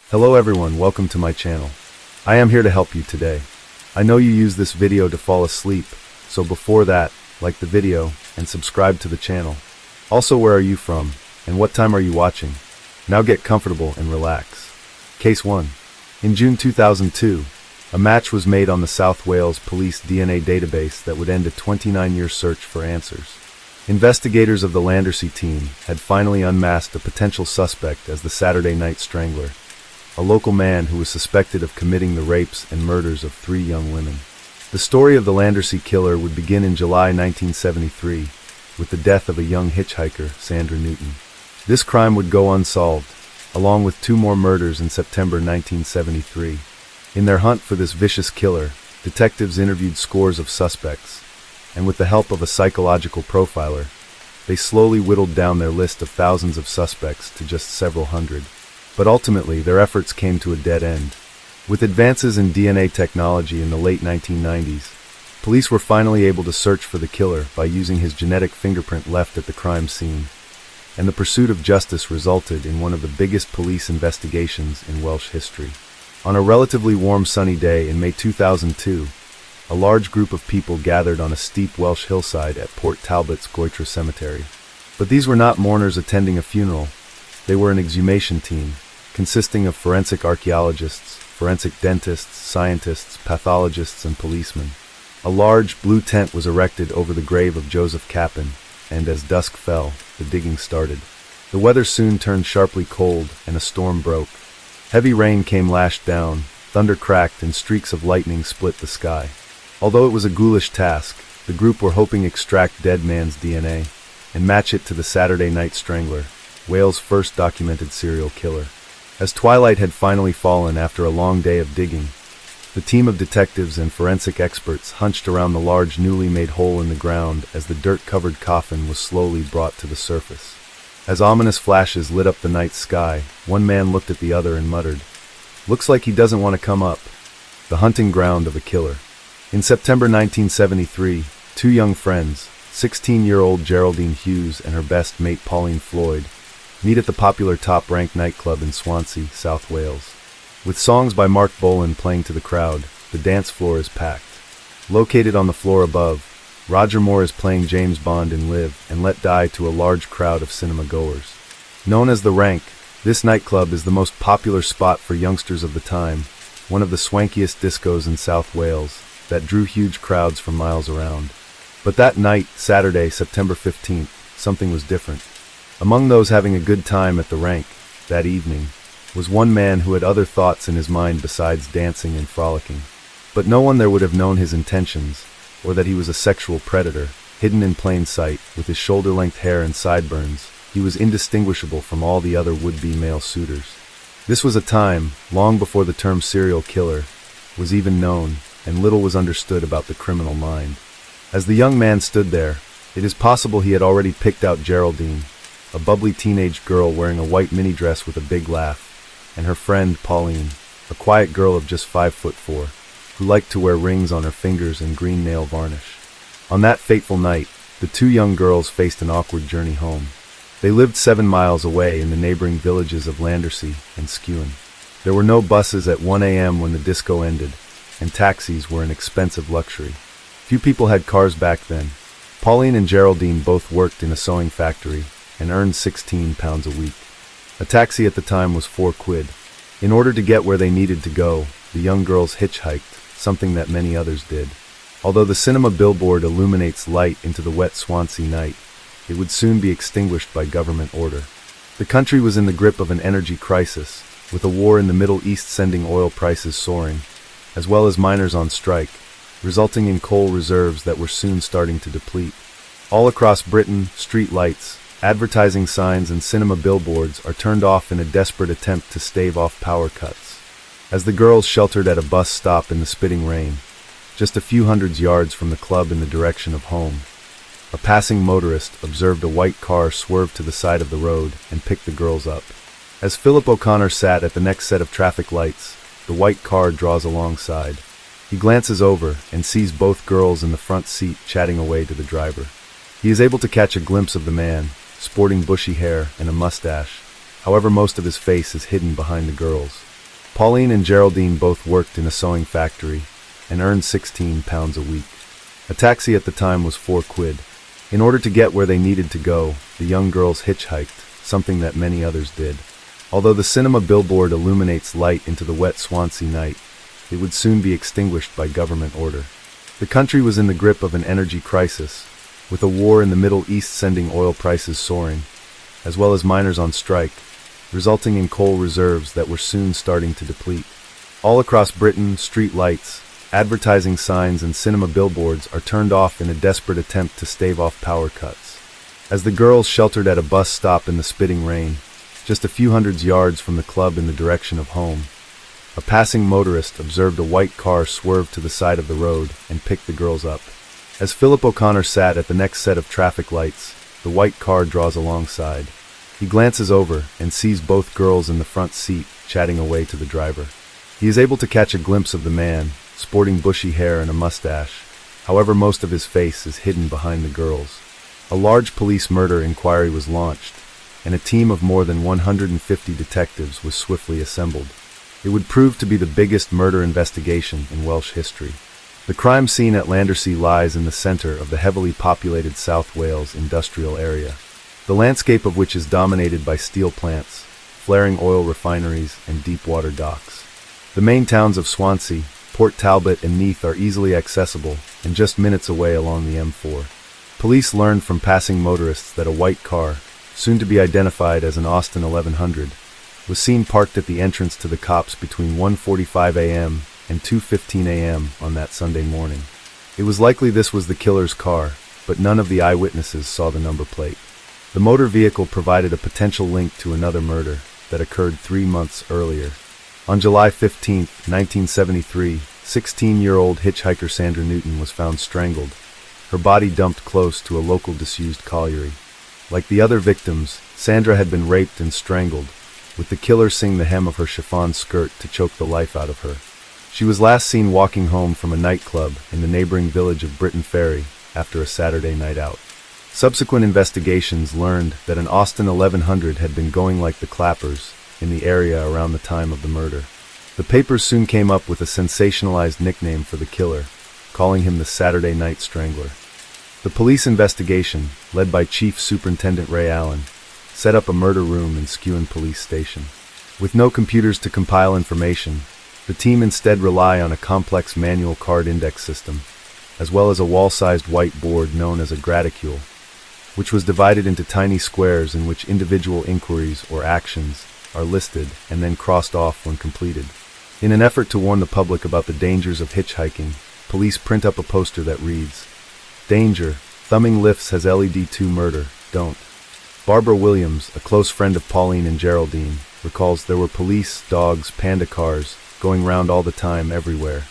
Hello everyone, welcome to my channel. I am here to help you today. I know you use this video to fall asleep, so before that, like the video and subscribe to the channel. Also, where are you from and what time are you watching? Now get comfortable and relax. Case 1. In June 2002, a match was made on the South Wales Police DNA database that would end a 29-year search for answers. Investigators of the Landersea team had finally unmasked a potential suspect as the Saturday Night Strangler, a local man who was suspected of committing the rapes and murders of 3 young women. The story of the Landersea killer would begin in July 1973 with the death of a young hitchhiker, Sandra Newton. This crime would go unsolved, along with 2 more murders in September 1973. In their hunt for this vicious killer, detectives interviewed scores of suspects, and with the help of a psychological profiler, they slowly whittled down their list of thousands of suspects to just several hundred. But ultimately, their efforts came to a dead end. With advances in DNA technology in the late 1990s, police were finally able to search for the killer by using his genetic fingerprint left at the crime scene, and the pursuit of justice resulted in one of the biggest police investigations in Welsh history. On a relatively warm sunny day in May 2002, a large group of people gathered on a steep Welsh hillside at Port Talbot's Goitre Cemetery. But these were not mourners attending a funeral. They were an exhumation team, consisting of forensic archaeologists, forensic dentists, scientists, pathologists, and policemen. A large blue tent was erected over the grave of Joseph Capin, and as dusk fell, the digging started. The weather soon turned sharply cold, and a storm broke. Heavy rain came lashed down, thunder cracked, and streaks of lightning split the sky. Although it was a ghoulish task, the group were hoping to extract dead man's DNA and match it to the Saturday Night Strangler, Wales' first documented serial killer. As twilight had finally fallen after a long day of digging, the team of detectives and forensic experts hunched around the large newly made hole in the ground as the dirt-covered coffin was slowly brought to the surface. As ominous flashes lit up the night sky, one man looked at the other and muttered, "Looks like he doesn't want to come up." The hunting ground of a killer. In September 1973, 2 young friends, 16-year-old Geraldine Hughes and her best mate Pauline Floyd, meet at the popular top-ranked nightclub in Swansea, South Wales. With songs by Mark Bolan playing to the crowd, the dance floor is packed. Located on the floor above, Roger Moore is playing James Bond in Live and Let Die to a large crowd of cinema-goers. Known as The Rank, this nightclub is the most popular spot for youngsters of the time, one of the swankiest discos in South Wales, that drew huge crowds from miles around. But that night, Saturday, September 15th, something was different. Among those having a good time at the Rank that evening was one man who had other thoughts in his mind besides dancing and frolicking. But no one there would have known his intentions, or that he was a sexual predator. Hidden in plain sight, with his shoulder-length hair and sideburns, he was indistinguishable from all the other would-be male suitors. This was a time, long before the term serial killer was even known, and little was understood about the criminal mind. As the young man stood there, it is possible he had already picked out Geraldine, a bubbly teenage girl wearing a white mini-dress with a big laugh, and her friend Pauline, a quiet girl of just 5'4", who liked to wear rings on her fingers and green nail varnish. On that fateful night, the 2 young girls faced an awkward journey home. They lived 7 miles away in the neighboring villages of Landersea and Skewen. There were no buses at 1 a.m. when the disco ended, and taxis were an expensive luxury. Few people had cars back then. Pauline and Geraldine both worked in a sewing factory and earned £16 a week. A taxi at the time was £4. In order to get where they needed to go, the young girls hitchhiked, something that many others did. Although the cinema billboard illuminates light into the wet Swansea night, it would soon be extinguished by government order. The country was in the grip of an energy crisis, with a war in the Middle East sending oil prices soaring, as well as miners on strike, resulting in coal reserves that were soon starting to deplete. All across Britain, street lights, advertising signs, and cinema billboards are turned off in a desperate attempt to stave off power cuts. As the girls sheltered at a bus stop in the spitting rain, just a few hundred yards from the club in the direction of home, a passing motorist observed a white car swerve to the side of the road and pick the girls up. As Philip O'Connor sat at the next set of traffic lights, the white car draws alongside. He glances over and sees both girls in the front seat chatting away to the driver. He is able to catch a glimpse of the man, sporting bushy hair and a mustache. However, most of his face is hidden behind the girls. Pauline and Geraldine both worked in a sewing factory and earned £16 a week. A taxi at the time was £4. In order to get where they needed to go, the young girls hitchhiked, something that many others did. Although the cinema billboard illuminates light into the wet Swansea night, it would soon be extinguished by government order. The country was in the grip of an energy crisis, with a war in the Middle East sending oil prices soaring, as well as miners on strike, resulting in coal reserves that were soon starting to deplete. All across Britain, street lights, advertising signs, and cinema billboards are turned off in a desperate attempt to stave off power cuts. As the girls sheltered at a bus stop in the spitting rain, just a few hundred yards from the club in the direction of home, a passing motorist observed a white car swerve to the side of the road and pick the girls up. As Philip O'Connor sat at the next set of traffic lights, the white car draws alongside. He glances over and sees both girls in the front seat chatting away to the driver. He is able to catch a glimpse of the man, sporting bushy hair and a mustache. However, most of his face is hidden behind the girls. A large police murder inquiry was launched, and a team of more than 150 detectives was swiftly assembled. It would prove to be the biggest murder investigation in Welsh history. The crime scene at Landersea lies in the center of the heavily populated South Wales industrial area, the landscape of which is dominated by steel plants, flaring oil refineries, and deep-water docks. The main towns of Swansea, Port Talbot, and Neath are easily accessible and just minutes away along the M4. Police learned from passing motorists that a white car, soon to be identified as an Austin 1100, was seen parked at the entrance to the cops between 1:45 a.m. and 2:15 a.m. on that Sunday morning. It was likely this was the killer's car, but none of the eyewitnesses saw the number plate. The motor vehicle provided a potential link to another murder that occurred 3 months earlier. On July 15, 1973, 16-year-old hitchhiker Sandra Newton was found strangled, her body dumped close to a local disused colliery. Like the other victims, Sandra had been raped and strangled, with the killer seeing the hem of her chiffon skirt to choke the life out of her. She was last seen walking home from a nightclub in the neighboring village of Britton Ferry after a Saturday night out. Subsequent investigations learned that an Austin 1100 had been going like the clappers in the area around the time of the murder. The papers soon came up with a sensationalized nickname for the killer, calling him the Saturday Night Strangler. The police investigation, led by Chief Superintendent Ray Allen, set up a murder room in Skewen Police Station. With no computers to compile information, the team instead rely on a complex manual card index system, as well as a wall-sized white board known as a graticule, which was divided into tiny squares in which individual inquiries or actions are listed and then crossed off when completed. In an effort to warn the public about the dangers of hitchhiking, police print up a poster that reads, "Danger, thumbing lifts has LED 2 murder, don't." Barbara Williams, a close friend of Pauline and Geraldine, recalls there were police, dogs, panda cars, going round all the time everywhere.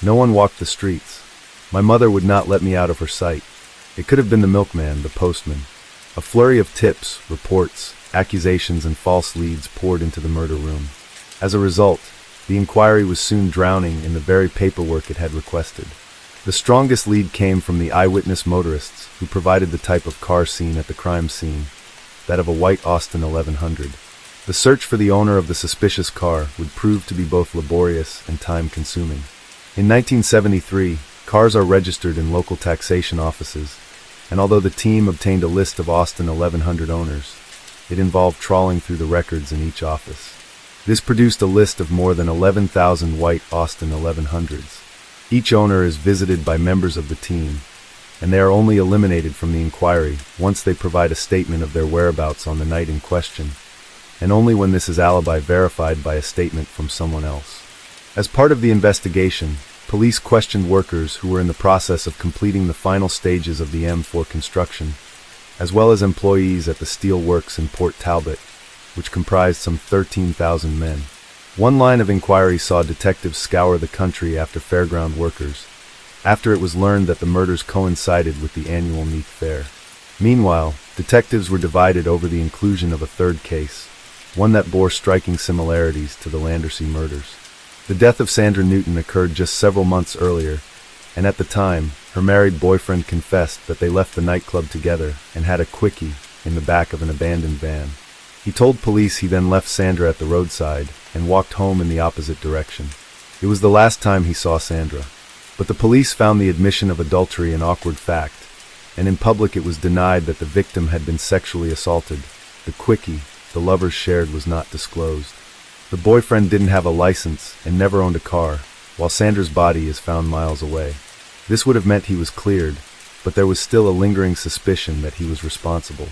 No one walked the streets. My mother would not let me out of her sight. It could have been the milkman, the postman. A flurry of tips, reports, accusations, and false leads poured into the murder room. As a result, the inquiry was soon drowning in the very paperwork it had requested. The strongest lead came from the eyewitness motorists who provided the type of car seen at the crime scene, that of a white Austin 1100. The search for the owner of the suspicious car would prove to be both laborious and time-consuming. In 1973, cars are registered in local taxation offices, and although the team obtained a list of Austin 1100 owners, it involved trawling through the records in each office. This produced a list of more than 11,000 white Austin 1100s. Each owner is visited by members of the team, and they are only eliminated from the inquiry once they provide a statement of their whereabouts on the night in question, and only when this is alibi verified by a statement from someone else. As part of the investigation, police questioned workers who were in the process of completing the final stages of the M4 construction, as well as employees at the steel works in Port Talbot, which comprised some 13,000 men. One line of inquiry saw detectives scour the country after fairground workers, after it was learned that the murders coincided with the annual Neath Fair. Meanwhile, detectives were divided over the inclusion of a third case, one that bore striking similarities to the Landersea murders. The death of Sandra Newton occurred just several months earlier, and at the time, her married boyfriend confessed that they left the nightclub together and had a quickie in the back of an abandoned van. He told police he then left Sandra at the roadside and walked home in the opposite direction. It was the last time he saw Sandra. But the police found the admission of adultery an awkward fact, and in public it was denied that the victim had been sexually assaulted. The quickie the lovers shared was not disclosed. The boyfriend didn't have a license and never owned a car, while Sandra's body is found miles away. This would have meant he was cleared, but there was still a lingering suspicion that he was responsible.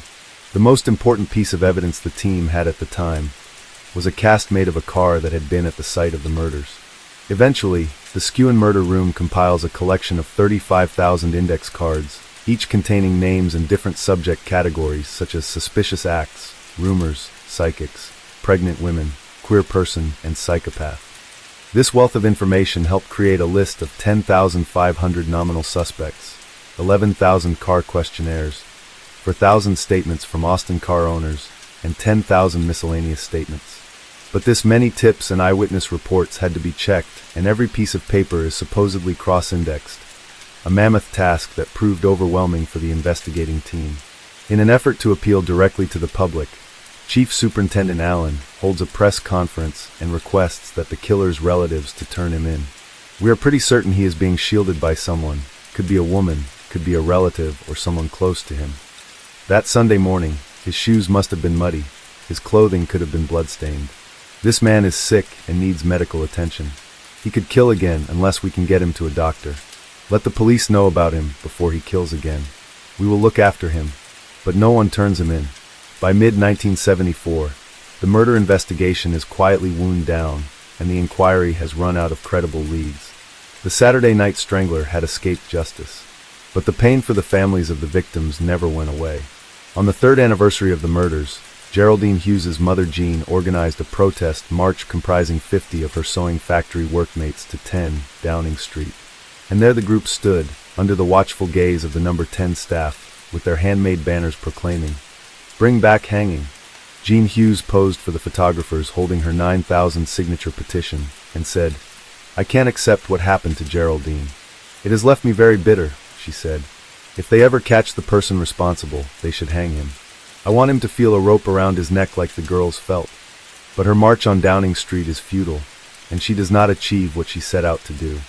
The most important piece of evidence the team had at the time was a cast made of a car that had been at the site of the murders. Eventually, the Skewen Murder Room compiles a collection of 35,000 index cards, each containing names in different subject categories such as suspicious acts, rumors, psychics, pregnant women, queer person, and psychopath. This wealth of information helped create a list of 10,500 nominal suspects, 11,000 car questionnaires, 4,000 statements from Austin car owners, and 10,000 miscellaneous statements. But this many tips and eyewitness reports had to be checked, and every piece of paper is supposedly cross-indexed, a mammoth task that proved overwhelming for the investigating team. In an effort to appeal directly to the public, Chief Superintendent Allen holds a press conference and requests that the killer's relatives to turn him in. We are pretty certain he is being shielded by someone, could be a woman, could be a relative, or someone close to him. That Sunday morning, his shoes must have been muddy, his clothing could have been bloodstained. This man is sick and needs medical attention. He could kill again unless we can get him to a doctor. Let the police know about him before he kills again. We will look after him, but no one turns him in. By mid-1974, the murder investigation is quietly wound down, and the inquiry has run out of credible leads. The Saturday Night Strangler had escaped justice, but the pain for the families of the victims never went away. On the third anniversary of the murders, Geraldine Hughes's mother Jean organized a protest march comprising 50 of her sewing factory workmates to 10 Downing Street. And there the group stood, under the watchful gaze of the number 10 staff, with their handmade banners proclaiming, "Bring back hanging." Jean Hughes posed for the photographers holding her 9,000 signature petition and said, "I can't accept what happened to Geraldine. It has left me very bitter," she said. "If they ever catch the person responsible, they should hang him. I want him to feel a rope around his neck like the girls felt." But her march on Downing Street is futile, and she does not achieve what she set out to do.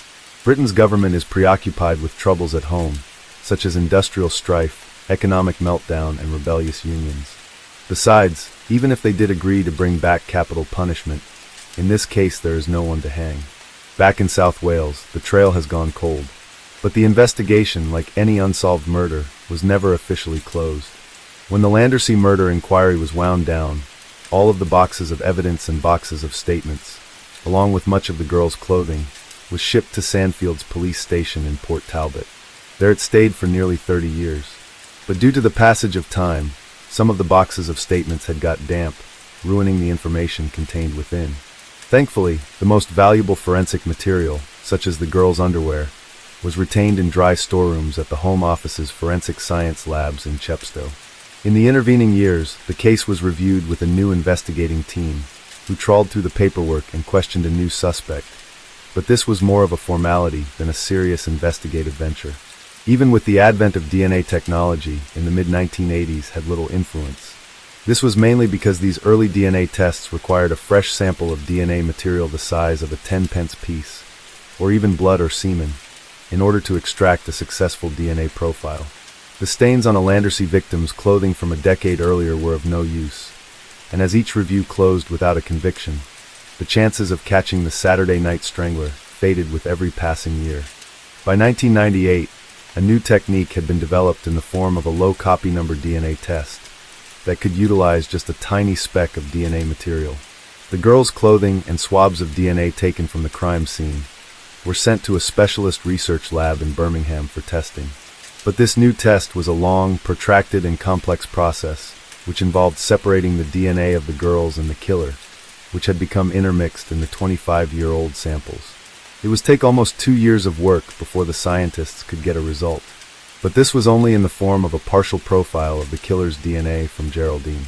Britain's government is preoccupied with troubles at home, such as industrial strife, economic meltdown, and rebellious unions. Besides, even if they did agree to bring back capital punishment, in this case there is no one to hang. Back in South Wales, the trail has gone cold. But the investigation, like any unsolved murder, was never officially closed. When the Landersea murder inquiry was wound down, all of the boxes of evidence and boxes of statements, along with much of the girl's clothing, was shipped to Sandfield's police station in Port Talbot. There it stayed for nearly 30 years. But due to the passage of time, some of the boxes of statements had got damp, ruining the information contained within. Thankfully, the most valuable forensic material, such as the girl's underwear, was retained in dry storerooms at the Home Office's Forensic Science Labs in Chepstow. In the intervening years, the case was reviewed with a new investigating team, who trawled through the paperwork and questioned a new suspect. But this was more of a formality than a serious investigative venture. Even with the advent of DNA technology in the mid-1980s had little influence. This was mainly because these early DNA tests required a fresh sample of DNA material the size of a 10-pence piece, or even blood or semen, in order to extract a successful DNA profile. The stains on a Landersea victim's clothing from a decade earlier were of no use, and as each review closed without a conviction, the chances of catching the Saturday Night Strangler faded with every passing year. By 1998, a new technique had been developed in the form of a low copy number DNA test that could utilize just a tiny speck of DNA material. The girl's clothing and swabs of DNA taken from the crime scene were sent to a specialist research lab in Birmingham for testing. But this new test was a long, protracted, and complex process, which involved separating the DNA of the girls and the killer, which had become intermixed in the 25-year-old samples. It would take almost 2 years of work before the scientists could get a result. But this was only in the form of a partial profile of the killer's DNA from Geraldine.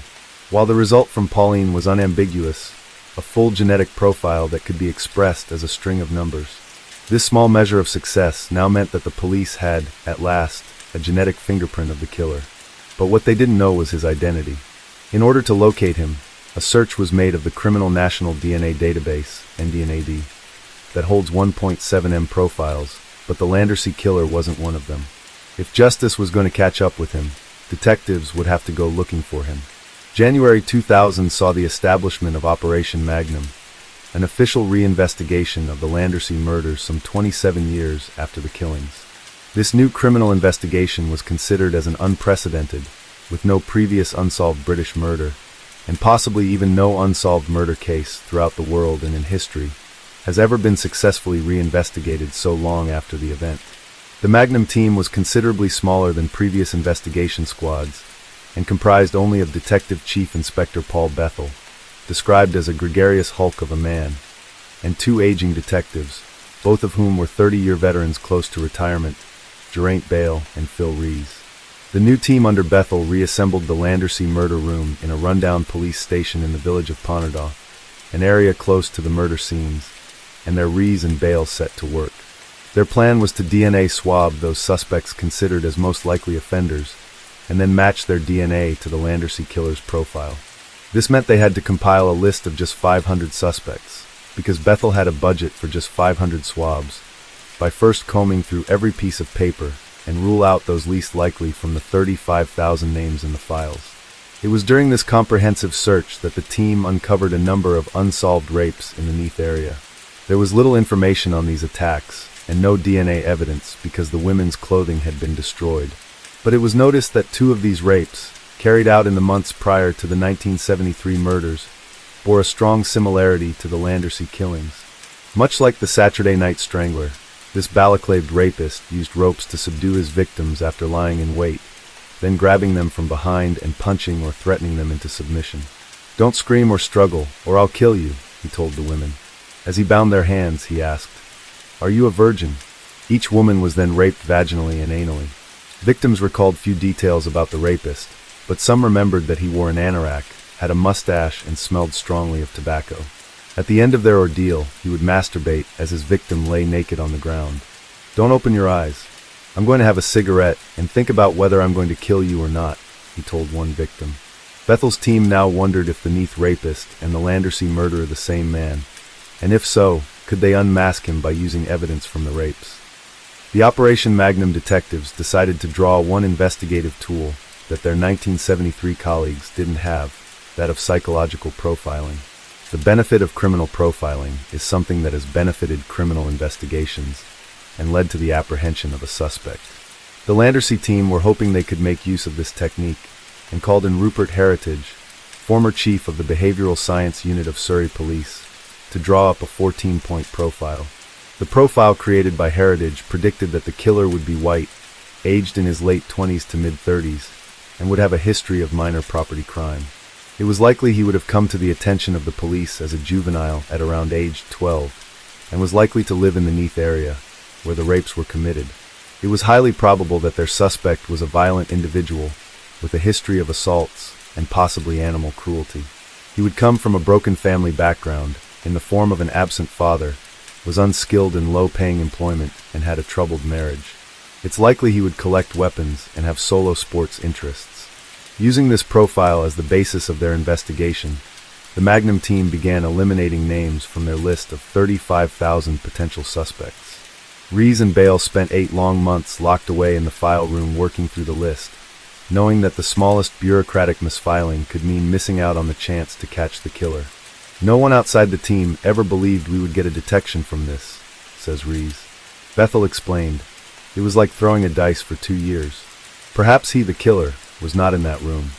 While the result from Pauline was unambiguous, a full genetic profile that could be expressed as a string of numbers. This small measure of success now meant that the police had, at last, a genetic fingerprint of the killer. But what they didn't know was his identity. In order to locate him, A search was made of the Criminal National DNA Database, NDNAD, that holds 1.7 M profiles, but the Landersea killer wasn't one of them. If justice was going to catch up with him, detectives would have to go looking for him. January 2000 saw the establishment of Operation Magnum, an official reinvestigation of the Landersea murders some 27 years after the killings. This new criminal investigation was considered as an unprecedented, with no previous unsolved British murder, and possibly even no unsolved murder case throughout the world and in history, has ever been successfully reinvestigated so long after the event. The Magnum team was considerably smaller than previous investigation squads, and comprised only of Detective Chief Inspector Paul Bethel, described as a gregarious hulk of a man, and two aging detectives, both of whom were 30-year veterans close to retirement, Geraint Bale and Phil Rees. The new team under Bethel reassembled the Landersea murder room in a rundown police station in the village of Ponerdaw, an area close to the murder scenes, and their Rees and Bale set to work. Their plan was to DNA swab those suspects considered as most likely offenders, and then match their DNA to the Landersea killer's profile. This meant they had to compile a list of just 500 suspects, because Bethel had a budget for just 500 swabs, by first combing through every piece of paper and rule out those least likely from the 35,000 names in the files. It was during this comprehensive search that the team uncovered a number of unsolved rapes in the Neath area. There was little information on these attacks, and no DNA evidence because the women's clothing had been destroyed. But it was noticed that 2 of these rapes, carried out in the months prior to the 1973 murders, bore a strong similarity to the Landersea killings. Much like the Saturday Night Strangler, this balaclaved rapist used ropes to subdue his victims after lying in wait, then grabbing them from behind and punching or threatening them into submission. "Don't scream or struggle, or I'll kill you," he told the women. As he bound their hands, he asked, "Are you a virgin?" Each woman was then raped vaginally and anally. Victims recalled few details about the rapist, but some remembered that he wore an anorak, had a mustache, and smelled strongly of tobacco. At the end of their ordeal, he would masturbate as his victim lay naked on the ground. "Don't open your eyes. I'm going to have a cigarette and think about whether I'm going to kill you or not," he told one victim. Bethel's team now wondered if the Neath rapist and the Landersea murderer the same man, and if so, could they unmask him by using evidence from the rapes. The Operation Magnum detectives decided to draw one investigative tool that their 1973 colleagues didn't have, that of psychological profiling. The benefit of criminal profiling is something that has benefited criminal investigations and led to the apprehension of a suspect. The Landersea team were hoping they could make use of this technique and called in Rupert Heritage, former chief of the Behavioral Science Unit of Surrey Police, to draw up a 14-point profile. The profile created by Heritage predicted that the killer would be white, aged in his late 20s to mid-30s, and would have a history of minor property crime. It was likely he would have come to the attention of the police as a juvenile at around age 12, and was likely to live in the Neath area, where the rapes were committed. It was highly probable that their suspect was a violent individual with a history of assaults and possibly animal cruelty. He would come from a broken family background, in the form of an absent father, was unskilled in low-paying employment, and had a troubled marriage. It's likely he would collect weapons and have solo sports interests. Using this profile as the basis of their investigation, the Magnum team began eliminating names from their list of 35,000 potential suspects. Rees and Bale spent 8 long months locked away in the file room working through the list, knowing that the smallest bureaucratic misfiling could mean missing out on the chance to catch the killer. "No one outside the team ever believed we would get a detection from this," says Rees. Bethel explained, "It was like throwing a dice for 2 years. Perhaps he, the killer, was not in that room.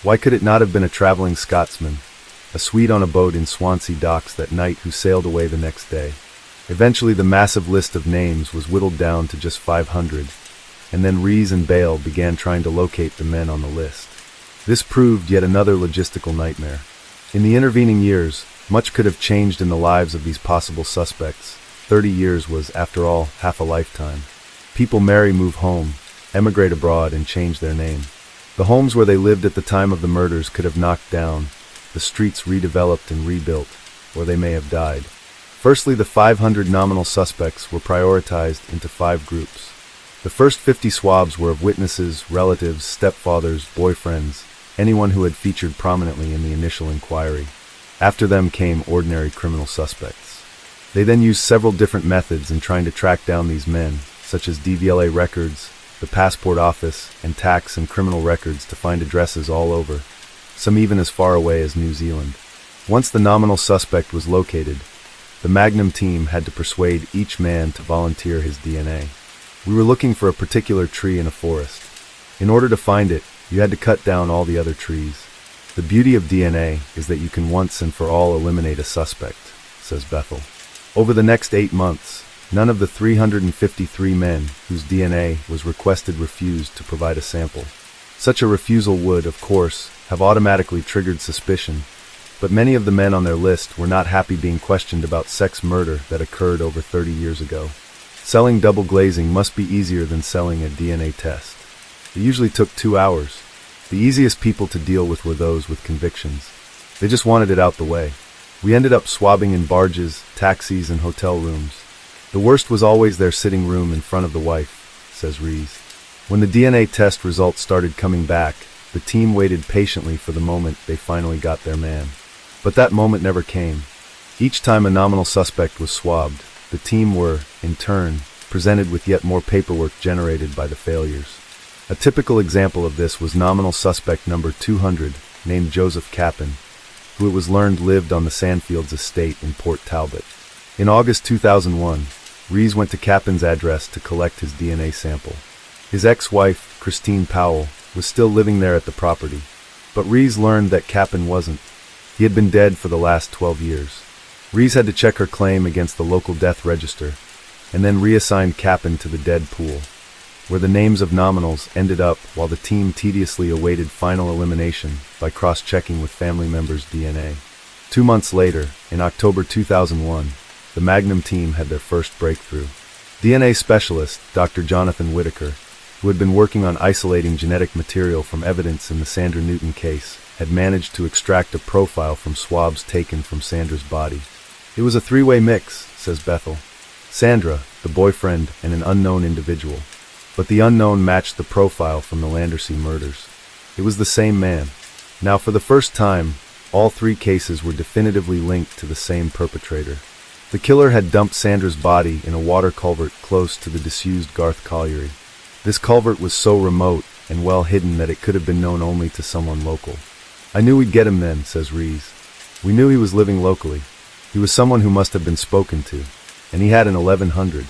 Why could it not have been a traveling Scotsman, a Swede on a boat in Swansea docks that night who sailed away the next day?" Eventually the massive list of names was whittled down to just 500, and then Rees and Bale began trying to locate the men on the list. This proved yet another logistical nightmare. In the intervening years, much could have changed in the lives of these possible suspects. 30 years was, after all, half a lifetime. People marry, move home, emigrate abroad, and change their name. The homes where they lived at the time of the murders could have knocked down, the streets redeveloped and rebuilt, or they may have died. Firstly, the 500 nominal suspects were prioritized into 5 groups. The first 50 swabs were of witnesses, relatives, stepfathers, boyfriends, anyone who had featured prominently in the initial inquiry. After them came ordinary criminal suspects. They then used several different methods in trying to track down these men, such as DVLA records, the passport office, and tax and criminal records to find addresses all over, some even as far away as New Zealand. Once the nominal suspect was located, the Magnum team had to persuade each man to volunteer his DNA. We were looking for a particular tree in a forest. In order to find it, you had to cut down all the other trees. The beauty of DNA is that you can once and for all eliminate a suspect, says Bethel. Over the next 8 months, none of the 353 men whose DNA was requested refused to provide a sample. Such a refusal would, of course, have automatically triggered suspicion, but many of the men on their list were not happy being questioned about sex murder that occurred over 30 years ago. Selling double glazing must be easier than selling a DNA test. It usually took 2 hours. The easiest people to deal with were those with convictions. They just wanted it out the way. We ended up swabbing in barges, taxis, and hotel rooms. The worst was always their sitting room in front of the wife, says Rees. When the DNA test results started coming back, the team waited patiently for the moment they finally got their man. But that moment never came. Each time a nominal suspect was swabbed, the team were, in turn, presented with yet more paperwork generated by the failures. A typical example of this was nominal suspect number 200, named Joseph Capin, who it was learned lived on the Sandfields estate in Port Talbot. In August 2001, Rees went to Capin's address to collect his DNA sample. His ex-wife, Christine Powell, was still living there at the property, but Rees learned that Capin wasn't. He had been dead for the last 12 years. Rees had to check her claim against the local death register, and then reassigned Capin to the dead pool, where the names of nominals ended up while the team tediously awaited final elimination by cross-checking with family members' DNA. 2 months later, in October 2001, the Magnum team had their first breakthrough. DNA specialist Dr. Jonathan Whitaker, who had been working on isolating genetic material from evidence in the Sandra Newton case, had managed to extract a profile from swabs taken from Sandra's body. It was a 3-way mix, says Bethel. Sandra, the boyfriend, and an unknown individual. But the unknown matched the profile from the Landersea murders. It was the same man. Now, for the first time, all 3 cases were definitively linked to the same perpetrator. The killer had dumped Sandra's body in a water culvert close to the disused Garth Colliery. This culvert was so remote and well hidden that it could have been known only to someone local. I knew we'd get him then, says Rees. We knew he was living locally. He was someone who must have been spoken to, and he had an 1100.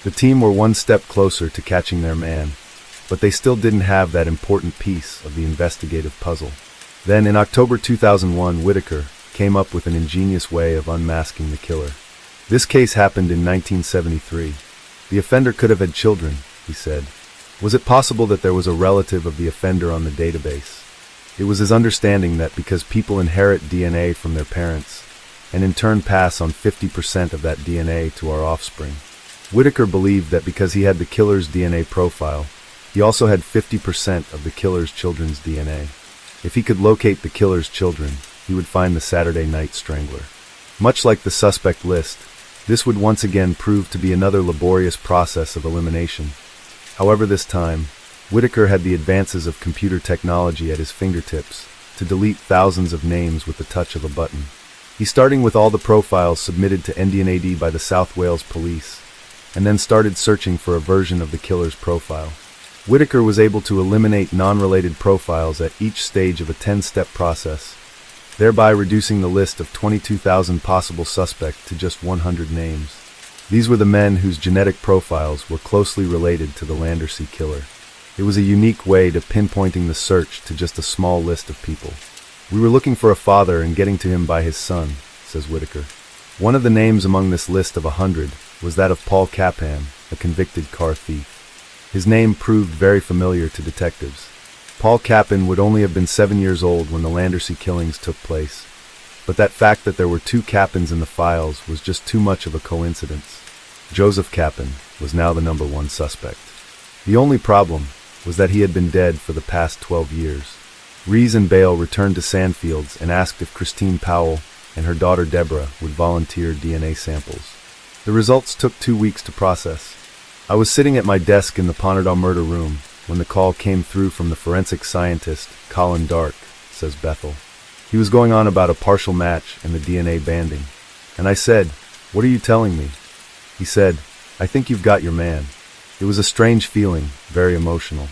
The team were one step closer to catching their man, but they still didn't have that important piece of the investigative puzzle. Then, in October 2001, Whitaker came up with an ingenious way of unmasking the killer. This case happened in 1973. The offender could have had children, he said. Was it possible that there was a relative of the offender on the database? It was his understanding that because people inherit DNA from their parents, and in turn pass on 50% of that DNA to our offspring. Whitaker believed that because he had the killer's DNA profile, he also had 50% of the killer's children's DNA. If he could locate the killer's children, he would find the Saturday Night Strangler. Much like the suspect list, this would once again prove to be another laborious process of elimination. However, this time, Whitaker had the advances of computer technology at his fingertips to delete thousands of names with the touch of a button. He starting with all the profiles submitted to NDNAD by the South Wales Police, and then started searching for a version of the killer's profile. Whitaker was able to eliminate non-related profiles at each stage of a 10-step process, thereby reducing the list of 22,000 possible suspects to just 100 names. These were the men whose genetic profiles were closely related to the Landersea killer. It was a unique way to pinpointing the search to just a small list of people. We were looking for a father and getting to him by his son, says Whitaker. One of the names among this list of 100 was that of Paul Cappan, a convicted car thief. His name proved very familiar to detectives. Paul Cappan would only have been 7 years old when the Landersea killings took place, but that fact that there were 2 Cappans in the files was just too much of a coincidence. Joseph Cappan was now the number 1 suspect. The only problem was that he had been dead for the past 12 years. Rees and Bale returned to Sandfields and asked if Christine Powell and her daughter Deborah would volunteer DNA samples. The results took 2 weeks to process. I was sitting at my desk in the Ponardal murder room, when the call came through from the forensic scientist, Colin Dark, says Bethel. He was going on about a partial match in the DNA banding. And I said, "What are you telling me?" He said, "I think you've got your man." It was a strange feeling, very emotional.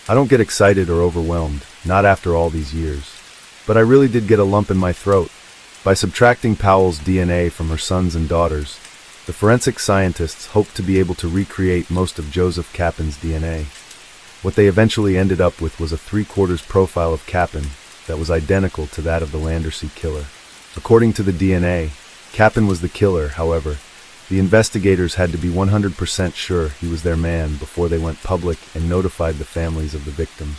I don't get excited or overwhelmed, not after all these years. But I really did get a lump in my throat. By subtracting Powell's DNA from her sons and daughters, the forensic scientists hoped to be able to recreate most of Joseph Kappan's DNA. What they eventually ended up with was a 3/4 profile of Kappan that was identical to that of the Landersea killer. According to the DNA, Kappan was the killer. However, the investigators had to be 100% sure he was their man before they went public and notified the families of the victims.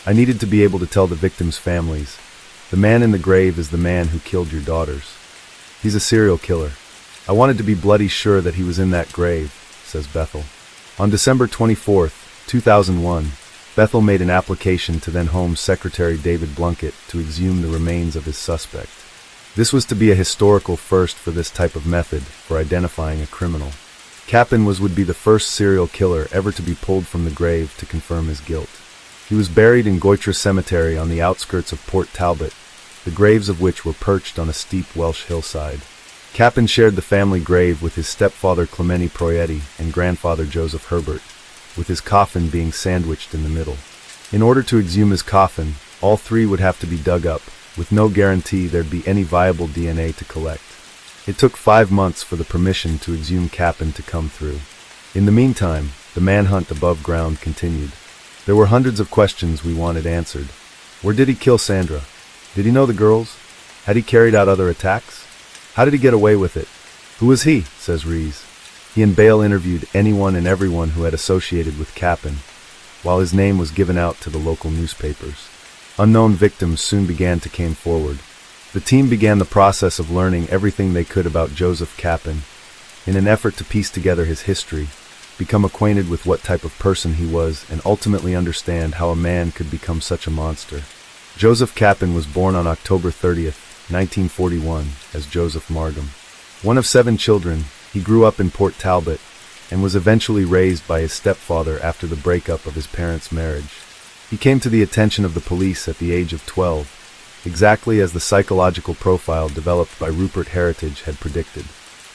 I needed to be able to tell the victims' families, "The man in the grave is the man who killed your daughters. He's a serial killer." I wanted to be bloody sure that he was in that grave, says Bethel. On December 24, 2001, Bethel made an application to then Home Secretary David Blunkett to exhume the remains of his suspect. This was to be a historical first for this type of method for identifying a criminal. Kappan would be the first serial killer ever to be pulled from the grave to confirm his guilt. He was buried in Goitre Cemetery on the outskirts of Port Talbot, the graves of which were perched on a steep Welsh hillside. Kappan shared the family grave with his stepfather Clementi Proietti and grandfather Joseph Herbert, with his coffin being sandwiched in the middle. In order to exhume his coffin, all three would have to be dug up, with no guarantee there'd be any viable DNA to collect. It took 5 months for the permission to exhume Kappan to come through. In the meantime, the manhunt above ground continued. There were hundreds of questions we wanted answered. Where did he kill Sandra? Did he know the girls? Had he carried out other attacks? How did he get away with it? Who was he, says Rees. He and Bale interviewed anyone and everyone who had associated with Kappan, while his name was given out to the local newspapers. Unknown victims soon began to come forward. The team began the process of learning everything they could about Joseph Kappan, in an effort to piece together his history, become acquainted with what type of person he was, and ultimately understand how a man could become such a monster. Joseph Kappan was born on October 30th, 1941, as Joseph Margam. One of 7 children, he grew up in Port Talbot and was eventually raised by his stepfather after the breakup of his parents' marriage. He came to the attention of the police at the age of 12, exactly as the psychological profile developed by Rupert Heritage had predicted.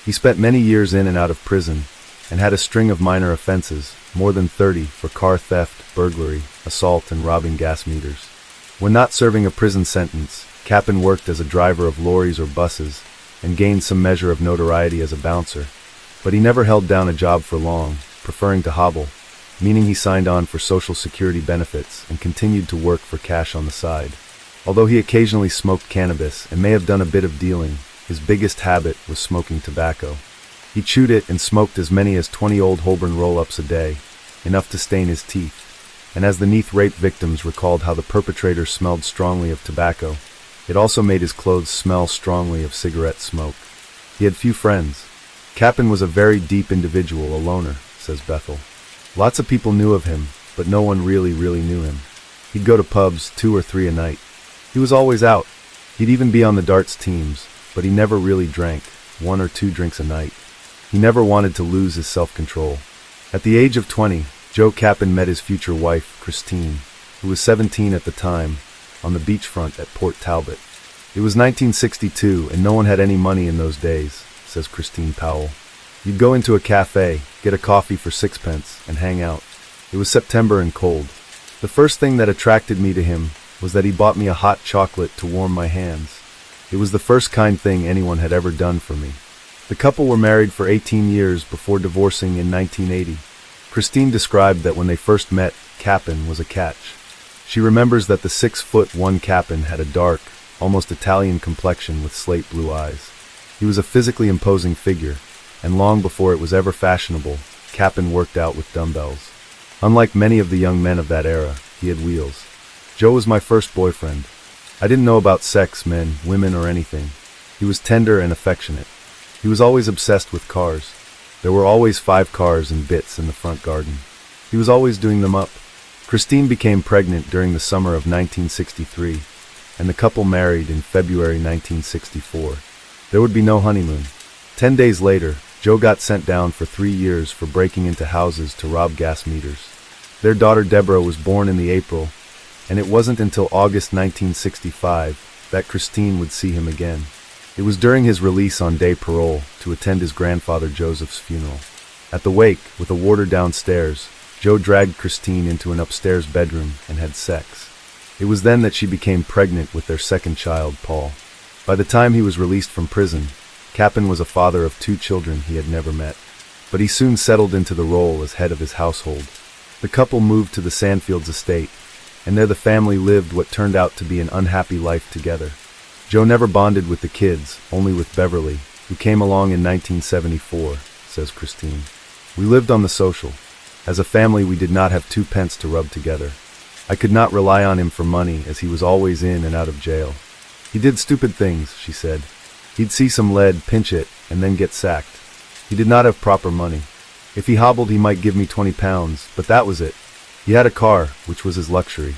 He spent many years in and out of prison and had a string of minor offenses, more than 30, for car theft, burglary, assault, and robbing gas meters. When not serving a prison sentence, Kappan worked as a driver of lorries or buses and gained some measure of notoriety as a bouncer, but he never held down a job for long, preferring to hobble, meaning he signed on for Social Security benefits and continued to work for cash on the side. Although he occasionally smoked cannabis and may have done a bit of dealing, his biggest habit was smoking tobacco. He chewed it and smoked as many as 20 Old Holborn roll-ups a day, enough to stain his teeth, and as the Neath rape victims recalled how the perpetrator smelled strongly of tobacco, it also made his clothes smell strongly of cigarette smoke. He had few friends. Kappan was a very deep individual, a loner, says Bethel. Lots of people knew of him, but no one really knew him. He'd go to pubs 2 or 3 a night. He was always out. He'd even be on the darts teams, but he never really drank, 1 or 2 drinks a night. He never wanted to lose his self-control. At the age of 20, Joe Kappan met his future wife, Christine, who was 17 at the time, on the beachfront at Port Talbot. It was 1962, and no one had any money in those days, says Christine Powell. You'd go into a cafe, get a coffee for 6 pence, and hang out. It was September and cold. The first thing that attracted me to him was that he bought me a hot chocolate to warm my hands. It was the first kind thing anyone had ever done for me. The couple were married for 18 years before divorcing in 1980. Christine described that when they first met, Kappan was a catch. She remembers that the 6'1" Kappan had a dark, almost Italian complexion with slate blue eyes. He was a physically imposing figure, and long before it was ever fashionable, Kappan worked out with dumbbells. Unlike many of the young men of that era, he had wheels. Joe was my first boyfriend. I didn't know about sex, men, women, or anything. He was tender and affectionate. He was always obsessed with cars. There were always 5 cars and bits in the front garden. He was always doing them up. Christine became pregnant during the summer of 1963, and the couple married in February 1964. There would be no honeymoon. 10 days later, Joe got sent down for 3 years for breaking into houses to rob gas meters. Their daughter Deborah was born in the April, and it wasn't until August 1965 that Christine would see him again. It was during his release on day parole to attend his grandfather Joseph's funeral. At the wake, with a warder downstairs, Joe dragged Christine into an upstairs bedroom and had sex. It was then that she became pregnant with their second child, Paul. By the time he was released from prison, Capin was a father of 2 children he had never met. But he soon settled into the role as head of his household. The couple moved to the Sandfields estate, and there the family lived what turned out to be an unhappy life together. Joe never bonded with the kids, only with Beverly, who came along in 1974, says Christine. We lived on the social. As a family, we did not have 2 pence to rub together. I could not rely on him for money, as he was always in and out of jail. He did stupid things, she said. He'd see some lead, pinch it, and then get sacked. He did not have proper money. If he hobbled, he might give me 20 pounds, but that was it. He had a car, which was his luxury.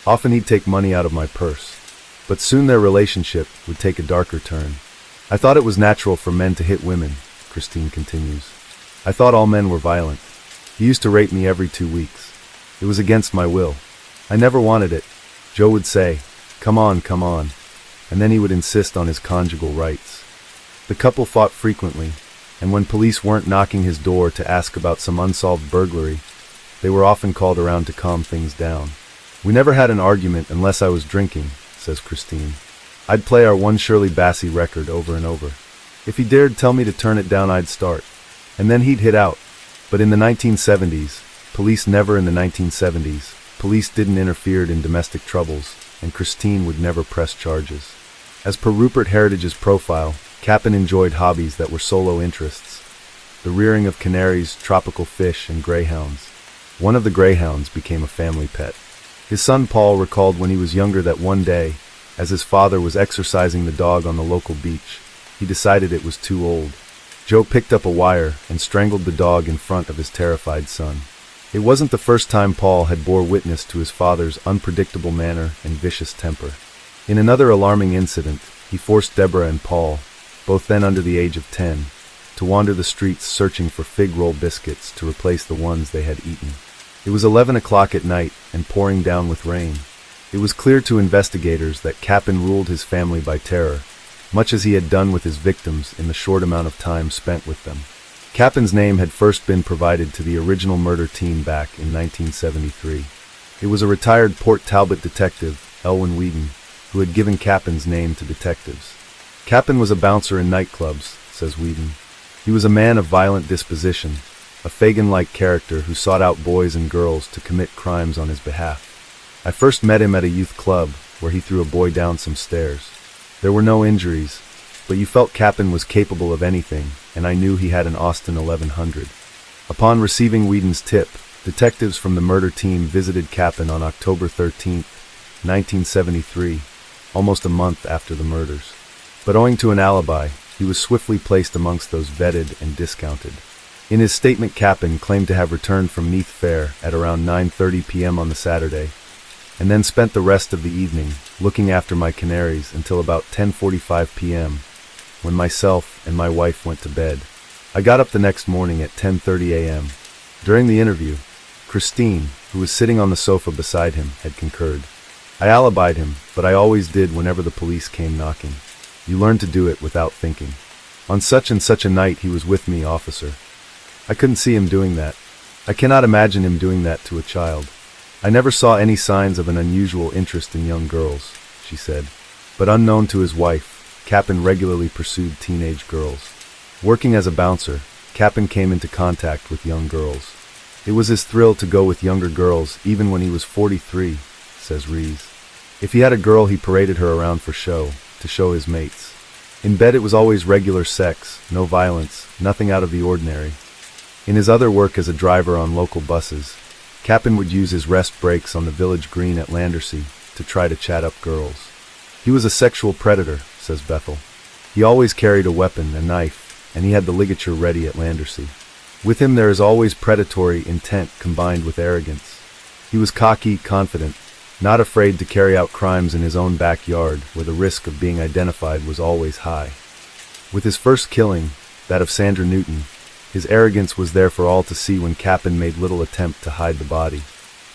Often he'd take money out of my purse. But soon their relationship would take a darker turn. I thought it was natural for men to hit women, Christine continues. I thought all men were violent. He used to rape me every 2 weeks. It was against my will. I never wanted it. Joe would say, come on, and then he would insist on his conjugal rights. The couple fought frequently, and when police weren't knocking his door to ask about some unsolved burglary, they were often called around to calm things down. We never had an argument unless I was drinking, says Christine. I'd play our One Shirley Bassey record over and over. If he dared tell me to turn it down, I'd start. And then he'd hit out. But in the 1970s, police didn't interfere in domestic troubles, and Christine would never press charges. As per Rupert Heritage's profile, Capin enjoyed hobbies that were solo interests. The rearing of canaries, tropical fish, and greyhounds. One of the greyhounds became a family pet. His son Paul recalled when he was younger that one day, as his father was exercising the dog on the local beach, he decided it was too old. Joe picked up a wire and strangled the dog in front of his terrified son. It wasn't the first time Paul had bore witness to his father's unpredictable manner and vicious temper. In another alarming incident, he forced Deborah and Paul, both then under the age of 10, to wander the streets searching for fig roll biscuits to replace the ones they had eaten. It was 11 o'clock at night and pouring down with rain. It was clear to investigators that Capin ruled his family by terror, much as he had done with his victims in the short amount of time spent with them. Capin's name had first been provided to the original murder team back in 1973. It was a retired Port Talbot detective, Elwyn Whedon, who had given Capin's name to detectives. Capin was a bouncer in nightclubs, says Whedon. He was a man of violent disposition, a Fagin-like character who sought out boys and girls to commit crimes on his behalf. I first met him at a youth club, where he threw a boy down some stairs. There were no injuries, but you felt Capin was capable of anything, and I knew he had an Austin 1100. Upon receiving Whedon's tip, detectives from the murder team visited Capin on October 13, 1973, almost a month after the murders. But owing to an alibi, he was swiftly placed amongst those vetted and discounted. In his statement, Capin claimed to have returned from Meath Fair at around 9:30 p.m. on the Saturday, and then spent the rest of the evening looking after my canaries until about 10:45 p.m., when myself and my wife went to bed. I got up the next morning at 10:30 a.m. During the interview, Christine, who was sitting on the sofa beside him, had concurred. I alibied him, but I always did whenever the police came knocking. You learn to do it without thinking. On such and such a night he was with me, officer. I couldn't see him doing that. I cannot imagine him doing that to a child. I never saw any signs of an unusual interest in young girls, she said. But unknown to his wife, Capin regularly pursued teenage girls. Working as a bouncer, Capin came into contact with young girls. It was his thrill to go with younger girls even when he was 43, says Rees. If he had a girl, he paraded her around for show, to show his mates. In bed it was always regular sex, no violence, nothing out of the ordinary. In his other work as a driver on local buses, Capin would use his rest breaks on the village green at Landersea to try to chat up girls. He was a sexual predator, says Bethel. He always carried a weapon, a knife, and he had the ligature ready at Landersea. With him there is always predatory intent combined with arrogance. He was cocky, confident, not afraid to carry out crimes in his own backyard where the risk of being identified was always high. With his first killing, that of Sandra Newton, his arrogance was there for all to see when Capin made little attempt to hide the body.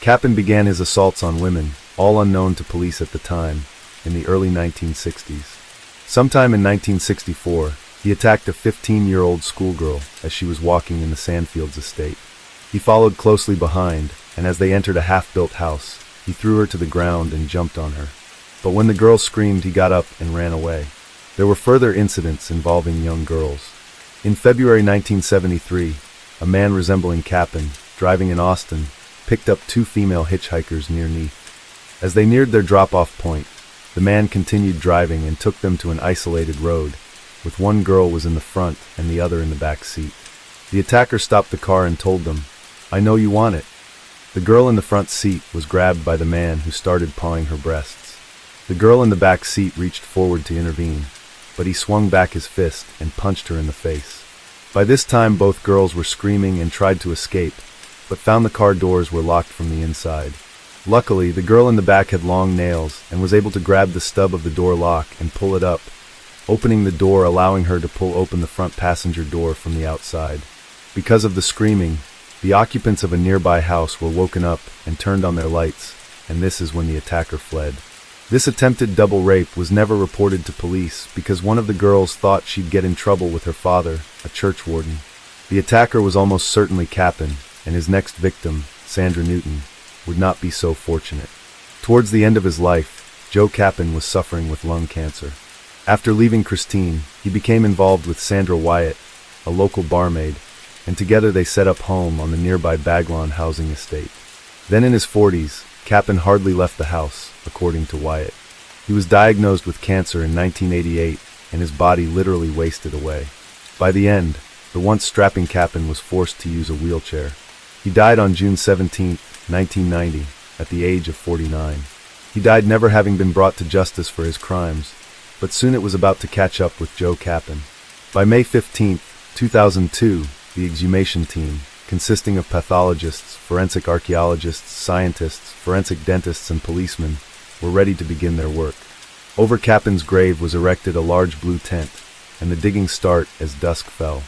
Capin began his assaults on women, all unknown to police at the time, in the early 1960s. Sometime in 1964, he attacked a 15-year-old schoolgirl as she was walking in the Sandfields estate. He followed closely behind, and as they entered a half-built house, he threw her to the ground and jumped on her. But when the girl screamed, he got up and ran away. There were further incidents involving young girls. In February 1973, a man resembling Capin, driving in Austin, picked up two female hitchhikers near Neath. As they neared their drop-off point, the man continued driving and took them to an isolated road, with one girl was in the front and the other in the back seat. The attacker stopped the car and told them, "I know you want it." The girl in the front seat was grabbed by the man, who started pawing her breasts. The girl in the back seat reached forward to intervene, but he swung back his fist and punched her in the face. By this time, both girls were screaming and tried to escape, but found the car doors were locked from the inside. Luckily, the girl in the back had long nails and was able to grab the stub of the door lock and pull it up, opening the door, allowing her to pull open the front passenger door from the outside. Because of the screaming, the occupants of a nearby house were woken up and turned on their lights, and this is when the attacker fled. This attempted double rape was never reported to police because one of the girls thought she'd get in trouble with her father, a church warden. The attacker was almost certainly Capin, and his next victim, Sandra Newton, would not be so fortunate. Towards the end of his life, Joe Capin was suffering with lung cancer. After leaving Christine, he became involved with Sandra Wyatt, a local barmaid, and together they set up home on the nearby Baglon housing estate. Then in his 40s, Capin hardly left the house, according to Wyatt. He was diagnosed with cancer in 1988, and his body literally wasted away. By the end, the once strapping Capin was forced to use a wheelchair. He died on June 17, 1990, at the age of 49. He died never having been brought to justice for his crimes, but soon it was about to catch up with Joe Capin. By May 15, 2002, the exhumation team, consisting of pathologists, forensic archaeologists, scientists, forensic dentists, and policemen, were ready to begin their work. Over Capin's grave was erected a large blue tent, and the digging started as dusk fell.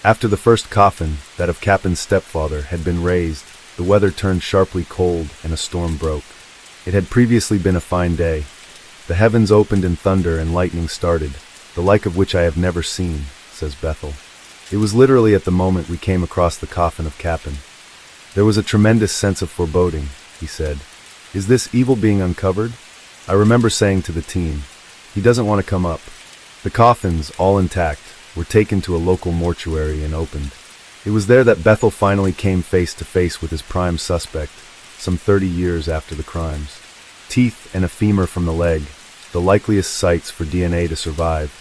After the first coffin, that of Capin's stepfather, had been raised, the weather turned sharply cold and a storm broke. It had previously been a fine day. The heavens opened in thunder and lightning started, the like of which I have never seen, says Bethel. It was literally at the moment we came across the coffin of Capin. There was a tremendous sense of foreboding, he said. Is this evil being uncovered? I remember saying to the team, he doesn't want to come up. The coffins, all intact, were taken to a local mortuary and opened. It was there that Bethel finally came face to face with his prime suspect, some 30 years after the crimes. Teeth and a femur from the leg, the likeliest sites for DNA to survive,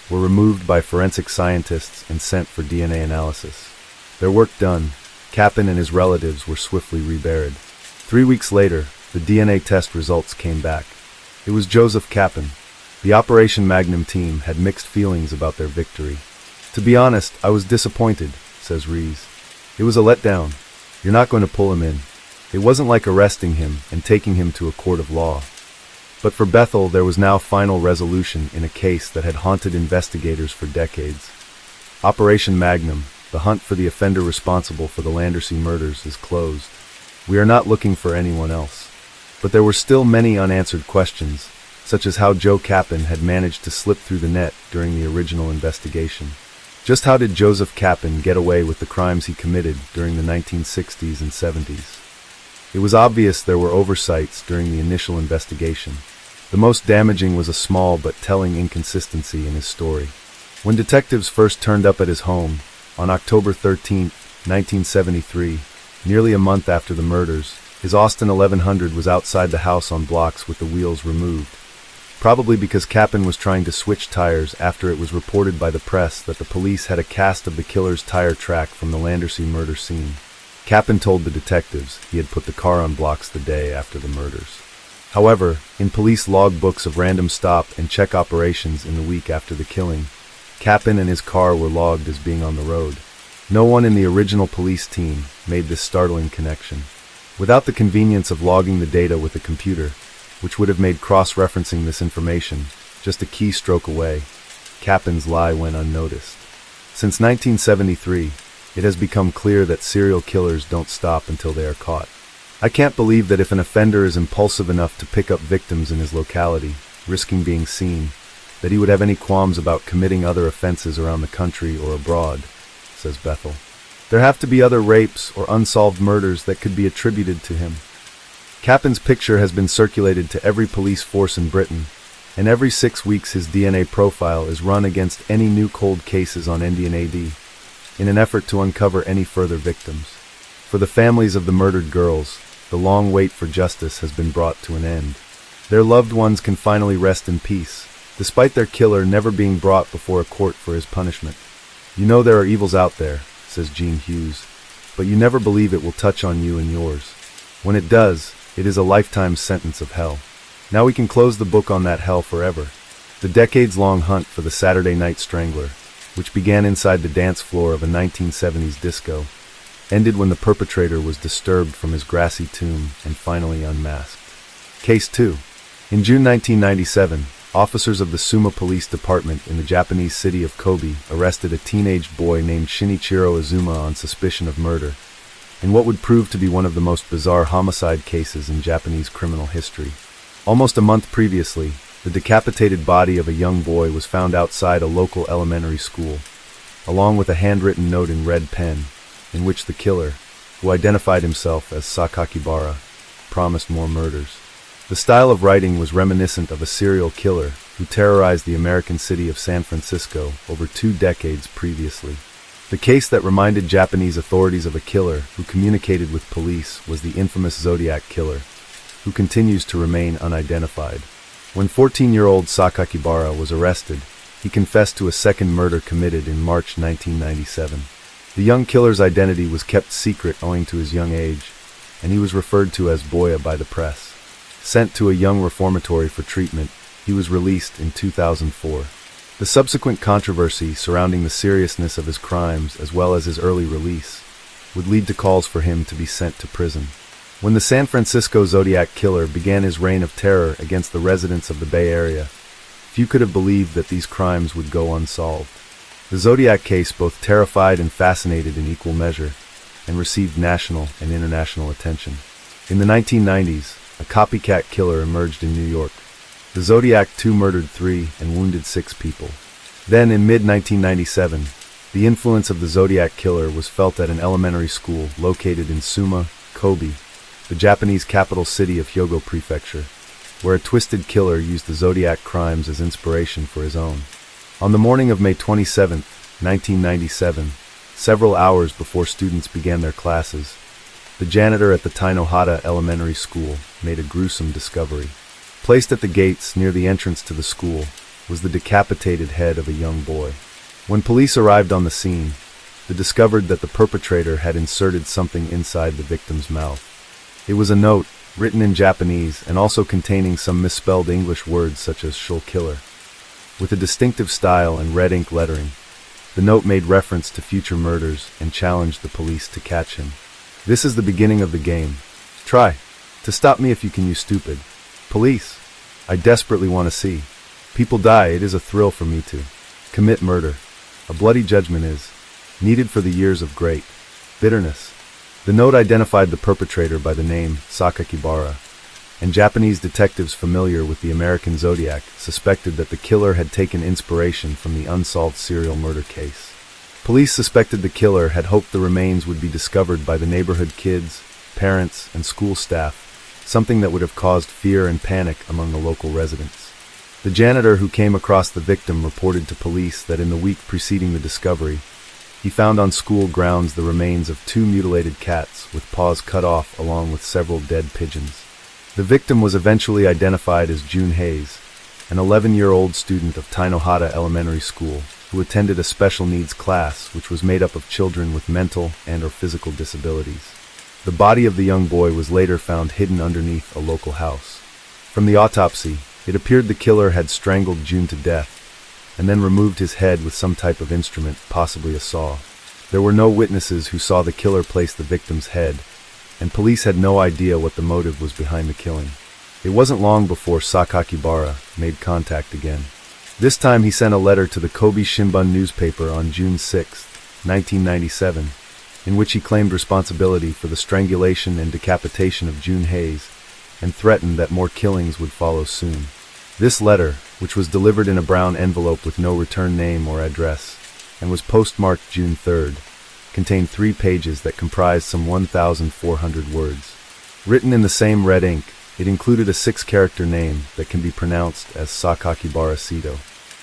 were removed by forensic scientists and sent for DNA analysis. Their work done, Capin and his relatives were swiftly reburied. 3 weeks later, the DNA test results came back. It was Joseph Capin. The Operation Magnum team had mixed feelings about their victory. To be honest, I was disappointed, says Rees. It was a letdown. You're not going to pull him in. It wasn't like arresting him and taking him to a court of law. But for Bethel, there was now final resolution in a case that had haunted investigators for decades. Operation Magnum, the hunt for the offender responsible for the Landersea murders, is closed. We are not looking for anyone else. But there were still many unanswered questions, such as how Joe Capin had managed to slip through the net during the original investigation. Just how did Joseph Capin get away with the crimes he committed during the 1960s and 70s? It was obvious there were oversights during the initial investigation. The most damaging was a small but telling inconsistency in his story. When detectives first turned up at his home, on October 13, 1973, nearly a month after the murders, his Austin 1100 was outside the house on blocks with the wheels removed, probably because Capin was trying to switch tires after it was reported by the press that the police had a cast of the killer's tire track from the Landersea murder scene. Capin told the detectives he had put the car on blocks the day after the murders. However, in police logbooks of random stop and check operations in the week after the killing, Capin and his car were logged as being on the road. No one in the original police team made this startling connection. Without the convenience of logging the data with a computer, which would have made cross-referencing this information just a keystroke away, Capin's lie went unnoticed. Since 1973, it has become clear that serial killers don't stop until they are caught. I can't believe that if an offender is impulsive enough to pick up victims in his locality, risking being seen, that he would have any qualms about committing other offenses around the country or abroad, says Bethel. There have to be other rapes or unsolved murders that could be attributed to him. Cappen's picture has been circulated to every police force in Britain, and every 6 weeks his DNA profile is run against any new cold cases on NDNAD, in an effort to uncover any further victims. For the families of the murdered girls, the long wait for justice has been brought to an end. Their loved ones can finally rest in peace, despite their killer never being brought before a court for his punishment. You know there are evils out there, says Gene Hughes, but you never believe it will touch on you and yours. When it does, it is a lifetime sentence of hell. Now we can close the book on that hell forever. The decades-long hunt for the Saturday Night Strangler, which began inside the dance floor of a 1970s disco, ended when the perpetrator was disturbed from his grassy tomb and finally unmasked. Case 2. In June 1997, officers of the Suma Police Department in the Japanese city of Kobe arrested a teenage boy named Shinichiro Azuma on suspicion of murder, in what would prove to be one of the most bizarre homicide cases in Japanese criminal history. Almost a month previously, the decapitated body of a young boy was found outside a local elementary school, along with a handwritten note in red pen, in which the killer, who identified himself as Sakakibara, promised more murders. The style of writing was reminiscent of a serial killer who terrorized the American city of San Francisco over 2 decades previously. The case that reminded Japanese authorities of a killer who communicated with police was the infamous Zodiac Killer, who continues to remain unidentified. When 14-year-old Sakakibara was arrested, he confessed to a second murder committed in March 1997. The young killer's identity was kept secret owing to his young age, and he was referred to as Boya by the press. Sent to a young reformatory for treatment, he was released in 2004. The subsequent controversy surrounding the seriousness of his crimes as well as his early release would lead to calls for him to be sent to prison. When the San Francisco Zodiac Killer began his reign of terror against the residents of the Bay Area, few could have believed that these crimes would go unsolved. The Zodiac case both terrified and fascinated in equal measure, and received national and international attention. In the 1990s, a copycat killer emerged in New York. The Zodiac 2 murdered 3 and wounded 6 people. Then, in mid-1997, the influence of the Zodiac Killer was felt at an elementary school located in Suma, Kobe, the Japanese capital city of Hyogo Prefecture, where a twisted killer used the Zodiac crimes as inspiration for his own. On the morning of May 27, 1997, several hours before students began their classes, the janitor at the Tainohata Elementary School made a gruesome discovery. Placed at the gates near the entrance to the school was the decapitated head of a young boy. When police arrived on the scene, they discovered that the perpetrator had inserted something inside the victim's mouth. It was a note, written in Japanese and also containing some misspelled English words such as "Shul Killer." With a distinctive style and red ink lettering, the note made reference to future murders and challenged the police to catch him. This is the beginning of the game. Try to stop me if you can, you stupid. Police, I desperately want to see people die. It is a thrill for me to commit murder. A bloody judgment is needed for the years of great bitterness. The note identified the perpetrator by the name Sakakibara, and Japanese detectives familiar with the American Zodiac suspected that the killer had taken inspiration from the unsolved serial murder case. Police suspected the killer had hoped the remains would be discovered by the neighborhood kids, parents, and school staff, something that would have caused fear and panic among the local residents. The janitor who came across the victim reported to police that in the week preceding the discovery, he found on school grounds the remains of 2 mutilated cats with paws cut off along with several dead pigeons. The victim was eventually identified as June Hayes, an 11-year-old student of Tainohata Elementary School who attended a special needs class which was made up of children with mental and/or physical disabilities. The body of the young boy was later found hidden underneath a local house. From the autopsy, it appeared the killer had strangled June to death and then removed his head with some type of instrument, possibly a saw. There were no witnesses who saw the killer place the victim's head, and police had no idea what the motive was behind the killing. It wasn't long before Sakakibara made contact again. This time he sent a letter to the Kobe Shimbun newspaper on June 6, 1997, in which he claimed responsibility for the strangulation and decapitation of June Hayes, and threatened that more killings would follow soon. This letter, which was delivered in a brown envelope with no return name or address, and was postmarked June 3rd, contained 3 pages that comprised some 1,400 words. Written in the same red ink, it included a 6-character name that can be pronounced as Sakakibara Sito.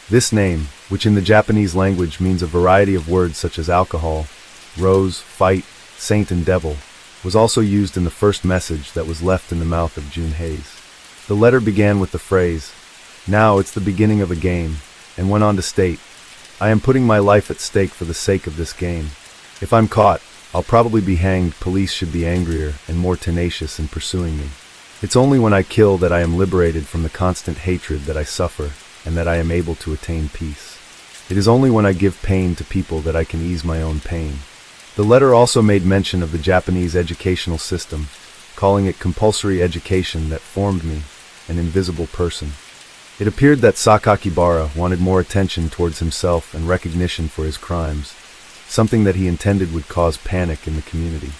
This name, which in the Japanese language means a variety of words such as alcohol, rose, fight, saint and devil, was also used in the first message that was left in the mouth of June Hayes. The letter began with the phrase, "Now it's the beginning of a game," and went on to state, "I am putting my life at stake for the sake of this game. If I'm caught, I'll probably be hanged. Police should be angrier and more tenacious in pursuing me. It's only when I kill that I am liberated from the constant hatred that I suffer and that I am able to attain peace. It is only when I give pain to people that I can ease my own pain." The letter also made mention of the Japanese educational system, calling it compulsory education that formed me, an invisible person. It appeared that Sakakibara wanted more attention towards himself and recognition for his crimes, something that he intended would cause panic in the community.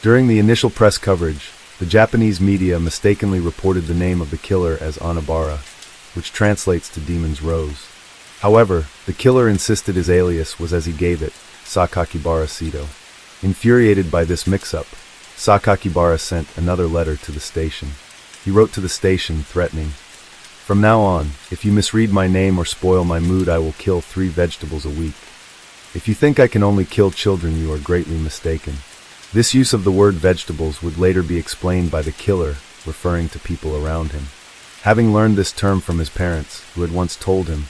During the initial press coverage, the Japanese media mistakenly reported the name of the killer as Onabara, which translates to Demon's Rose. However, the killer insisted his alias was as he gave it, Sakakibara Sito. Infuriated by this mix-up, Sakakibara sent another letter to the station. He wrote to the station threatening, "From now on, if you misread my name or spoil my mood, I will kill 3 vegetables a week. If you think I can only kill children, you are greatly mistaken." This use of the word vegetables would later be explained by the killer, referring to people around him. Having learned this term from his parents, who had once told him,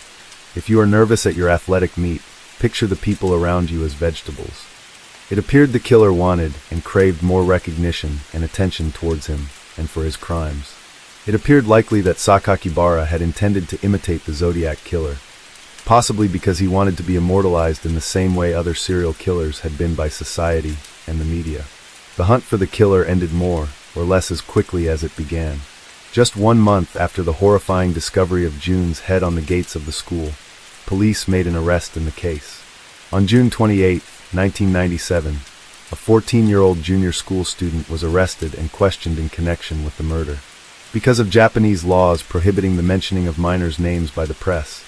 "If you are nervous at your athletic meet, picture the people around you as vegetables." It appeared the killer wanted and craved more recognition and attention towards him and for his crimes. It appeared likely that Sakakibara had intended to imitate the Zodiac killer, possibly because he wanted to be immortalized in the same way other serial killers had been by society and the media. The hunt for the killer ended more or less as quickly as it began. Just 1 month after the horrifying discovery of June's head on the gates of the school, police made an arrest in the case. On June 28, 1997, a 14-year-old junior school student was arrested and questioned in connection with the murder. Because of Japanese laws prohibiting the mentioning of minors' names by the press,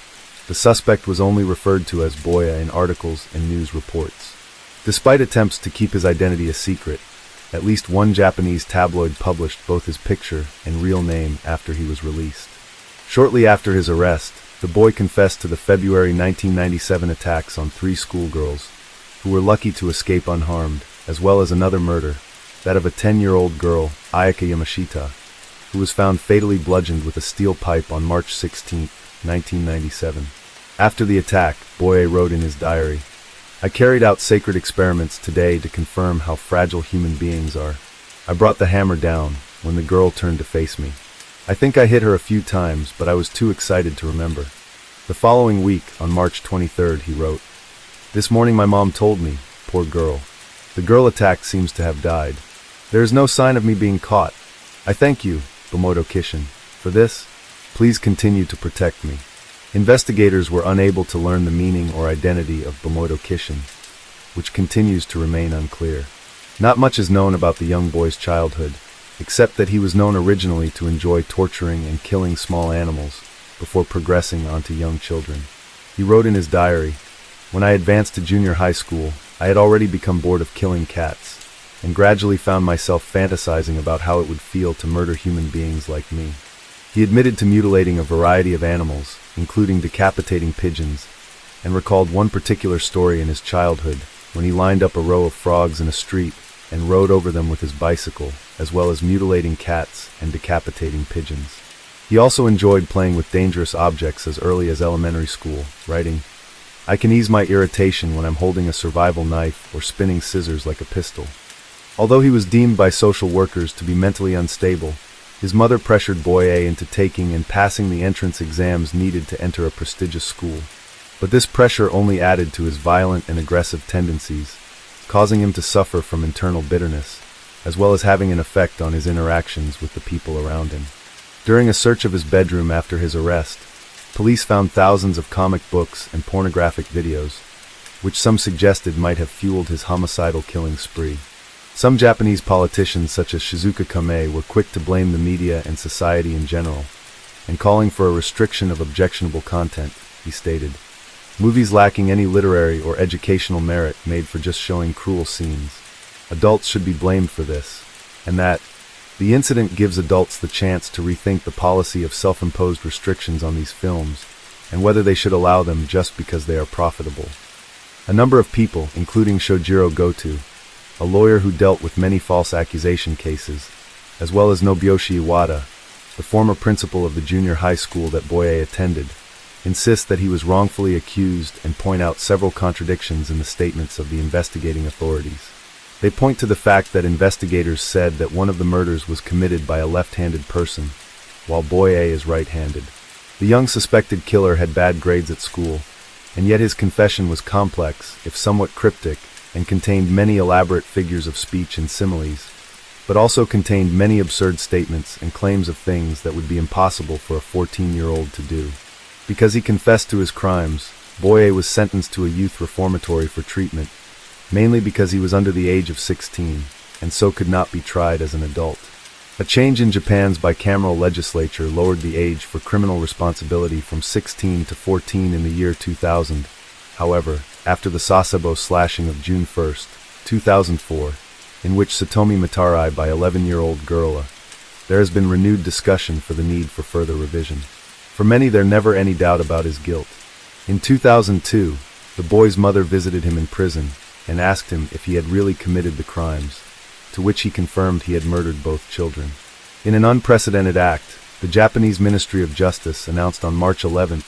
the suspect was only referred to as Boya in articles and news reports. Despite attempts to keep his identity a secret, at least one Japanese tabloid published both his picture and real name after he was released. Shortly after his arrest, the boy confessed to the February 1997 attacks on 3 schoolgirls, who were lucky to escape unharmed, as well as another murder, that of a 10-year-old girl, Ayaka Yamashita, who was found fatally bludgeoned with a steel pipe on March 16, 1997. After the attack, Boye wrote in his diary, "I carried out sacred experiments today to confirm how fragile human beings are. I brought the hammer down when the girl turned to face me. I think I hit her a few times, but I was too excited to remember." The following week, on March 23rd, he wrote, "This morning my mom told me, poor girl. The girl attacked seems to have died. There is no sign of me being caught. I thank you, Bumoto Kishin, for this. Please continue to protect me." Investigators were unable to learn the meaning or identity of Bumoto Kishin, which continues to remain unclear. Not much is known about the young boy's childhood, except that he was known originally to enjoy torturing and killing small animals before progressing onto young children. He wrote in his diary, "When I advanced to junior high school, I had already become bored of killing cats, and gradually found myself fantasizing about how it would feel to murder human beings like me." He admitted to mutilating a variety of animals, including decapitating pigeons, and recalled one particular story in his childhood when he lined up a row of frogs in a street and rode over them with his bicycle, as well as mutilating cats and decapitating pigeons. He also enjoyed playing with dangerous objects as early as elementary school, writing, "I can ease my irritation when I'm holding a survival knife or spinning scissors like a pistol." Although he was deemed by social workers to be mentally unstable, his mother pressured Boye into taking and passing the entrance exams needed to enter a prestigious school. But this pressure only added to his violent and aggressive tendencies, causing him to suffer from internal bitterness, as well as having an effect on his interactions with the people around him. During a search of his bedroom after his arrest, police found thousands of comic books and pornographic videos, which some suggested might have fueled his homicidal killing spree. Some Japanese politicians such as Shizuka Kame were quick to blame the media and society in general, and calling for a restriction of objectionable content. He stated, "Movies lacking any literary or educational merit made for just showing cruel scenes. Adults should be blamed for this, and that the incident gives adults the chance to rethink the policy of self-imposed restrictions on these films and whether they should allow them just because they are profitable." A number of people, including Shojiro Goto, a lawyer who dealt with many false accusation cases, as well as Nobuyoshi Iwata, the former principal of the junior high school that Boye attended, insist that he was wrongfully accused and point out several contradictions in the statements of the investigating authorities. They point to the fact that investigators said that one of the murders was committed by a left-handed person, while Boye is right-handed. The young suspected killer had bad grades at school, and yet his confession was complex, if somewhat cryptic, and contained many elaborate figures of speech and similes, but also contained many absurd statements and claims of things that would be impossible for a 14-year-old to do. Because he confessed to his crimes, Boye was sentenced to a youth reformatory for treatment, mainly because he was under the age of 16, and so could not be tried as an adult. A change in Japan's bicameral legislature lowered the age for criminal responsibility from 16 to 14 in the year 2000. However, after the Sasebo slashing of June 1, 2004, in which Satomi Matarai by 11-year-old Gorilla, there has been renewed discussion for the need for further revision. For many, there never any doubt about his guilt. In 2002, the boy's mother visited him in prison and asked him if he had really committed the crimes, to which he confirmed he had murdered both children. In an unprecedented act, the Japanese Ministry of Justice announced on March 11,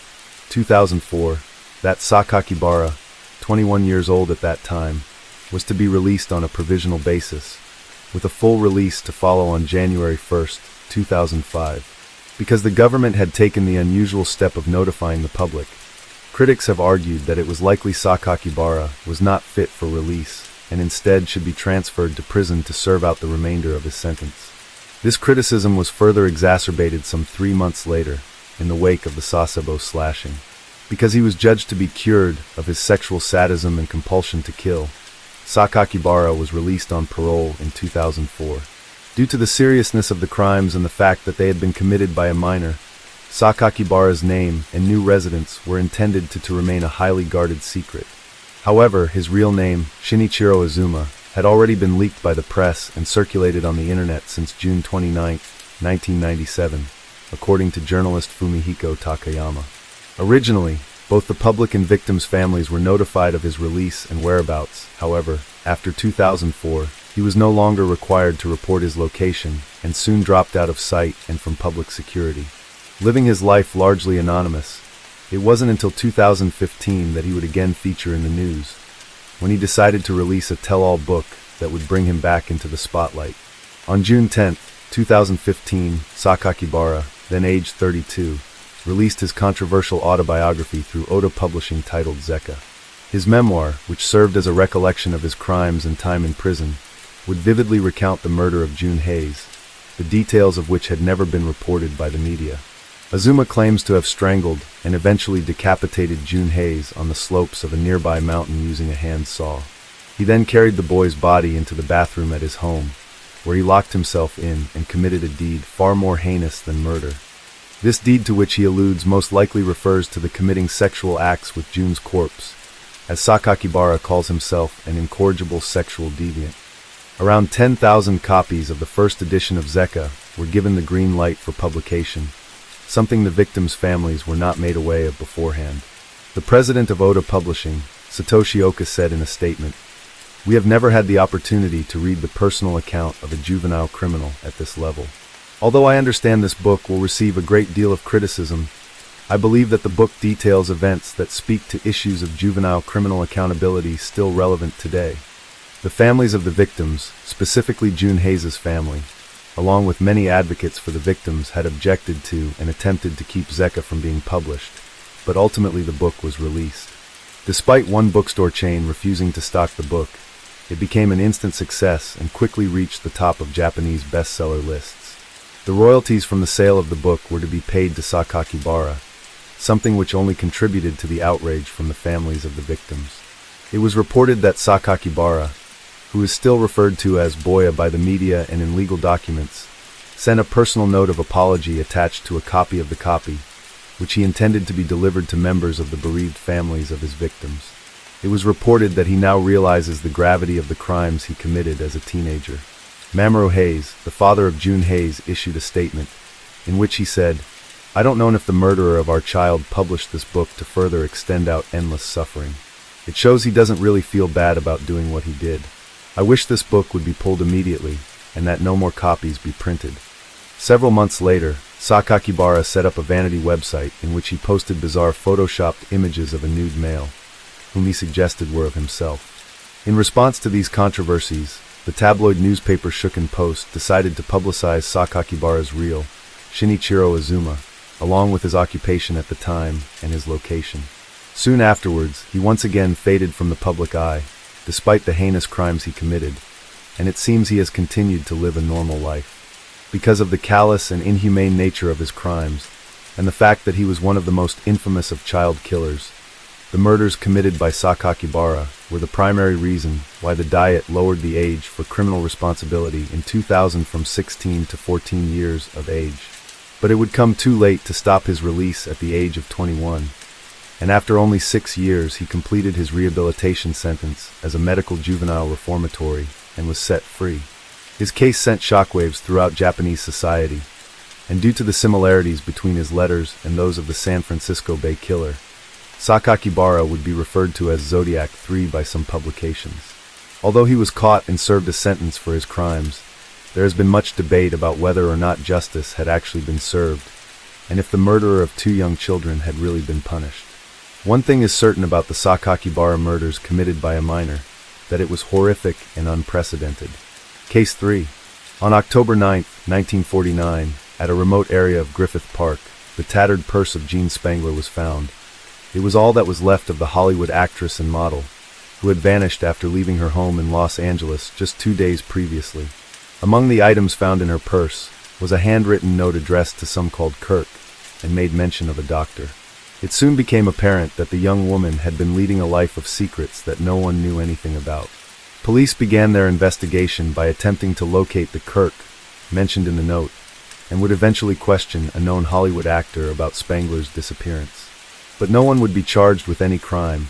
2004, that Sakakibara, 21 years old at that time, was to be released on a provisional basis, with a full release to follow on January 1, 2005. Because the government had taken the unusual step of notifying the public, critics have argued that it was likely Sakakibara was not fit for release and instead should be transferred to prison to serve out the remainder of his sentence. This criticism was further exacerbated some 3 months later, in the wake of the Sasebo slashing. Because he was judged to be cured of his sexual sadism and compulsion to kill, Sakakibara was released on parole in 2004. Due to the seriousness of the crimes and the fact that they had been committed by a minor, Sakakibara's name and new residence were intended to remain a highly guarded secret. However, his real name, Shinichiro Azuma, had already been leaked by the press and circulated on the internet since June 29, 1997, according to journalist Fumihiko Takayama. Originally, both the public and victims' families were notified of his release and whereabouts. However, after 2004, he was no longer required to report his location and soon dropped out of sight and from public security. Living his life largely anonymous, it wasn't until 2015 that he would again feature in the news, when he decided to release a tell-all book that would bring him back into the spotlight. On June 10, 2015, Sakakibara, then aged 32, released his controversial autobiography through Oda Publishing titled Zeka. His memoir, which served as a recollection of his crimes and time in prison, would vividly recount the murder of June Hayes, the details of which had never been reported by the media. Azuma claims to have strangled and eventually decapitated June Hayes on the slopes of a nearby mountain using a hand saw. He then carried the boy's body into the bathroom at his home, where he locked himself in and committed a deed far more heinous than murder. This deed, to which he alludes, most likely refers to the committing sexual acts with June's corpse, as Sakakibara calls himself an incorrigible sexual deviant. Around 10,000 copies of the first edition of Zeka were given the green light for publication, something the victims' families were not made aware of beforehand. The president of Oda Publishing, Satoshi Oka, said in a statement, "We have never had the opportunity to read the personal account of a juvenile criminal at this level. Although I understand this book will receive a great deal of criticism, I believe that the book details events that speak to issues of juvenile criminal accountability still relevant today." The families of the victims, specifically June Hayes' family, along with many advocates for the victims, had objected to and attempted to keep Zeka from being published, but ultimately the book was released. Despite one bookstore chain refusing to stock the book, it became an instant success and quickly reached the top of Japanese bestseller lists. The royalties from the sale of the book were to be paid to Sakakibara, something which only contributed to the outrage from the families of the victims. It was reported that Sakakibara, who is still referred to as Boya by the media and in legal documents, sent a personal note of apology attached to a copy of the copy, which he intended to be delivered to members of the bereaved families of his victims. It was reported that he now realizes the gravity of the crimes he committed as a teenager. Mamoru Hayes, the father of June Hayes, issued a statement in which he said, "I don't know if the murderer of our child published this book to further extend out endless suffering. It shows he doesn't really feel bad about doing what he did. I wish this book would be pulled immediately and that no more copies be printed." Several months later, Sakakibara set up a vanity website in which he posted bizarre photoshopped images of a nude male, whom he suggested were of himself. In response to these controversies, the tabloid newspaper Shuken Post decided to publicize Sakakibara's real, Shinichiro Azuma, along with his occupation at the time and his location. Soon afterwards, he once again faded from the public eye, despite the heinous crimes he committed, and it seems he has continued to live a normal life. Because of the callous and inhumane nature of his crimes, and the fact that he was one of the most infamous of child killers, the murders committed by Sakakibara were the primary reason why the Diet lowered the age for criminal responsibility in 2000 from 16 to 14 years of age. But it would come too late to stop his release at the age of 21, and after only 6 years he completed his rehabilitation sentence as a medical juvenile reformatory and was set free. His case sent shockwaves throughout Japanese society, and due to the similarities between his letters and those of the San Francisco Bay Killer, Sakakibara would be referred to as Zodiac 3 by some publications. Although he was caught and served a sentence for his crimes, there has been much debate about whether or not justice had actually been served, and if the murderer of 2 young children had really been punished. One thing is certain about the Sakakibara murders committed by a minor, that it was horrific and unprecedented. Case 3. On October 9, 1949, at a remote area of Griffith Park, the tattered purse of Jean Spangler was found. It was all that was left of the Hollywood actress and model, who had vanished after leaving her home in Los Angeles just 2 days previously. Among the items found in her purse was a handwritten note addressed to some called Kirk, and made mention of a doctor. It soon became apparent that the young woman had been leading a life of secrets that no one knew anything about. Police began their investigation by attempting to locate the Kirk mentioned in the note, and would eventually question a known Hollywood actor about Spangler's disappearance. But no one would be charged with any crime,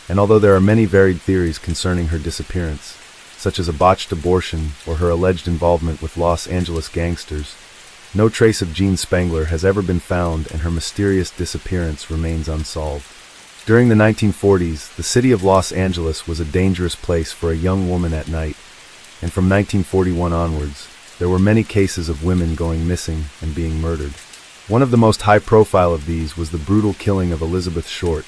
and although there are many varied theories concerning her disappearance, such as a botched abortion or her alleged involvement with Los Angeles gangsters, no trace of Jean Spangler has ever been found and her mysterious disappearance remains unsolved. During the 1940s, the city of Los Angeles was a dangerous place for a young woman at night, and from 1941 onwards, there were many cases of women going missing and being murdered. One of the most high-profile of these was the brutal killing of Elizabeth Short,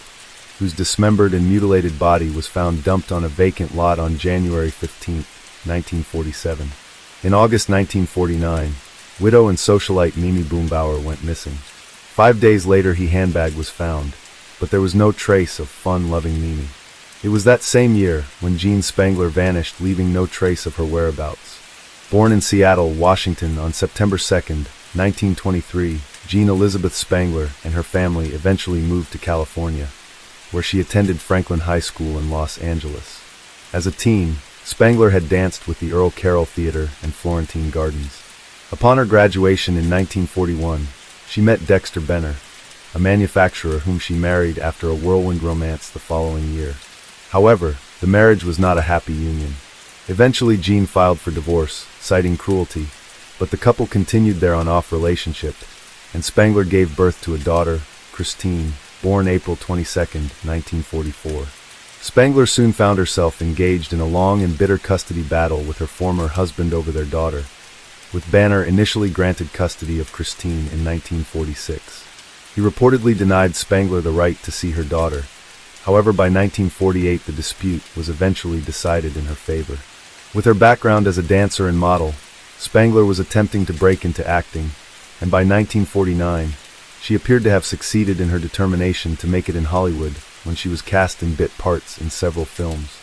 whose dismembered and mutilated body was found dumped on a vacant lot on January 15, 1947. In August 1949, widow and socialite Mimi Boombauer went missing. 5 days later, her handbag was found, but there was no trace of fun-loving Mimi. It was that same year when Jean Spangler vanished, leaving no trace of her whereabouts. Born in Seattle, Washington on September 2, 1923, Jean Elizabeth Spangler and her family eventually moved to California, where she attended Franklin High School in Los Angeles. As a teen, Spangler had danced with the Earl Carroll Theater and Florentine Gardens. Upon her graduation in 1941, she met Dexter Benner, a manufacturer whom she married after a whirlwind romance the following year. However, the marriage was not a happy union. Eventually, Jean filed for divorce, citing cruelty, but the couple continued their on-off relationship, and Spangler gave birth to a daughter, Christine, born April 22, 1944. Spangler soon found herself engaged in a long and bitter custody battle with her former husband over their daughter, with Banner initially granted custody of Christine in 1946. He reportedly denied Spangler the right to see her daughter. However, by 1948 the dispute was eventually decided in her favor. With her background as a dancer and model, Spangler was attempting to break into acting, and by 1949, she appeared to have succeeded in her determination to make it in Hollywood when she was cast in bit parts in several films.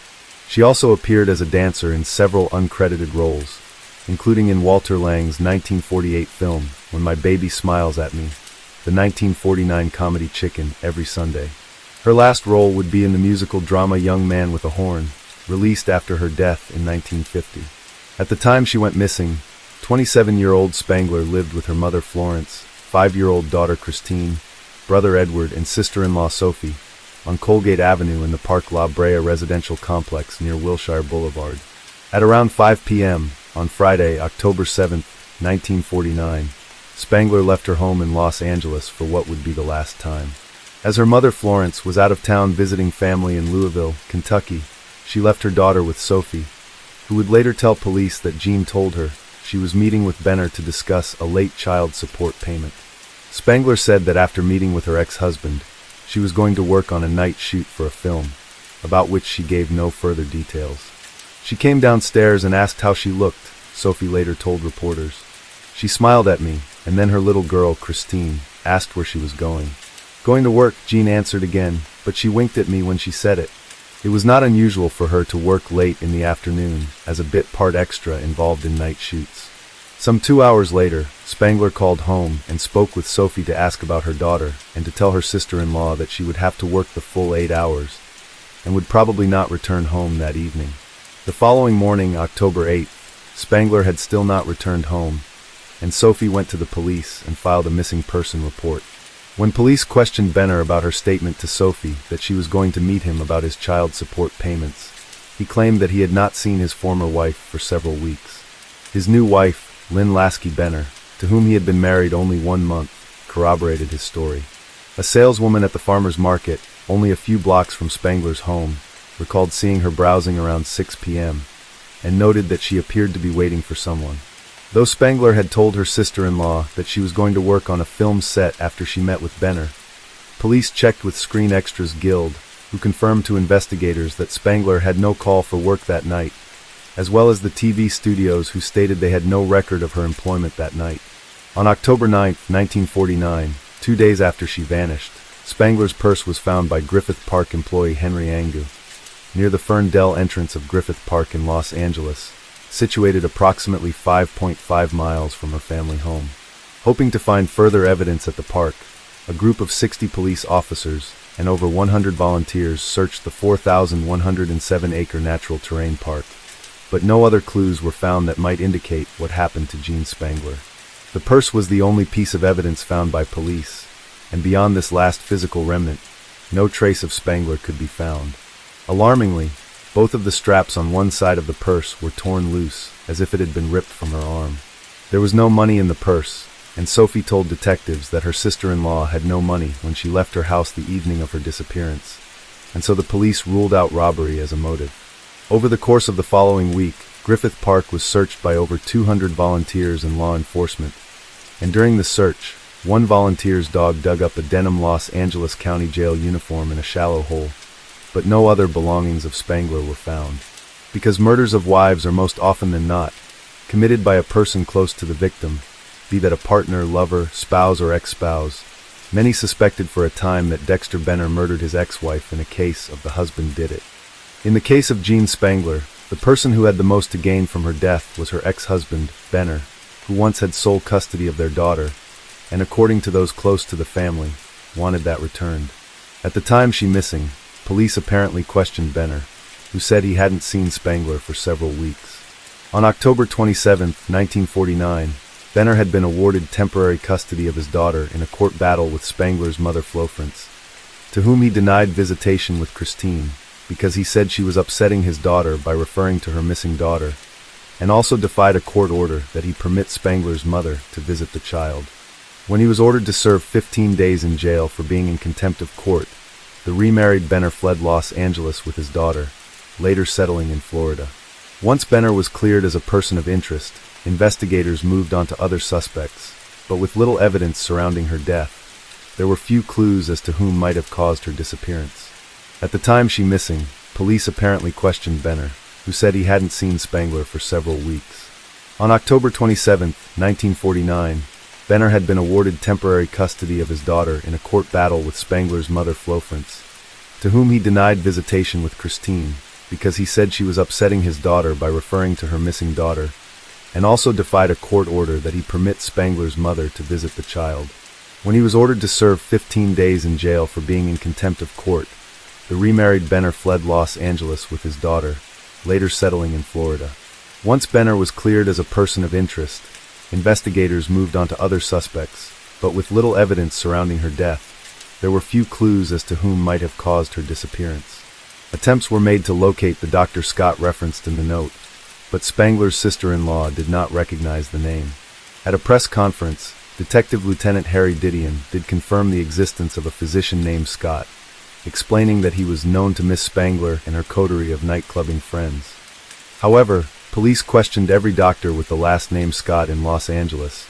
She also appeared as a dancer in several uncredited roles, including in Walter Lang's 1948 film When My Baby Smiles at Me, the 1949 comedy Chicken Every Sunday. Her last role would be in the musical drama Young Man with a Horn, released after her death in 1950. At the time she went missing, 27-year-old Spangler lived with her mother Florence, 5-year-old daughter Christine, brother Edward, and sister-in-law Sophie, on Colgate Avenue in the Park La Brea residential complex near Wilshire Boulevard. At around 5 p.m. on Friday, October 7, 1949, Spangler left her home in Los Angeles for what would be the last time. As her mother Florence was out of town visiting family in Louisville, Kentucky, she left her daughter with Sophie, who would later tell police that Jean told her she was meeting with Benner to discuss a late child support payment. Spangler said that after meeting with her ex-husband, she was going to work on a night shoot for a film, about which she gave no further details. She came downstairs and asked how she looked, Sophie later told reporters. She smiled at me, and then her little girl, Christine, asked where she was going. Going to work, Jean answered again, but she winked at me when she said it. It was not unusual for her to work late in the afternoon, as a bit part extra involved in night shoots. Some 2 hours later, Spangler called home and spoke with Sophie to ask about her daughter and to tell her sister-in-law that she would have to work the full 8 hours and would probably not return home that evening. The following morning, October 8th, Spangler had still not returned home, and Sophie went to the police and filed a missing person report. When police questioned Benner about her statement to Sophie that she was going to meet him about his child support payments, he claimed that he had not seen his former wife for several weeks. His new wife, Lynn Lasky Benner, to whom he had been married only 1 month, corroborated his story. A saleswoman at the farmer's market, only a few blocks from Spangler's home, recalled seeing her browsing around 6 p.m., and noted that she appeared to be waiting for someone. Though Spangler had told her sister-in-law that she was going to work on a film set after she met with Benner, police checked with Screen Extras Guild, who confirmed to investigators that Spangler had no call for work that night, as well as the TV studios, who stated they had no record of her employment that night. On October 9, 1949, 2 days after she vanished, Spangler's purse was found by Griffith Park employee Henry Angu, near the Ferndale entrance of Griffith Park in Los Angeles, situated approximately 5.5 miles from her family home. Hoping to find further evidence at the park, a group of 60 police officers and over 100 volunteers searched the 4,107-acre natural terrain park, but no other clues were found that might indicate what happened to Jean Spangler. The purse was the only piece of evidence found by police, and beyond this last physical remnant, no trace of Spangler could be found. Alarmingly, both of the straps on one side of the purse were torn loose, as if it had been ripped from her arm. There was no money in the purse, and Sophie told detectives that her sister-in-law had no money when she left her house the evening of her disappearance, and so the police ruled out robbery as a motive. Over the course of the following week, Griffith Park was searched by over 200 volunteers and law enforcement, and during the search, one volunteer's dog dug up a denim Los Angeles County Jail uniform in a shallow hole, but no other belongings of Spangler were found. Because murders of wives are most often than not committed by a person close to the victim, be that a partner, lover, spouse, or ex-spouse, many suspected for a time that Dexter Benner murdered his ex-wife in a case of the husband did it. In the case of Jean Spangler, the person who had the most to gain from her death was her ex-husband, Benner, who once had sole custody of their daughter, and according to those close to the family, wanted that returned. At the time she missing, police apparently questioned Benner, who said he hadn't seen Spangler for several weeks. On October 27, 1949, Benner had been awarded temporary custody of his daughter in a court battle with Spangler's mother Florence, to whom he denied visitation with Christine because he said she was upsetting his daughter by referring to her missing daughter, and also defied a court order that he permit Spangler's mother to visit the child. When he was ordered to serve 15 days in jail for being in contempt of court, the remarried Benner fled Los Angeles with his daughter, later settling in Florida. Once Benner was cleared as a person of interest, investigators moved on to other suspects, but with little evidence surrounding her death, there were few clues as to whom might have caused her disappearance. At the time she missing, police apparently questioned Benner, who said he hadn't seen Spangler for several weeks. On October 27, 1949, Benner had been awarded temporary custody of his daughter in a court battle with Spangler's mother Florence, to whom he denied visitation with Christine because he said she was upsetting his daughter by referring to her missing daughter, and also defied a court order that he permit Spangler's mother to visit the child. When he was ordered to serve 15 days in jail for being in contempt of court, the remarried Benner fled Los Angeles with his daughter, later settling in Florida. Once Benner was cleared as a person of interest, investigators moved on to other suspects, but with little evidence surrounding her death, there were few clues as to whom might have caused her disappearance. Attempts were made to locate the Dr. Scott referenced in the note, but Spangler's sister-in-law did not recognize the name. At a press conference, Detective Lieutenant Harry Didion did confirm the existence of a physician named Scott, explaining that he was known to Miss Spangler and her coterie of nightclubbing friends. However, police questioned every doctor with the last name Scott in Los Angeles,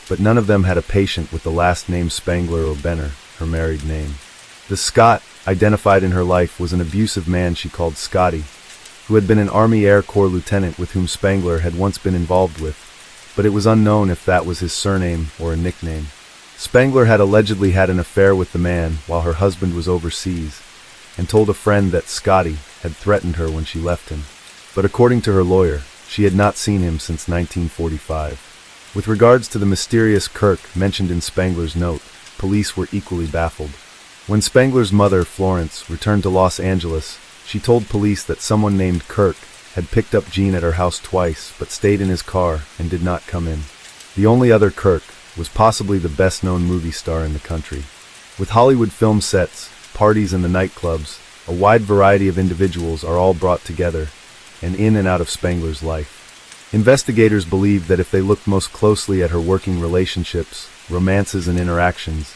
but none of them had a patient with the last name Spangler or Benner, her married name. The Scott identified in her life was an abusive man she called Scotty, who had been an Army Air Corps lieutenant with whom Spangler had once been involved with, but it was unknown if that was his surname or a nickname. Spangler had allegedly had an affair with the man while her husband was overseas, and told a friend that Scotty had threatened her when she left him. But according to her lawyer, she had not seen him since 1945. With regards to the mysterious Kirk mentioned in Spangler's note, police were equally baffled. When Spangler's mother, Florence, returned to Los Angeles, she told police that someone named Kirk had picked up Jean at her house twice but stayed in his car and did not come in. The only other Kirk was possibly the best-known movie star in the country. With Hollywood film sets, parties and the nightclubs, a wide variety of individuals are all brought together and in and out of Spangler's life. Investigators believed that if they looked most closely at her working relationships, romances and interactions,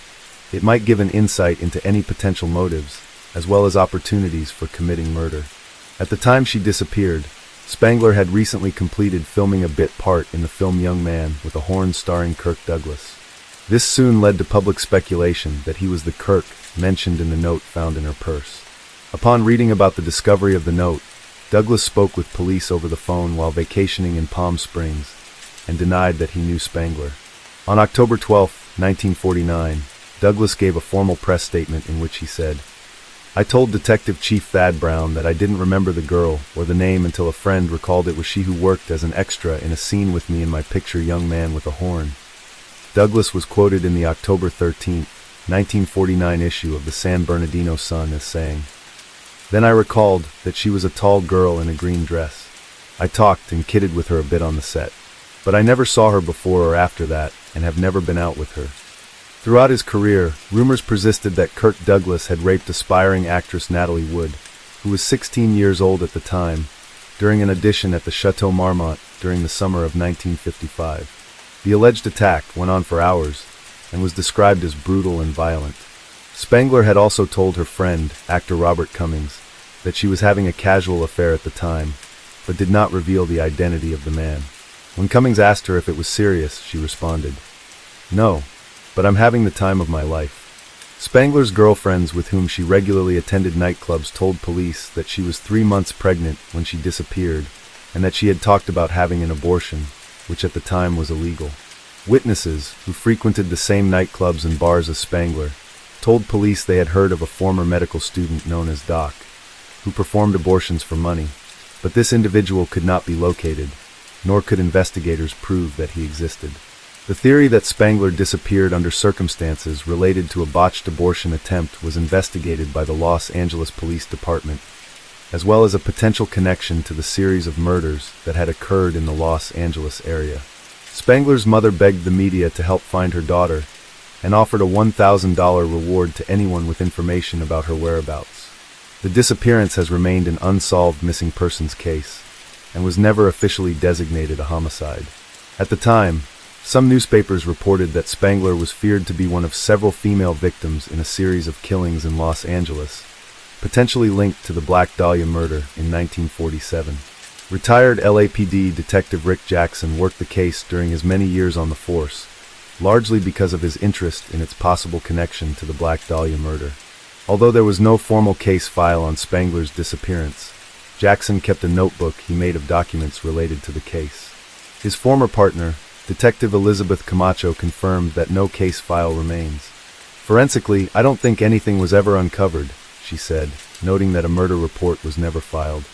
it might give an insight into any potential motives, as well as opportunities for committing murder. At the time she disappeared, Spangler had recently completed filming a bit part in the film Young Man with a horn starring Kirk Douglas. This soon led to public speculation that he was the Kirk mentioned in the note found in her purse. Upon reading about the discovery of the note, Douglas spoke with police over the phone while vacationing in Palm Springs and denied that he knew Spangler. On October 12, 1949, Douglas gave a formal press statement in which he said, "I told Detective Chief Thad Brown that I didn't remember the girl or the name until a friend recalled it was she who worked as an extra in a scene with me in my picture Young Man with a Horn." Douglas was quoted in the October 13, 1949 issue of the San Bernardino Sun as saying, "Then I recalled that she was a tall girl in a green dress. I talked and kidded with her a bit on the set, but I never saw her before or after that and have never been out with her." Throughout his career, rumors persisted that Kirk Douglas had raped aspiring actress Natalie Wood, who was 16 years old at the time, during an audition at the Chateau Marmont during the summer of 1955. The alleged attack went on for hours and was described as brutal and violent. Spangler had also told her friend, actor Robert Cummings, that she was having a casual affair at the time, but did not reveal the identity of the man. When Cummings asked her if it was serious, she responded, "No, but I'm having the time of my life." Spangler's girlfriends with whom she regularly attended nightclubs told police that she was 3 months pregnant when she disappeared and that she had talked about having an abortion, which at the time was illegal. Witnesses, who frequented the same nightclubs and bars as Spangler, told police they had heard of a former medical student known as Doc, who performed abortions for money, but this individual could not be located, nor could investigators prove that he existed. The theory that Spangler disappeared under circumstances related to a botched abortion attempt was investigated by the Los Angeles Police Department, as well as a potential connection to the series of murders that had occurred in the Los Angeles area. Spangler's mother begged the media to help find her daughter and offered a $1,000 reward to anyone with information about her whereabouts. The disappearance has remained an unsolved missing persons case and was never officially designated a homicide. At the time, some newspapers reported that Spangler was feared to be one of several female victims in a series of killings in Los Angeles, potentially linked to the Black Dahlia murder in 1947. Retired LAPD Detective Rick Jackson worked the case during his many years on the force, largely because of his interest in its possible connection to the Black Dahlia murder. Although there was no formal case file on Spangler's disappearance, Jackson kept a notebook he made of documents related to the case. His former partner, Detective Elizabeth Camacho, confirmed that no case file remains. "Forensically, I don't think anything was ever uncovered," she said, noting that a murder report was never filed.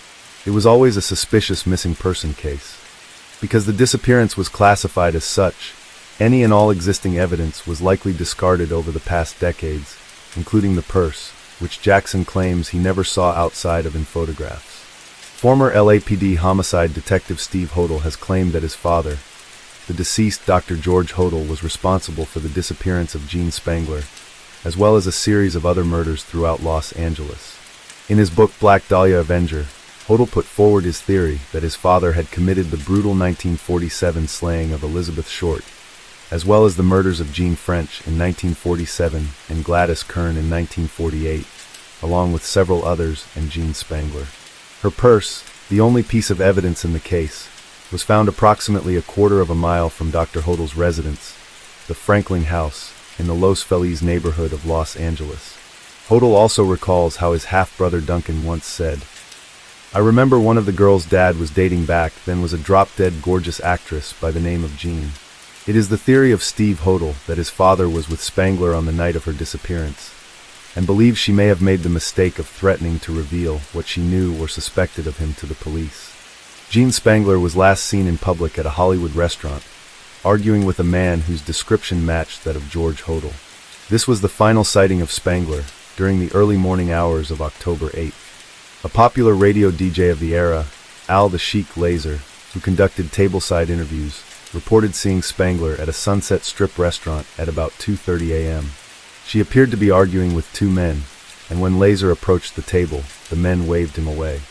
It was always a suspicious missing person case. Because the disappearance was classified as such, any and all existing evidence was likely discarded over the past decades, including the purse, which Jackson claims he never saw outside of in photographs. Former LAPD homicide detective Steve Hodel has claimed that his father, the deceased Dr. George Hodel, was responsible for the disappearance of Jean Spangler, as well as a series of other murders throughout Los Angeles. In his book Black Dahlia Avenger, Hodel put forward his theory that his father had committed the brutal 1947 slaying of Elizabeth Short, as well as the murders of Jean French in 1947 and Gladys Kern in 1948, along with several others and Jean Spangler. Her purse, the only piece of evidence in the case, was found approximately a quarter of a mile from Dr. Hodel's residence, the Franklin House, in the Los Feliz neighborhood of Los Angeles. Hodel also recalls how his half-brother Duncan once said, "I remember one of the girls Dad was dating back then was a drop-dead gorgeous actress by the name of Jean." It is the theory of Steve Hodel that his father was with Spangler on the night of her disappearance, and believes she may have made the mistake of threatening to reveal what she knew or suspected of him to the police. Jean Spangler was last seen in public at a Hollywood restaurant, arguing with a man whose description matched that of George Hodel. This was the final sighting of Spangler during the early morning hours of October 8th. A popular radio DJ of the era, Al the Sheik Laser, who conducted tableside interviews, reported seeing Spangler at a Sunset Strip restaurant at about 2:30 a.m. She appeared to be arguing with two men, and when Laser approached the table, the men waved him away.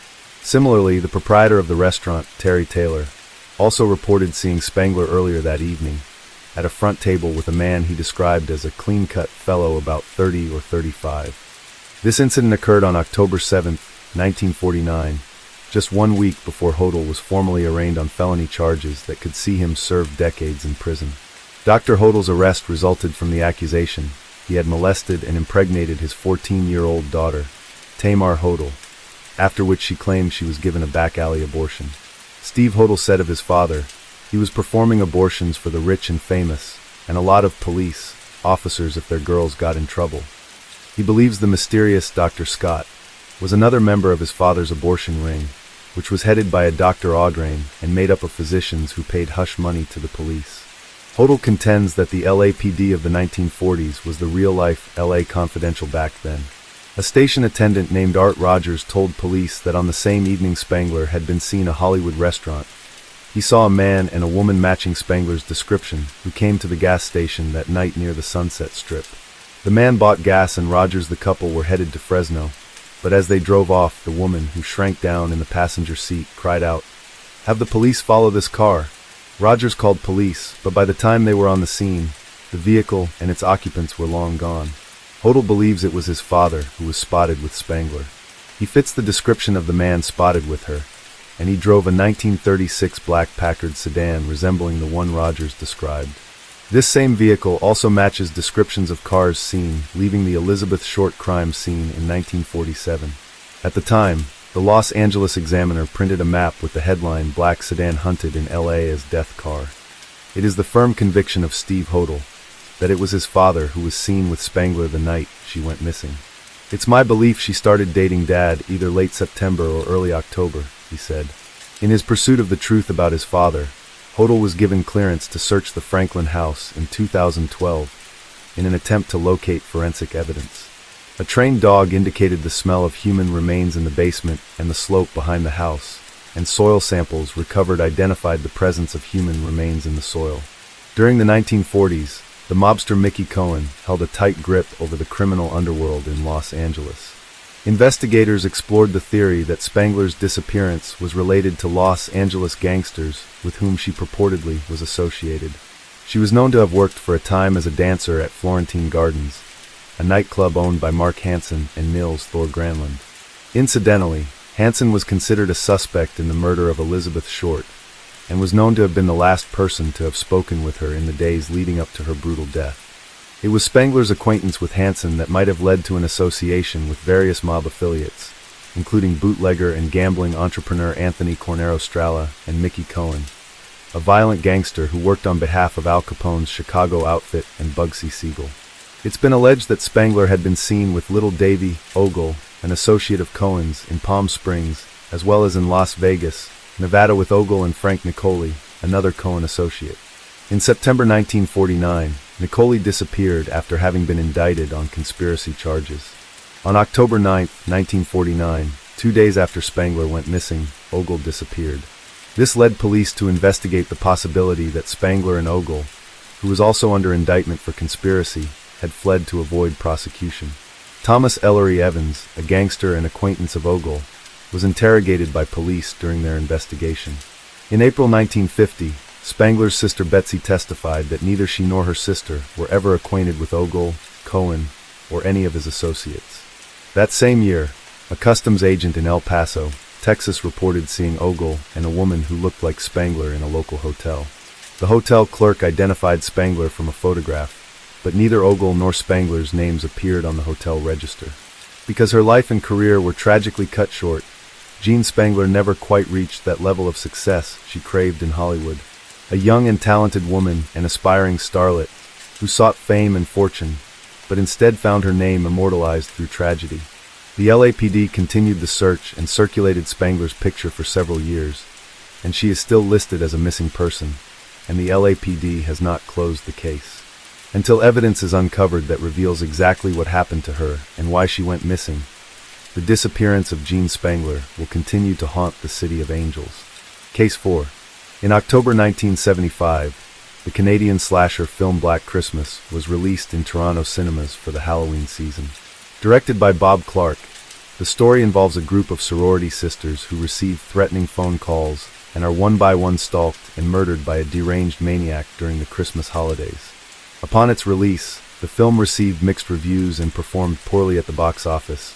Similarly, the proprietor of the restaurant, Terry Taylor, also reported seeing Spangler earlier that evening, at a front table with a man he described as a clean-cut fellow about 30 or 35. This incident occurred on October 7, 1949, just 1 week before Hodel was formally arraigned on felony charges that could see him serve decades in prison. Dr. Hodel's arrest resulted from the accusation he had molested and impregnated his 14-year-old daughter, Tamar Hodel, after which she claimed she was given a back-alley abortion. Steve Hodel said of his father, he was performing abortions for the rich and famous, and a lot of police officers if their girls got in trouble. He believes the mysterious Dr. Scott was another member of his father's abortion ring, which was headed by a Dr. Audrain and made up of physicians who paid hush money to the police. Hodel contends that the LAPD of the 1940s was the real-life LA Confidential back then. A station attendant named Art Rogers told police that on the same evening Spangler had been seen at a Hollywood restaurant. He saw a man and a woman matching Spangler's description who came to the gas station that night near the Sunset Strip. The man bought gas and Rogers the couple were headed to Fresno, but as they drove off, the woman, who shrank down in the passenger seat, cried out, "Have the police follow this car." Rogers called police, but by the time they were on the scene, the vehicle and its occupants were long gone. Hodel believes it was his father who was spotted with Spangler. He fits the description of the man spotted with her, and he drove a 1936 black Packard sedan resembling the one Rogers described. This same vehicle also matches descriptions of cars seen leaving the Elizabeth Short crime scene in 1947. At the time, the Los Angeles Examiner printed a map with the headline "Black Sedan Hunted in LA as Death Car." It is the firm conviction of Steve Hodel that it was his father who was seen with Spangler the night she went missing. "It's my belief she started dating Dad either late September or early October," he said. In his pursuit of the truth about his father, Hodel was given clearance to search the Franklin house in 2012 in an attempt to locate forensic evidence. A trained dog indicated the smell of human remains in the basement and the slope behind the house, and soil samples recovered identified the presence of human remains in the soil. During the 1940s, the mobster Mickey Cohen held a tight grip over the criminal underworld in Los Angeles. Investigators explored the theory that Spangler's disappearance was related to Los Angeles gangsters with whom she purportedly was associated. She was known to have worked for a time as a dancer at Florentine Gardens, a nightclub owned by Mark Hansen and Nils Thor Granlund. Incidentally, Hansen was considered a suspect in the murder of Elizabeth Short, and was known to have been the last person to have spoken with her in the days leading up to her brutal death. It was Spangler's acquaintance with Hansen that might have led to an association with various mob affiliates, including bootlegger and gambling entrepreneur Anthony Cornero Stralla and Mickey Cohen, a violent gangster who worked on behalf of Al Capone's Chicago outfit and Bugsy Siegel. It's been alleged that Spangler had been seen with Little Davy Ogle, an associate of Cohen's, in Palm Springs, as well as in Las Vegas, Nevada with Ogle and Frank Nicoli, another Cohen associate. In September 1949, Nicoli disappeared after having been indicted on conspiracy charges. On October 9, 1949, 2 days after Spangler went missing, Ogle disappeared. This led police to investigate the possibility that Spangler and Ogle, who was also under indictment for conspiracy, had fled to avoid prosecution. Thomas Ellery Evans, a gangster and acquaintance of Ogle, was interrogated by police during their investigation. In April 1950, Spangler's sister Betsy testified that neither she nor her sister were ever acquainted with Ogle, Cohen, or any of his associates. That same year, a customs agent in El Paso, Texas reported seeing Ogle and a woman who looked like Spangler in a local hotel. The hotel clerk identified Spangler from a photograph, but neither Ogle nor Spangler's names appeared on the hotel register. Because her life and career were tragically cut short, Jean Spangler never quite reached that level of success she craved in Hollywood. A young and talented woman, an aspiring starlet, who sought fame and fortune, but instead found her name immortalized through tragedy. The LAPD continued the search and circulated Spangler's picture for several years, and she is still listed as a missing person, and the LAPD has not closed the case. Until evidence is uncovered that reveals exactly what happened to her and why she went missing, the disappearance of Jean Spangler will continue to haunt the City of Angels. Case 4. In October 1975, the Canadian slasher film Black Christmas was released in Toronto cinemas for the Halloween season. Directed by Bob Clark, the story involves a group of sorority sisters who receive threatening phone calls and are one by one stalked and murdered by a deranged maniac during the Christmas holidays. Upon its release, the film received mixed reviews and performed poorly at the box office,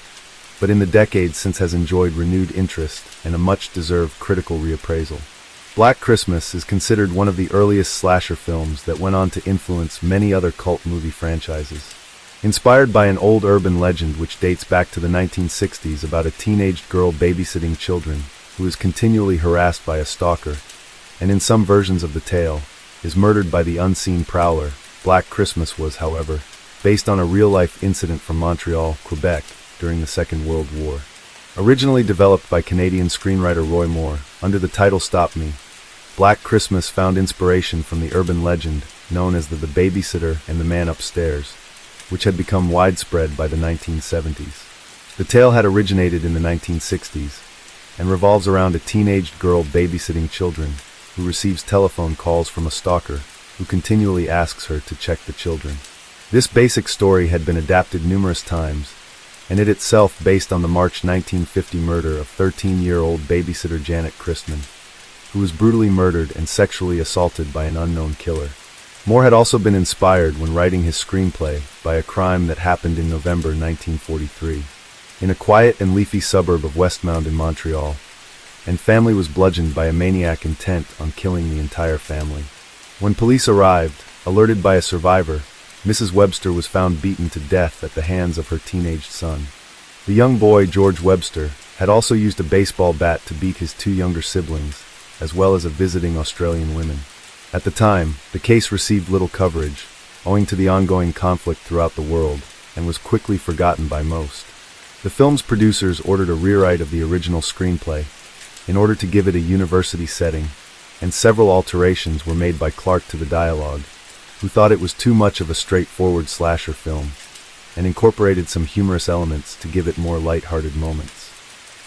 but in the decades since has enjoyed renewed interest and a much-deserved critical reappraisal. Black Christmas is considered one of the earliest slasher films that went on to influence many other cult movie franchises. Inspired by an old urban legend which dates back to the 1960s about a teenaged girl babysitting children who is continually harassed by a stalker, and in some versions of the tale, is murdered by the unseen prowler, Black Christmas was, however, based on a real-life incident from Montreal, Quebec, during the Second World War. Originally developed by Canadian screenwriter Roy Moore, under the title Stop Me, Black Christmas found inspiration from the urban legend known as the Babysitter and the Man Upstairs, which had become widespread by the 1970s. The tale had originated in the 1960s and revolves around a teenaged girl babysitting children who receives telephone calls from a stalker who continually asks her to check the children. This basic story had been adapted numerous times, and it itself based on the March 1950 murder of 13-year-old babysitter Janet Christman, who was brutally murdered and sexually assaulted by an unknown killer. Moore had also been inspired when writing his screenplay by a crime that happened in November 1943. In a quiet and leafy suburb of Westmount in Montreal, and family was bludgeoned by a maniac intent on killing the entire family. When police arrived, alerted by a survivor, Mrs. Webster was found beaten to death at the hands of her teenaged son. The young boy, George Webster, had also used a baseball bat to beat his two younger siblings, as well as a visiting Australian woman. At the time, the case received little coverage, owing to the ongoing conflict throughout the world, and was quickly forgotten by most. The film's producers ordered a rewrite of the original screenplay, in order to give it a university setting, and several alterations were made by Clark to the dialogue, who thought it was too much of a straightforward slasher film, and incorporated some humorous elements to give it more light-hearted moments.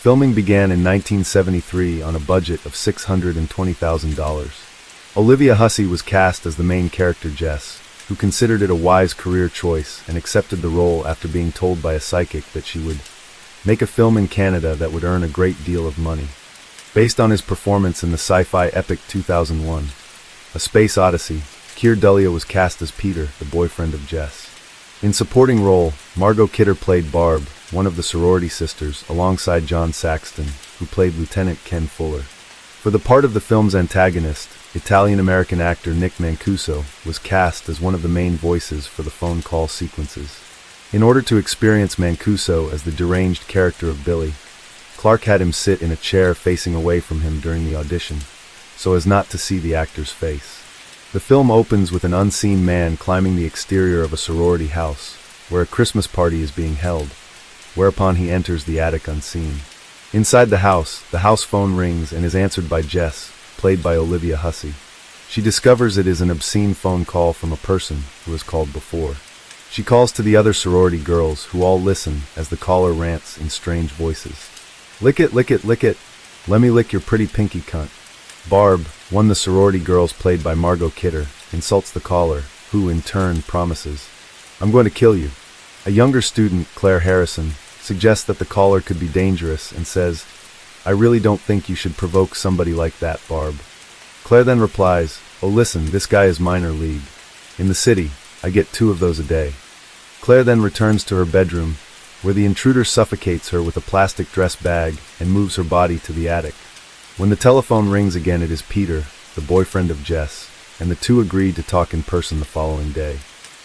Filming began in 1973 on a budget of $620,000. Olivia Hussey was cast as the main character Jess, who considered it a wise career choice and accepted the role after being told by a psychic that she would make a film in Canada that would earn a great deal of money. Based on his performance in the sci-fi epic 2001, A Space Odyssey, Keir Dullea was cast as Peter, the boyfriend of Jess. In supporting role, Margot Kidder played Barb, one of the sorority sisters, alongside John Saxton, who played Lieutenant Ken Fuller. For the part of the film's antagonist, Italian-American actor Nick Mancuso was cast as one of the main voices for the phone call sequences. In order to experience Mancuso as the deranged character of Billy, Clark had him sit in a chair facing away from him during the audition, so as not to see the actor's face. The film opens with an unseen man climbing the exterior of a sorority house, where a Christmas party is being held, whereupon he enters the attic unseen. Inside the house phone rings and is answered by Jess, played by Olivia Hussey. She discovers it is an obscene phone call from a person who has called before. She calls to the other sorority girls, who all listen as the caller rants in strange voices. Lick it, lick it, lick it. Let me lick your pretty pinky cunt. Barb, one of the sorority girls played by Margot Kidder, insults the caller, who in turn promises, I'm going to kill you. A younger student, Claire Harrison, suggests that the caller could be dangerous and says, I really don't think you should provoke somebody like that, Barb. Claire then replies, oh listen, this guy is minor league. In the city, I get 2 of those a day. Claire then returns to her bedroom, where the intruder suffocates her with a plastic dress bag and moves her body to the attic. When the telephone rings again, it is Peter, the boyfriend of Jess, and the two agree to talk in person the following day.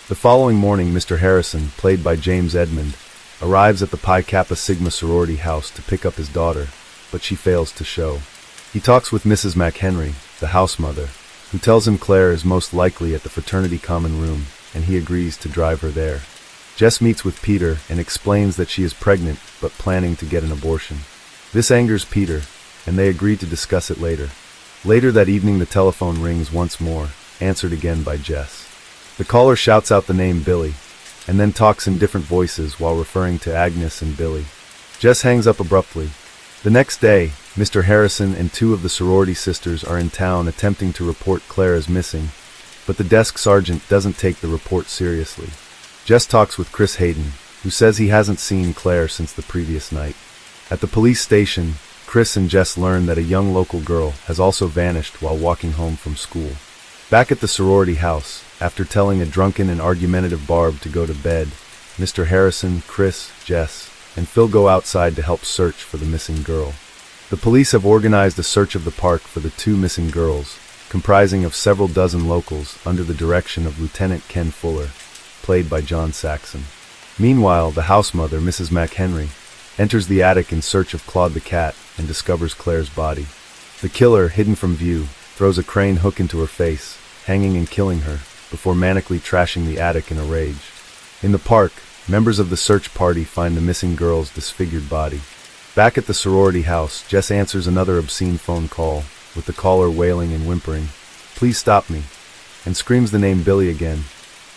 The following morning, Mr. Harrison, played by James Edmund, arrives at the Pi Kappa Sigma sorority house to pick up his daughter, but she fails to show. He talks with Mrs. McHenry, the house mother, who tells him Claire is most likely at the fraternity common room, and he agrees to drive her there. Jess meets with Peter and explains that she is pregnant but planning to get an abortion. This angers Peter, and they agree to discuss it later. Later that evening, the telephone rings once more, answered again by Jess. The caller shouts out the name Billy, and then talks in different voices while referring to Agnes and Billy. Jess hangs up abruptly. The next day, Mr. Harrison and 2 of the sorority sisters are in town attempting to report Claire as missing, but the desk sergeant doesn't take the report seriously. Jess talks with Chris Hayden, who says he hasn't seen Claire since the previous night. At the police station, Chris and Jess learn that a young local girl has also vanished while walking home from school. Back at the sorority house, after telling a drunken and argumentative Barb to go to bed, Mr. Harrison, Chris, Jess, and Phil go outside to help search for the missing girl. The police have organized a search of the park for the 2 missing girls, comprising of several dozen locals under the direction of Lieutenant Ken Fuller, played by John Saxon. Meanwhile, the house mother, Mrs. McHenry, enters the attic in search of Claude the cat and discovers Claire's body. The killer, hidden from view, throws a crane hook into her face, hanging and killing her, before manically trashing the attic in a rage. In the park, members of the search party find the missing girl's disfigured body. Back at the sorority house, Jess answers another obscene phone call, with the caller wailing and whimpering, "Please stop me," and screams the name Billy again.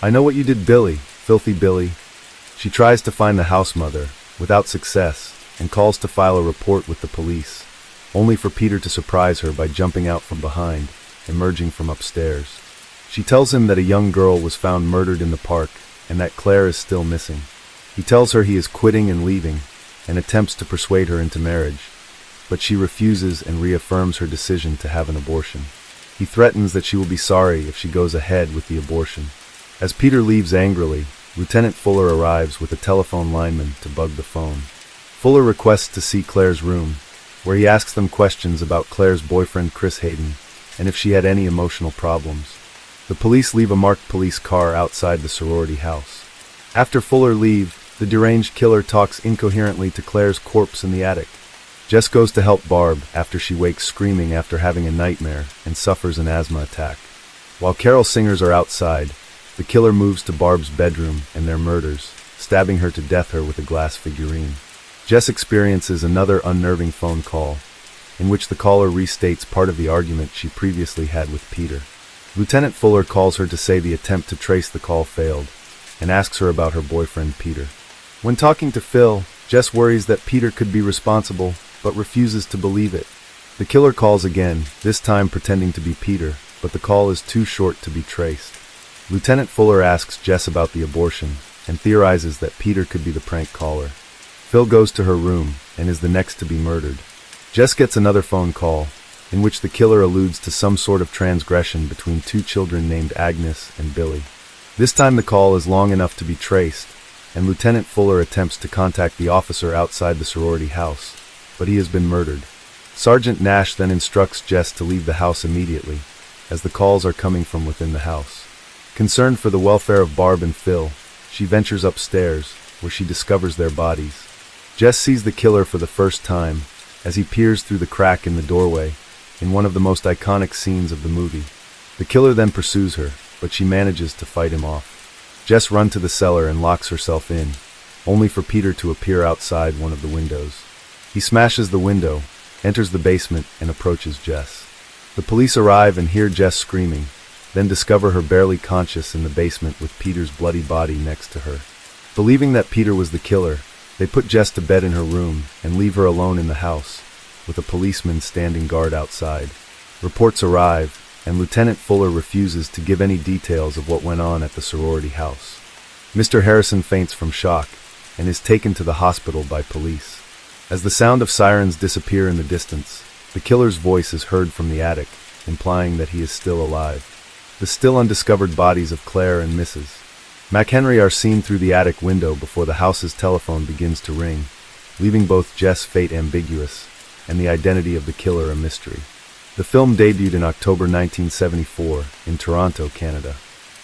"I know what you did, Billy, filthy Billy." She tries to find the house mother, without success, and calls to file a report with the police, only for Peter to surprise her by jumping out from behind, emerging from upstairs. She tells him that a young girl was found murdered in the park, and that Claire is still missing. He tells her he is quitting and leaving, and attempts to persuade her into marriage, but she refuses and reaffirms her decision to have an abortion. He threatens that she will be sorry if she goes ahead with the abortion. As Peter leaves angrily, Lieutenant Fuller arrives with a telephone lineman to bug the phone. Fuller requests to see Claire's room, where he asks them questions about Claire's boyfriend Chris Hayden, and if she had any emotional problems. The police leave a marked police car outside the sorority house. After Fuller leaves, the deranged killer talks incoherently to Claire's corpse in the attic. Jess goes to help Barb after she wakes screaming after having a nightmare and suffers an asthma attack. While carol singers are outside, the killer moves to Barb's bedroom and their murders, stabbing her to death with a glass figurine. Jess experiences another unnerving phone call, in which the caller restates part of the argument she previously had with Peter. Lieutenant Fuller calls her to say the attempt to trace the call failed, and asks her about her boyfriend Peter. When talking to Phil, Jess worries that Peter could be responsible, but refuses to believe it. The killer calls again, this time pretending to be Peter, but the call is too short to be traced. Lieutenant Fuller asks Jess about the abortion, and theorizes that Peter could be the prank caller. Phil goes to her room, and is the next to be murdered. Jess gets another phone call, in which the killer alludes to some sort of transgression between 2 children named Agnes and Billy. This time the call is long enough to be traced, and Lieutenant Fuller attempts to contact the officer outside the sorority house, but he has been murdered. Sergeant Nash then instructs Jess to leave the house immediately, as the calls are coming from within the house. Concerned for the welfare of Barb and Phil, she ventures upstairs, where she discovers their bodies. Jess sees the killer for the first time, as he peers through the crack in the doorway, in one of the most iconic scenes of the movie. The killer then pursues her, but she manages to fight him off. Jess runs to the cellar and locks herself in, only for Peter to appear outside one of the windows. He smashes the window, enters the basement, and approaches Jess. The police arrive and hear Jess screaming, then discover her barely conscious in the basement with Peter's bloody body next to her. Believing that Peter was the killer, they put Jess to bed in her room and leave her alone in the house, with a policeman standing guard outside. Reports arrive, and Lieutenant Fuller refuses to give any details of what went on at the sorority house. Mr. Harrison faints from shock and is taken to the hospital by police. As the sound of sirens disappear in the distance, the killer's voice is heard from the attic, implying that he is still alive. The still undiscovered bodies of Claire and Mrs. McHenry are seen through the attic window before the house's telephone begins to ring, leaving both Jess' fate ambiguous and the identity of the killer a mystery. The film debuted in October 1974 in Toronto, Canada.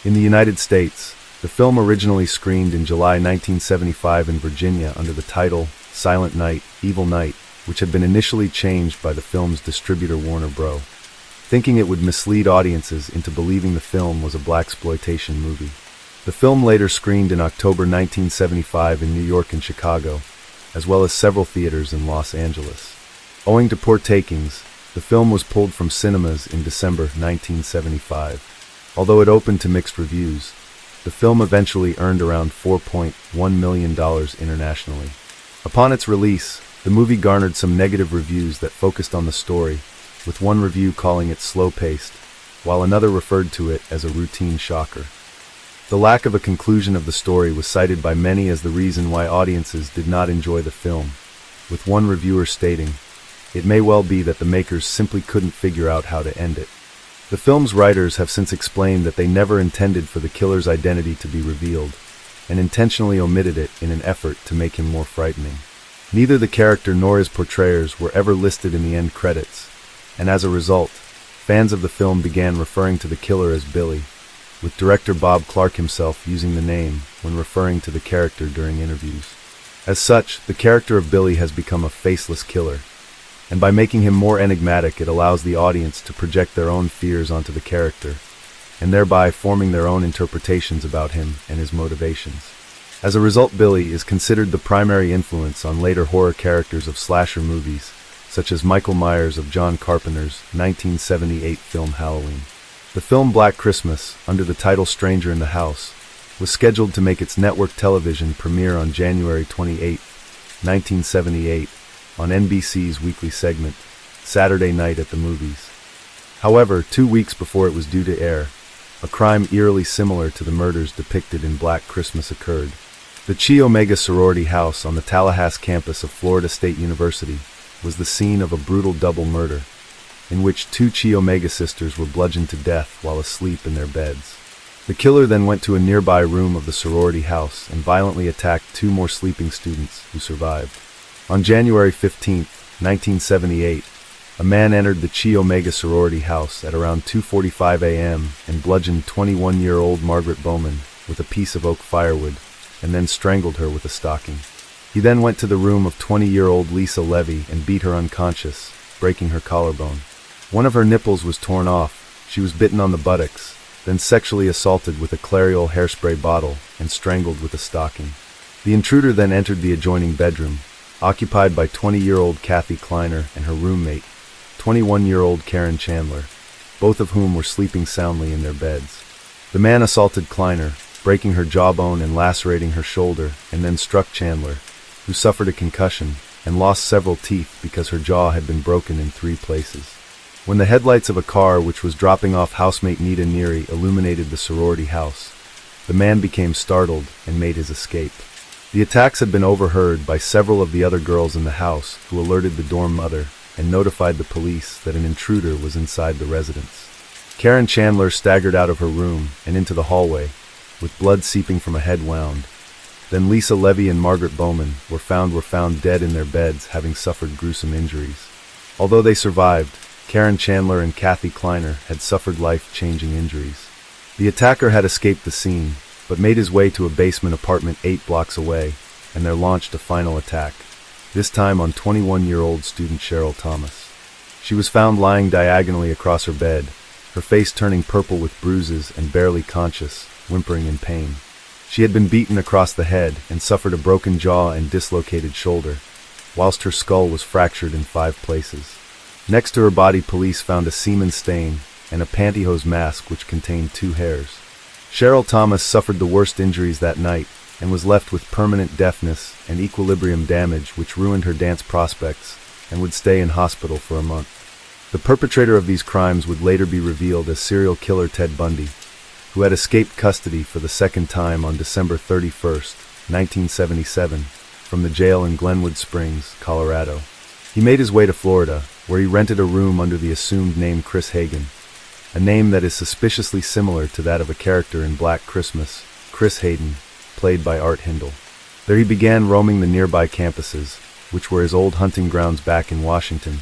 In the United States, the film originally screened in July 1975 in Virginia under the title Silent Night, Evil Night, which had been initially changed by the film's distributor Warner Bros., thinking it would mislead audiences into believing the film was a blaxploitation movie. The film later screened in October 1975 in New York and Chicago, as well as several theaters in Los Angeles. Owing to poor takings, the film was pulled from cinemas in December 1975. Although it opened to mixed reviews, the film eventually earned around $4.1 million internationally. Upon its release, the movie garnered some negative reviews that focused on the story, with one review calling it slow-paced, while another referred to it as a routine shocker. The lack of a conclusion of the story was cited by many as the reason why audiences did not enjoy the film, with one reviewer stating, "It may well be that the makers simply couldn't figure out how to end it." The film's writers have since explained that they never intended for the killer's identity to be revealed, and intentionally omitted it in an effort to make him more frightening. Neither the character nor his portrayers were ever listed in the end credits, and as a result, fans of the film began referring to the killer as Billy, with director Bob Clark himself using the name when referring to the character during interviews. As such, the character of Billy has become a faceless killer, and by making him more enigmatic, it allows the audience to project their own fears onto the character, and thereby forming their own interpretations about him and his motivations. As a result, Billy is considered the primary influence on later horror characters of slasher movies, such as Michael Myers of John Carpenter's 1978 film Halloween. The film Black Christmas, under the title Stranger in the House, was scheduled to make its network television premiere on January 28, 1978, on NBC's weekly segment, Saturday Night at the Movies. However, 2 weeks before it was due to air, a crime eerily similar to the murders depicted in Black Christmas occurred. The Chi Omega sorority house on the Tallahassee campus of Florida State University was the scene of a brutal double murder, in which 2 Chi Omega sisters were bludgeoned to death while asleep in their beds. The killer then went to a nearby room of the sorority house and violently attacked 2 more sleeping students who survived. On January 15, 1978, a man entered the Chi Omega sorority house at around 2:45 a.m. and bludgeoned 21-year-old Margaret Bowman with a piece of oak firewood and then strangled her with a stocking. He then went to the room of 20-year-old Lisa Levy and beat her unconscious, breaking her collarbone. One of her nipples was torn off, she was bitten on the buttocks, then sexually assaulted with a Clairol hairspray bottle and strangled with a stocking. The intruder then entered the adjoining bedroom, occupied by 20-year-old Kathy Kleiner and her roommate, 21-year-old Karen Chandler, both of whom were sleeping soundly in their beds. The man assaulted Kleiner, breaking her jawbone and lacerating her shoulder, and then struck Chandler, who suffered a concussion and lost several teeth because her jaw had been broken in 3 places. When the headlights of a car which was dropping off housemate Nita Neary illuminated the sorority house, the man became startled and made his escape. The attacks had been overheard by several of the other girls in the house, who alerted the dorm mother and notified the police that an intruder was inside the residence. Karen Chandler staggered out of her room and into the hallway, with blood seeping from a head wound. Then Lisa Levy and Margaret Bowman were found dead in their beds, having suffered gruesome injuries. Although they survived, Karen Chandler and Kathy Kleiner had suffered life-changing injuries. The attacker had escaped the scene, but made his way to a basement apartment 8 blocks away, and there launched a final attack, this time on 21-year-old student Cheryl Thomas. She was found lying diagonally across her bed, her face turning purple with bruises and barely conscious, whimpering in pain. She had been beaten across the head and suffered a broken jaw and dislocated shoulder, whilst her skull was fractured in 5 places. Next to her body, police found a semen stain and a pantyhose mask which contained 2 hairs. Cheryl Thomas suffered the worst injuries that night and was left with permanent deafness and equilibrium damage which ruined her dance prospects and would stay in hospital for a month. The perpetrator of these crimes would later be revealed as serial killer Ted Bundy, who had escaped custody for the second time on December 31st, 1977, from the jail in Glenwood Springs, Colorado. He made his way to Florida, where he rented a room under the assumed name Chris Hagen, a name that is suspiciously similar to that of a character in Black Christmas, Chris Hayden, played by Art Hindle. There he began roaming the nearby campuses, which were his old hunting grounds back in Washington.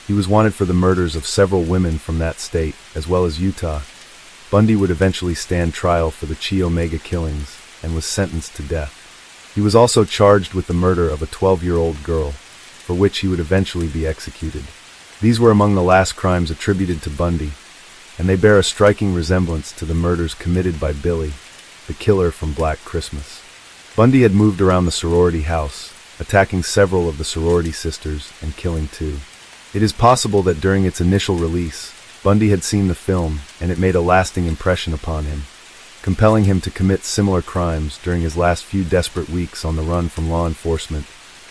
He was wanted for the murders of several women from that state, as well as Utah. Bundy would eventually stand trial for the Chi Omega killings and was sentenced to death. He was also charged with the murder of a 12-year-old girl, for which he would eventually be executed. These were among the last crimes attributed to Bundy, and they bear a striking resemblance to the murders committed by Billy, the killer from Black Christmas. Bundy had moved around the sorority house, attacking several of the sorority sisters and killing 2. It is possible that during its initial release, Bundy had seen the film and it made a lasting impression upon him, compelling him to commit similar crimes during his last few desperate weeks on the run from law enforcement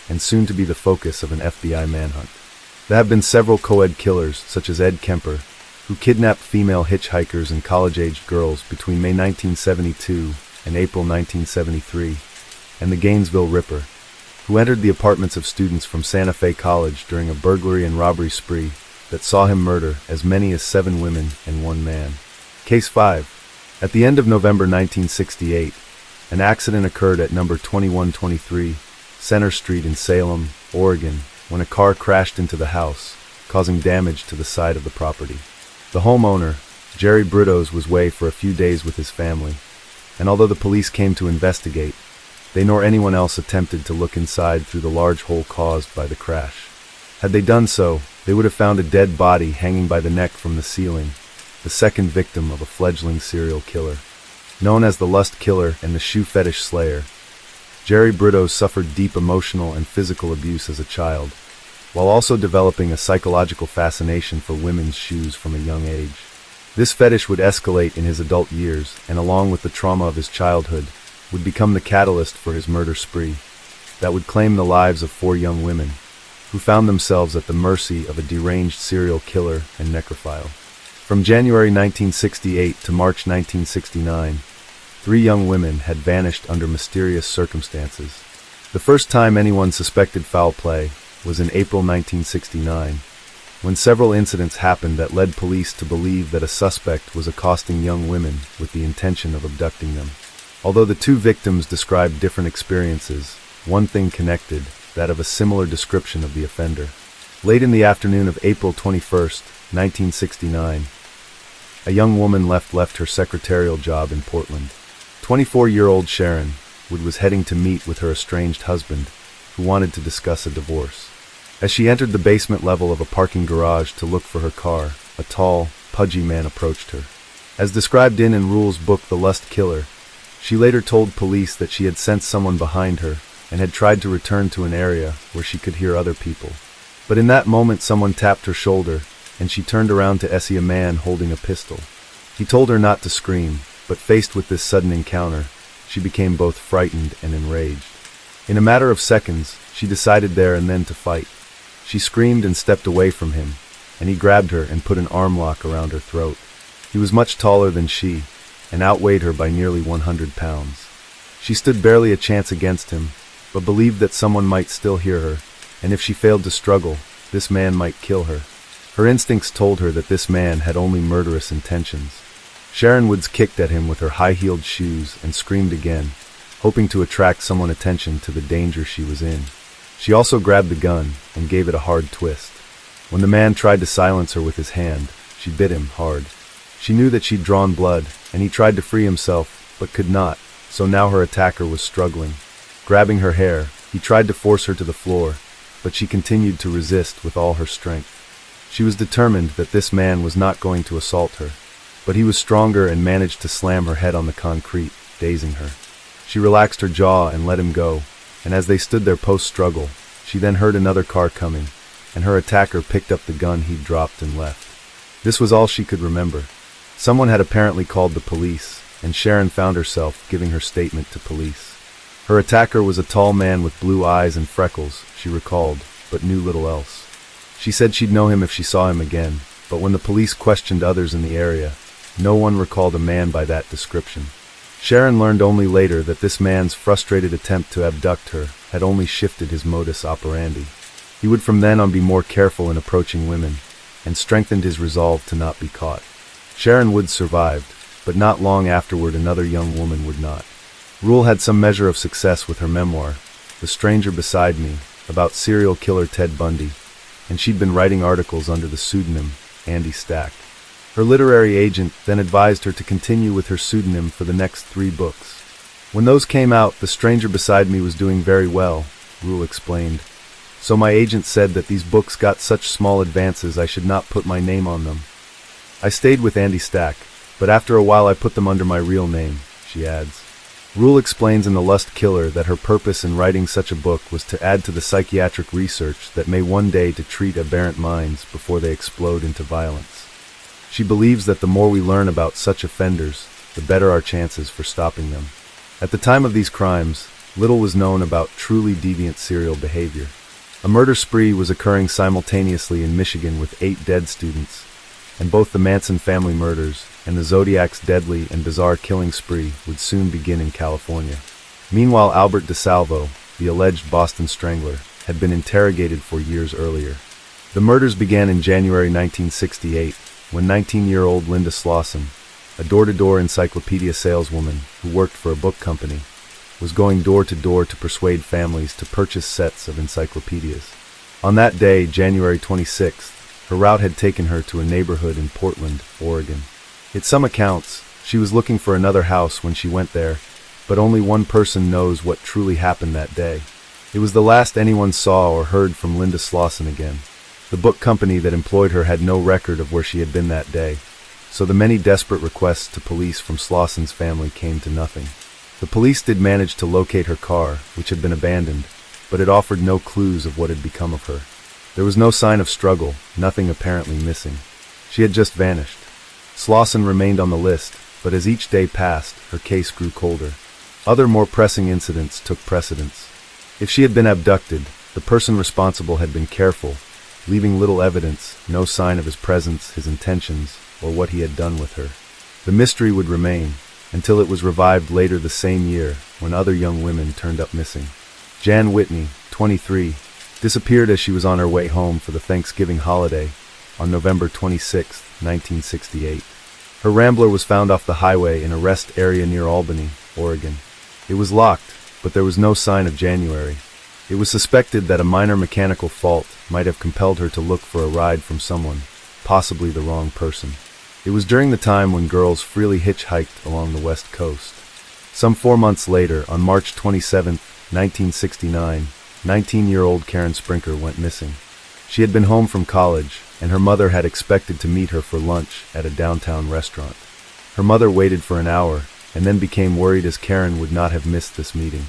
and soon to be the focus of an FBI manhunt. There have been several co-ed killers, such as Ed Kemper, who kidnapped female hitchhikers and college-aged girls between May 1972 and April 1973, and the Gainesville Ripper, who entered the apartments of students from Santa Fe College during a burglary and robbery spree that saw him murder as many as 7 women and 1 man. Case 5. At the end of November 1968, an accident occurred at number 2123 Center Street in Salem, Oregon, when a car crashed into the house, causing damage to the side of the property. The homeowner, Jerry Brito's, was away for a few days with his family, and although the police came to investigate, they nor anyone else attempted to look inside through the large hole caused by the crash. Had they done so, they would have found a dead body hanging by the neck from the ceiling, the second victim of a fledgling serial killer. Known as the Lust Killer and the Shoe Fetish Slayer, Jerry Brito suffered deep emotional and physical abuse as a child, while also developing a psychological fascination for women's shoes from a young age. This fetish would escalate in his adult years, and along with the trauma of his childhood, would become the catalyst for his murder spree that would claim the lives of 4 young women, who found themselves at the mercy of a deranged serial killer and necrophile. From January 1968 to March 1969, 3 young women had vanished under mysterious circumstances. The first time anyone suspected foul play was in April 1969, when several incidents happened that led police to believe that a suspect was accosting young women with the intention of abducting them. Although the 2 victims described different experiences, one thing connected, that of a similar description of the offender. Late in the afternoon of April 21st, 1969, a young woman left her secretarial job in Portland. 24-year-old Sharon Wood was heading to meet with her estranged husband, who wanted to discuss a divorce. As she entered the basement level of a parking garage to look for her car, a tall, pudgy man approached her. As described in Rule's book The Lust Killer, she later told police that she had sensed someone behind her and had tried to return to an area where she could hear other people. But in that moment someone tapped her shoulder, and she turned around to see a man holding a pistol. He told her not to scream, but faced with this sudden encounter, she became both frightened and enraged. In a matter of seconds, she decided there and then to fight. She screamed and stepped away from him, and he grabbed her and put an arm lock around her throat. He was much taller than she, and outweighed her by nearly 100 pounds. She stood barely a chance against him, but believed that someone might still hear her, and if she failed to struggle, this man might kill her. Her instincts told her that this man had only murderous intentions. Sharon Woods kicked at him with her high-heeled shoes and screamed again, hoping to attract someone's attention to the danger she was in. She also grabbed the gun and gave it a hard twist. When the man tried to silence her with his hand, she bit him hard. She knew that she'd drawn blood, and he tried to free himself, but could not, so now her attacker was struggling. Grabbing her hair, he tried to force her to the floor, but she continued to resist with all her strength. She was determined that this man was not going to assault her, but he was stronger and managed to slam her head on the concrete, dazing her. She relaxed her jaw and let him go, and as they stood there post-struggle, she then heard another car coming, and her attacker picked up the gun he'd dropped and left. This was all she could remember. Someone had apparently called the police, and Sharon found herself giving her statement to police. Her attacker was a tall man with blue eyes and freckles, she recalled, but knew little else. She said she'd know him if she saw him again, but when the police questioned others in the area, no one recalled a man by that description. Sharon learned only later that this man's frustrated attempt to abduct her had only shifted his modus operandi. He would from then on be more careful in approaching women, and strengthened his resolve to not be caught. Sharon Wood survived, but not long afterward another young woman would not. Rule had some measure of success with her memoir, The Stranger Beside Me, about serial killer Ted Bundy, and she'd been writing articles under the pseudonym Andy Stack. Her literary agent then advised her to continue with her pseudonym for the next 3 books. When those came out, The Stranger Beside Me was doing very well, Rule explained. So my agent said that these books got such small advances I should not put my name on them. I stayed with Andy Stack, but after a while I put them under my real name, she adds. Rule explains in The Lust Killer that her purpose in writing such a book was to add to the psychiatric research that may one day to treat aberrant minds before they explode into violence. She believes that the more we learn about such offenders, the better our chances for stopping them. At the time of these crimes, little was known about truly deviant serial behavior. A murder spree was occurring simultaneously in Michigan with 8 dead students, and both the Manson family murders and the Zodiac's deadly and bizarre killing spree would soon begin in California. Meanwhile, Albert DeSalvo, the alleged Boston Strangler, had been interrogated for years earlier. The murders began in January 1968, when 19-year-old Linda Slauson, a door-to-door encyclopedia saleswoman who worked for a book company, was going door-to-door to persuade families to purchase sets of encyclopedias. On that day, January 26th, her route had taken her to a neighborhood in Portland, Oregon. At some accounts, she was looking for another house when she went there, but only one person knows what truly happened that day. It was the last anyone saw or heard from Linda Slauson again. The book company that employed her had no record of where she had been that day, so the many desperate requests to police from Slauson's family came to nothing. The police did manage to locate her car, which had been abandoned, but it offered no clues of what had become of her. There was no sign of struggle, nothing apparently missing. She had just vanished. Slauson remained on the list, but as each day passed, her case grew colder. Other more pressing incidents took precedence. If she had been abducted, the person responsible had been careful, leaving little evidence, no sign of his presence, his intentions, or what he had done with her. The mystery would remain, until it was revived later the same year, when other young women turned up missing. Jan Whitney, 23, disappeared as she was on her way home for the Thanksgiving holiday on November 26, 1968. Her Rambler was found off the highway in a rest area near Albany, Oregon. It was locked, but there was no sign of January. It was suspected that a minor mechanical fault might have compelled her to look for a ride from someone, possibly the wrong person. It was during the time when girls freely hitchhiked along the West Coast. Some 4 months later, on March 27, 1969, 19-year-old Karen Sprinker went missing. She had been home from college, and her mother had expected to meet her for lunch at a downtown restaurant. Her mother waited for an hour, and then became worried as Karen would not have missed this meeting.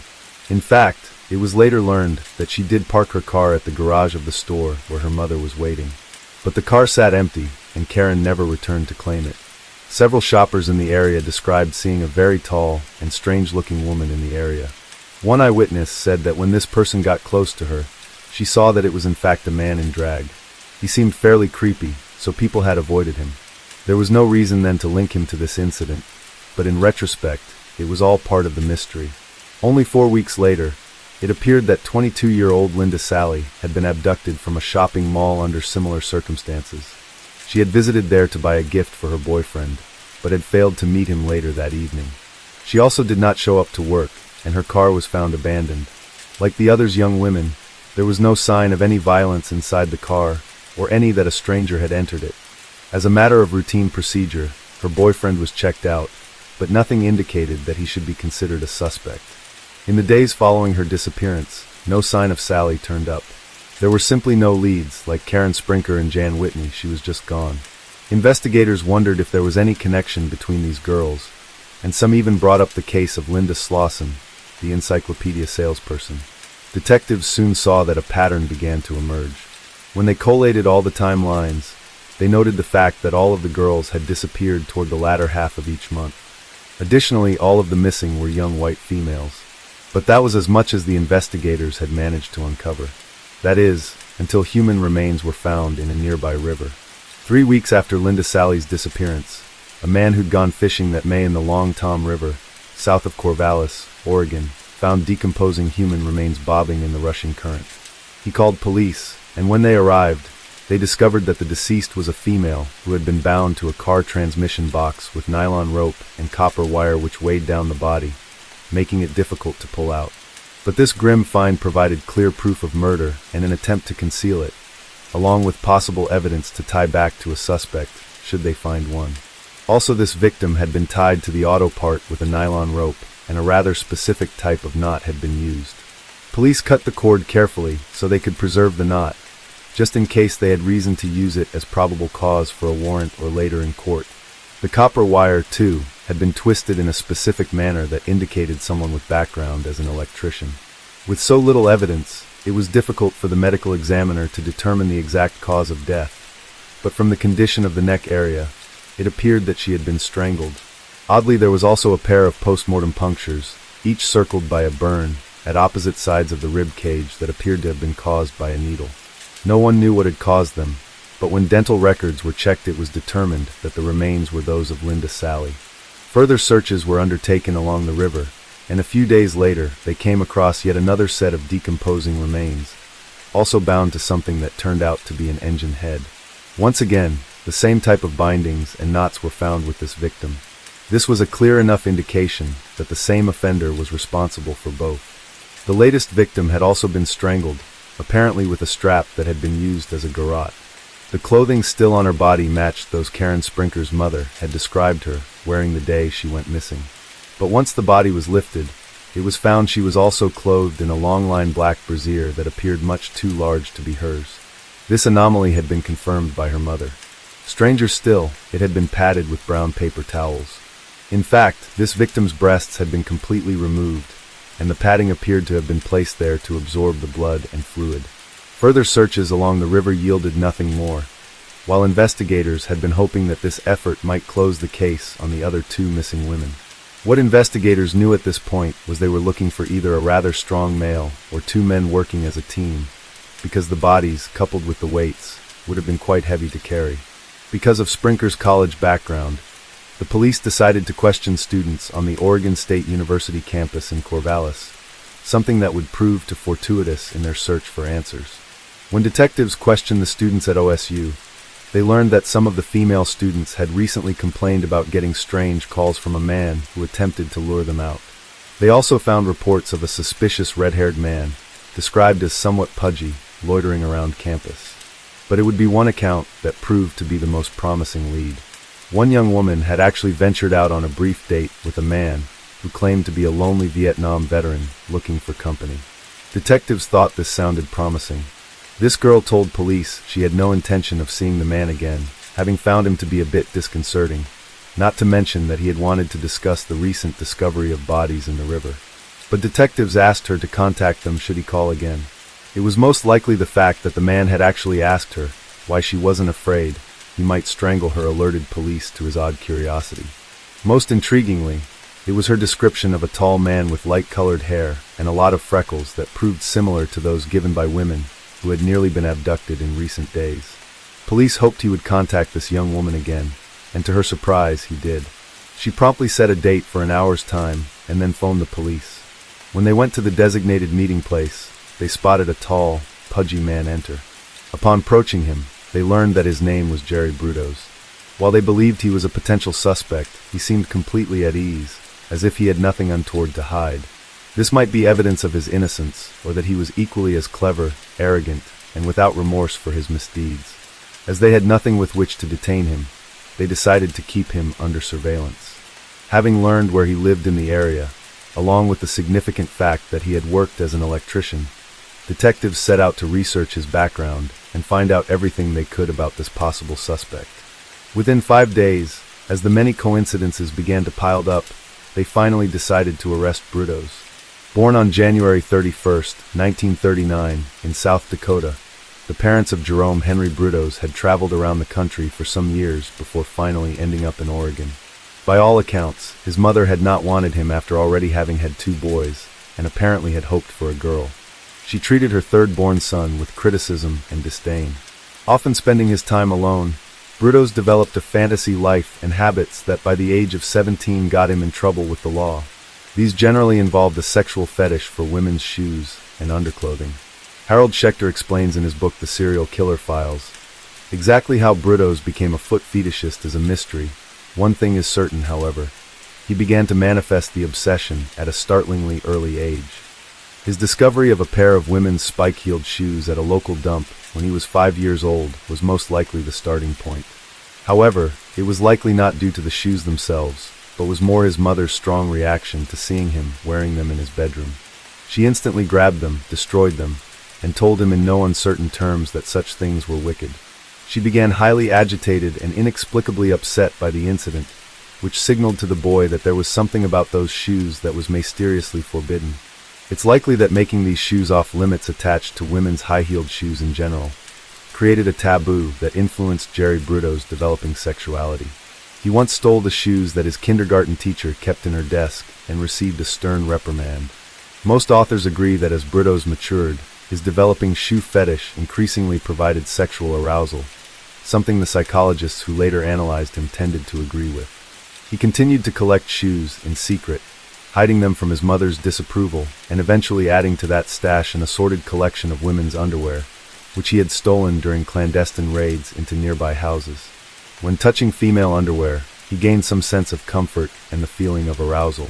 In fact, it was later learned that she did park her car at the garage of the store where her mother was waiting. But the car sat empty, and Karen never returned to claim it. Several shoppers in the area described seeing a very tall and strange-looking woman in the area. One eyewitness said that when this person got close to her, she saw that it was in fact a man in drag. He seemed fairly creepy, so people had avoided him. There was no reason then to link him to this incident, but in retrospect, it was all part of the mystery. Only 4 weeks later, it appeared that 22-year-old Linda Sally had been abducted from a shopping mall under similar circumstances. She had visited there to buy a gift for her boyfriend, but had failed to meet him later that evening. She also did not show up to work, and her car was found abandoned. Like the others young women, there was no sign of any violence inside the car, or any that a stranger had entered it. As a matter of routine procedure, her boyfriend was checked out, but nothing indicated that he should be considered a suspect. In the days following her disappearance, no sign of Sally turned up. There were simply no leads, like Karen Sprinker and Jan Whitney. She was just gone. Investigators wondered if there was any connection between these girls, and some even brought up the case of Linda Slauson, the encyclopedia salesperson. Detectives soon saw that a pattern began to emerge. When they collated all the timelines, they noted the fact that all of the girls had disappeared toward the latter half of each month. Additionally, all of the missing were young white females. But that was as much as the investigators had managed to uncover. That is, until human remains were found in a nearby river. 3 weeks after Linda Sally's disappearance, a man who'd gone fishing that May in the Long Tom River, south of Corvallis, Oregon, found decomposing human remains bobbing in the rushing current. He called police, and when they arrived, they discovered that the deceased was a female who had been bound to a car transmission box with nylon rope and copper wire which weighed down the body, making it difficult to pull out. But this grim find provided clear proof of murder and an attempt to conceal it, along with possible evidence to tie back to a suspect, should they find one. Also, this victim had been tied to the auto part with a nylon rope, and a rather specific type of knot had been used. Police cut the cord carefully so they could preserve the knot, just in case they had reason to use it as probable cause for a warrant or later in court. The copper wire, too, had been twisted in a specific manner that indicated someone with background as an electrician. With so little evidence, it was difficult for the medical examiner to determine the exact cause of death, but from the condition of the neck area, it appeared that she had been strangled. Oddly, there was also a pair of post-mortem punctures, each circled by a burn, at opposite sides of the rib cage that appeared to have been caused by a needle. No one knew what had caused them, but when dental records were checked it was determined that the remains were those of Linda Sally. Further searches were undertaken along the river, and a few days later they came across yet another set of decomposing remains, also bound to something that turned out to be an engine head. Once again, the same type of bindings and knots were found with this victim. This was a clear enough indication that the same offender was responsible for both. The latest victim had also been strangled, apparently with a strap that had been used as a garrote. The clothing still on her body matched those Karen Sprinker's mother had described her wearing the day she went missing. But once the body was lifted, it was found she was also clothed in a long-line black brassiere that appeared much too large to be hers. This anomaly had been confirmed by her mother. Stranger still, it had been padded with brown paper towels. In fact, this victim's breasts had been completely removed, and the padding appeared to have been placed there to absorb the blood and fluid. Further searches along the river yielded nothing more, while investigators had been hoping that this effort might close the case on the other two missing women. What investigators knew at this point was they were looking for either a rather strong male or two men working as a team, because the bodies, coupled with the weights, would have been quite heavy to carry. Because of Sprinker's college background, the police decided to question students on the Oregon State University campus in Corvallis, something that would prove too fortuitous in their search for answers. When detectives questioned the students at OSU, they learned that some of the female students had recently complained about getting strange calls from a man who attempted to lure them out. They also found reports of a suspicious red-haired man, described as somewhat pudgy, loitering around campus. But it would be one account that proved to be the most promising lead. One young woman had actually ventured out on a brief date with a man who claimed to be a lonely Vietnam veteran looking for company. Detectives thought this sounded promising. This girl told police she had no intention of seeing the man again, having found him to be a bit disconcerting, not to mention that he had wanted to discuss the recent discovery of bodies in the river. But detectives asked her to contact them should he call again. It was most likely the fact that the man had actually asked her why she wasn't afraid he might strangle her alerted police to his odd curiosity. Most intriguingly, it was her description of a tall man with light-colored hair and a lot of freckles that proved similar to those given by women who had nearly been abducted in recent days. Police hoped he would contact this young woman again, and to her surprise, he did. She promptly set a date for an hour's time and then phoned the police. When they went to the designated meeting place, they spotted a tall, pudgy man enter. Upon approaching him, they learned that his name was Jerry Brudos. While they believed he was a potential suspect, he seemed completely at ease, as if he had nothing untoward to hide. This might be evidence of his innocence, or that he was equally as clever, arrogant, and without remorse for his misdeeds. As they had nothing with which to detain him, they decided to keep him under surveillance. Having learned where he lived in the area, along with the significant fact that he had worked as an electrician, detectives set out to research his background and find out everything they could about this possible suspect. Within 5 days, as the many coincidences began to pile up, they finally decided to arrest Brudos. Born on January 31, 1939, in South Dakota, the parents of Jerome Henry Brudos had traveled around the country for some years before finally ending up in Oregon. By all accounts, his mother had not wanted him after already having had 2 boys, and apparently had hoped for a girl. She treated her third-born son with criticism and disdain. Often spending his time alone, Brudos developed a fantasy life and habits that by the age of 17 got him in trouble with the law. These generally involved a sexual fetish for women's shoes and underclothing. Harold Schechter explains in his book The Serial Killer Files. Exactly how Brudos became a foot fetishist is a mystery. One thing is certain, however. He began to manifest the obsession at a startlingly early age. His discovery of a pair of women's spike-heeled shoes at a local dump when he was 5 years old was most likely the starting point. However, it was likely not due to the shoes themselves, but was more his mother's strong reaction to seeing him wearing them in his bedroom. She instantly grabbed them, destroyed them, and told him in no uncertain terms that such things were wicked. She began highly agitated and inexplicably upset by the incident, which signaled to the boy that there was something about those shoes that was mysteriously forbidden. It's likely that making these shoes off limits attached to women's high-heeled shoes in general created a taboo that influenced Jerry Brudos' developing sexuality. He once stole the shoes that his kindergarten teacher kept in her desk and received a stern reprimand. Most authors agree that as Brudos matured, his developing shoe fetish increasingly provided sexual arousal, something the psychologists who later analyzed him tended to agree with. He continued to collect shoes in secret, hiding them from his mother's disapproval, and eventually adding to that stash an assorted collection of women's underwear, which he had stolen during clandestine raids into nearby houses. When touching female underwear, he gained some sense of comfort and the feeling of arousal.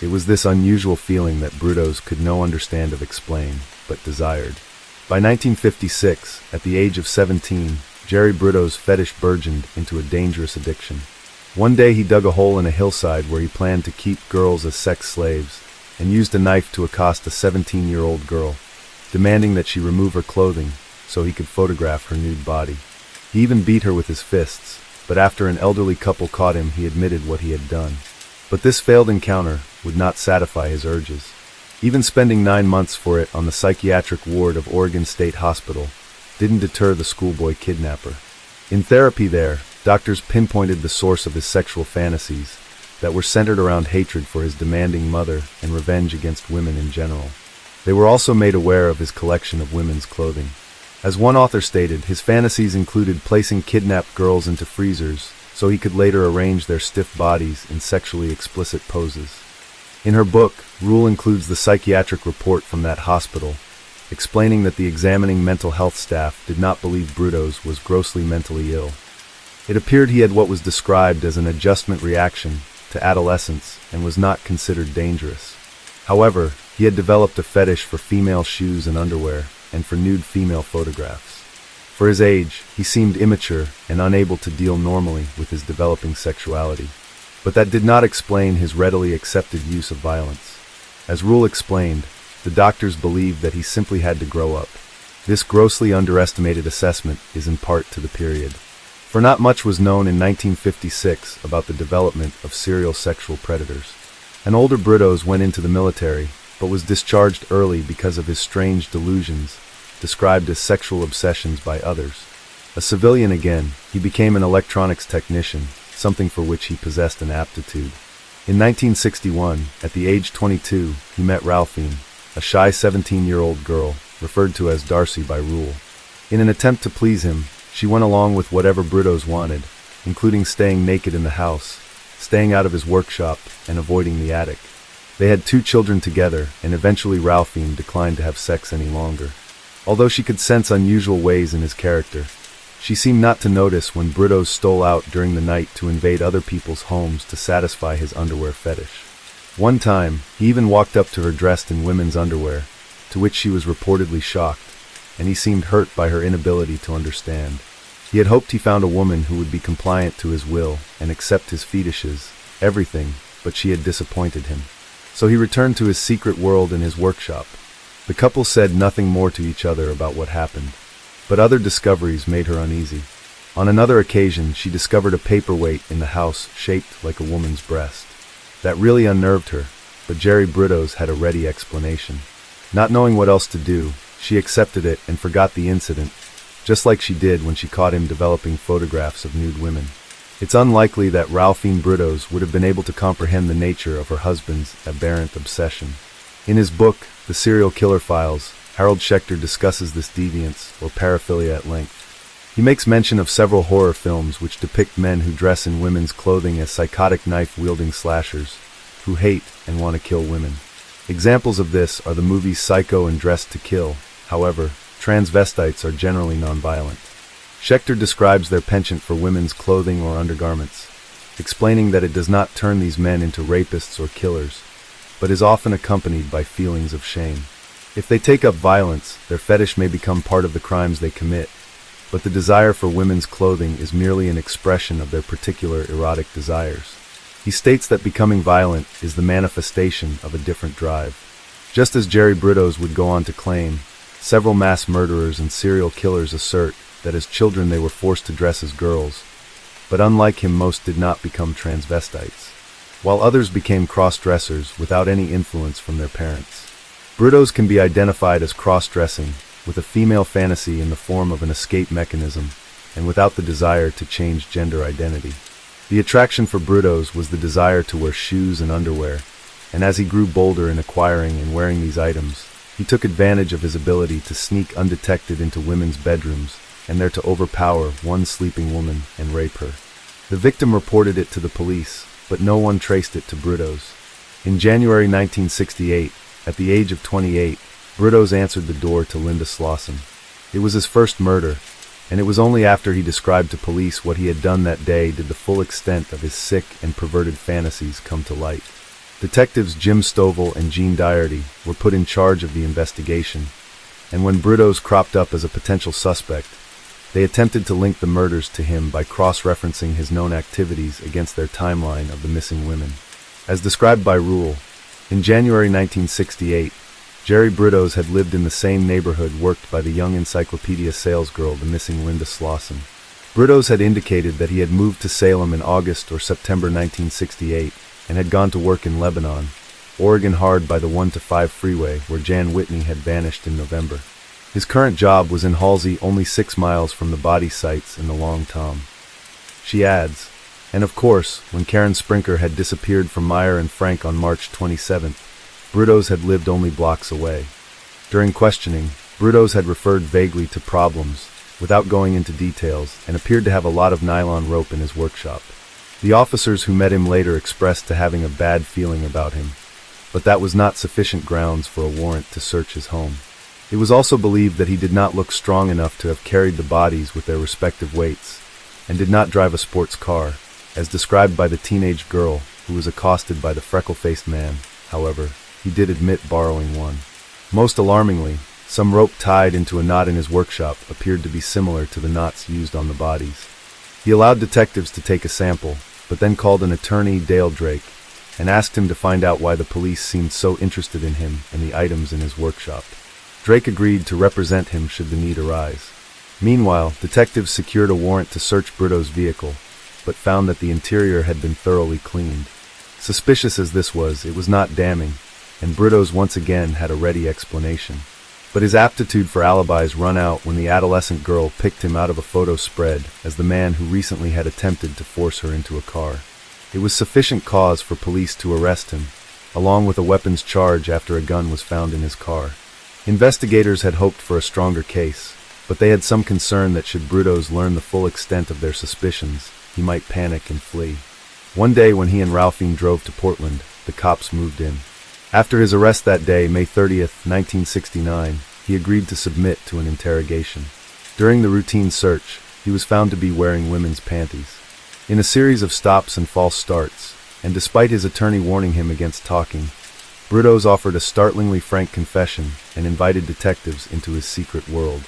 It was this unusual feeling that Brudos could no understand of explain, but desired. By 1956, at the age of 17, Jerry Brudos' fetish burgeoned into a dangerous addiction. One day he dug a hole in a hillside where he planned to keep girls as sex slaves, and used a knife to accost a 17-year-old girl, demanding that she remove her clothing so he could photograph her nude body. He even beat her with his fists, but after an elderly couple caught him, he admitted what he had done. But this failed encounter would not satisfy his urges. Even spending 9 months for it on the psychiatric ward of Oregon State Hospital didn't deter the schoolboy kidnapper. In therapy there, doctors pinpointed the source of his sexual fantasies that were centered around hatred for his demanding mother and revenge against women in general. They were also made aware of his collection of women's clothing. As one author stated, his fantasies included placing kidnapped girls into freezers so he could later arrange their stiff bodies in sexually explicit poses. In her book, Rule includes the psychiatric report from that hospital, explaining that the examining mental health staff did not believe Brudos was grossly mentally ill. It appeared he had what was described as an adjustment reaction to adolescence and was not considered dangerous. However, he had developed a fetish for female shoes and underwear, and for nude female photographs. For his age, he seemed immature and unable to deal normally with his developing sexuality. But that did not explain his readily accepted use of violence. As Rule explained, the doctors believed that he simply had to grow up. This grossly underestimated assessment is in part to the period. For not much was known in 1956 about the development of serial sexual predators. An older Brudos went into the military, but was discharged early because of his strange delusions, described as sexual obsessions by others. A civilian again, he became an electronics technician, something for which he possessed an aptitude. In 1961, at the age 22, he met Ralphine, a shy 17-year-old girl, referred to as Darcy by Rule. In an attempt to please him, she went along with whatever Brudos wanted, including staying naked in the house, staying out of his workshop, and avoiding the attic. They had 2 children together, and eventually Ralphine declined to have sex any longer. Although she could sense unusual ways in his character, she seemed not to notice when Brudos stole out during the night to invade other people's homes to satisfy his underwear fetish. One time, he even walked up to her dressed in women's underwear, to which she was reportedly shocked, and he seemed hurt by her inability to understand. He had hoped he found a woman who would be compliant to his will and accept his fetishes, everything, but she had disappointed him. So he returned to his secret world in his workshop. The couple said nothing more to each other about what happened, but other discoveries made her uneasy. On another occasion, she discovered a paperweight in the house shaped like a woman's breast. That really unnerved her, but Jerry Brudos had a ready explanation. Not knowing what else to do, she accepted it and forgot the incident, just like she did when she caught him developing photographs of nude women. It's unlikely that Ralphine Bruttos would have been able to comprehend the nature of her husband's aberrant obsession. In his book, The Serial Killer Files, Harold Schechter discusses this deviance, or paraphilia, at length. He makes mention of several horror films which depict men who dress in women's clothing as psychotic knife-wielding slashers, who hate and want to kill women. Examples of this are the movies Psycho and Dressed to Kill. However, transvestites are generally nonviolent. Schechter describes their penchant for women's clothing or undergarments, explaining that it does not turn these men into rapists or killers, but is often accompanied by feelings of shame. If they take up violence, their fetish may become part of the crimes they commit, but the desire for women's clothing is merely an expression of their particular erotic desires. He states that becoming violent is the manifestation of a different drive. Just as Jerry Bruttos would go on to claim, several mass murderers and serial killers assert that as children they were forced to dress as girls, but unlike him, most did not become transvestites, while others became cross-dressers without any influence from their parents. Bruttos can be identified as cross-dressing, with a female fantasy in the form of an escape mechanism, and without the desire to change gender identity. The attraction for Bruttos was the desire to wear shoes and underwear, and as he grew bolder in acquiring and wearing these items, he took advantage of his ability to sneak undetected into women's bedrooms and there to overpower one sleeping woman and rape her. The victim reported it to the police, but no one traced it to Bruttos. In January 1968, at the age of 28, Bruttos answered the door to Linda Slauson. It was his first murder, and it was only after he described to police what he had done that day did the full extent of his sick and perverted fantasies come to light. Detectives Jim Stovall and Gene Doherty were put in charge of the investigation, and when Bruttos cropped up as a potential suspect, they attempted to link the murders to him by cross-referencing his known activities against their timeline of the missing women. As described by Rule, in January 1968, Jerry Bruttos had lived in the same neighborhood worked by the young encyclopedia salesgirl, the missing Linda Slauson. Bruttos had indicated that he had moved to Salem in August or September 1968 and had gone to work in Lebanon, Oregon, hard by the 1-5 freeway where Jan Whitney had vanished in November. His current job was in Halsey, only 6 miles from the body sites in the Long Tom. She adds, and of course, when Karen Sprinker had disappeared from Meyer and Frank on March 27th, Bruttos had lived only blocks away. During questioning, Bruttos had referred vaguely to problems, without going into details, and appeared to have a lot of nylon rope in his workshop. The officers who met him later expressed to having a bad feeling about him, but that was not sufficient grounds for a warrant to search his home. It was also believed that he did not look strong enough to have carried the bodies with their respective weights, and did not drive a sports car, as described by the teenage girl who was accosted by the freckle-faced man. However, he did admit borrowing one. Most alarmingly, some rope tied into a knot in his workshop appeared to be similar to the knots used on the bodies. He allowed detectives to take a sample, but then called an attorney, Dale Drake, and asked him to find out why the police seemed so interested in him and the items in his workshop. Drake agreed to represent him should the need arise. Meanwhile, detectives secured a warrant to search Bruttos' vehicle, but found that the interior had been thoroughly cleaned. Suspicious as this was, it was not damning, and Bruttos once again had a ready explanation. But his aptitude for alibis run out when the adolescent girl picked him out of a photo spread as the man who recently had attempted to force her into a car. It was sufficient cause for police to arrest him, along with a weapons charge after a gun was found in his car. Investigators had hoped for a stronger case, but they had some concern that should Bruttos learn the full extent of their suspicions, he might panic and flee. One day when he and Ralphine drove to Portland, the cops moved in. After his arrest that day, May 30th, 1969, he agreed to submit to an interrogation. During the routine search, he was found to be wearing women's panties. In a series of stops and false starts, and despite his attorney warning him against talking, Bruttos offered a startlingly frank confession and invited detectives into his secret world.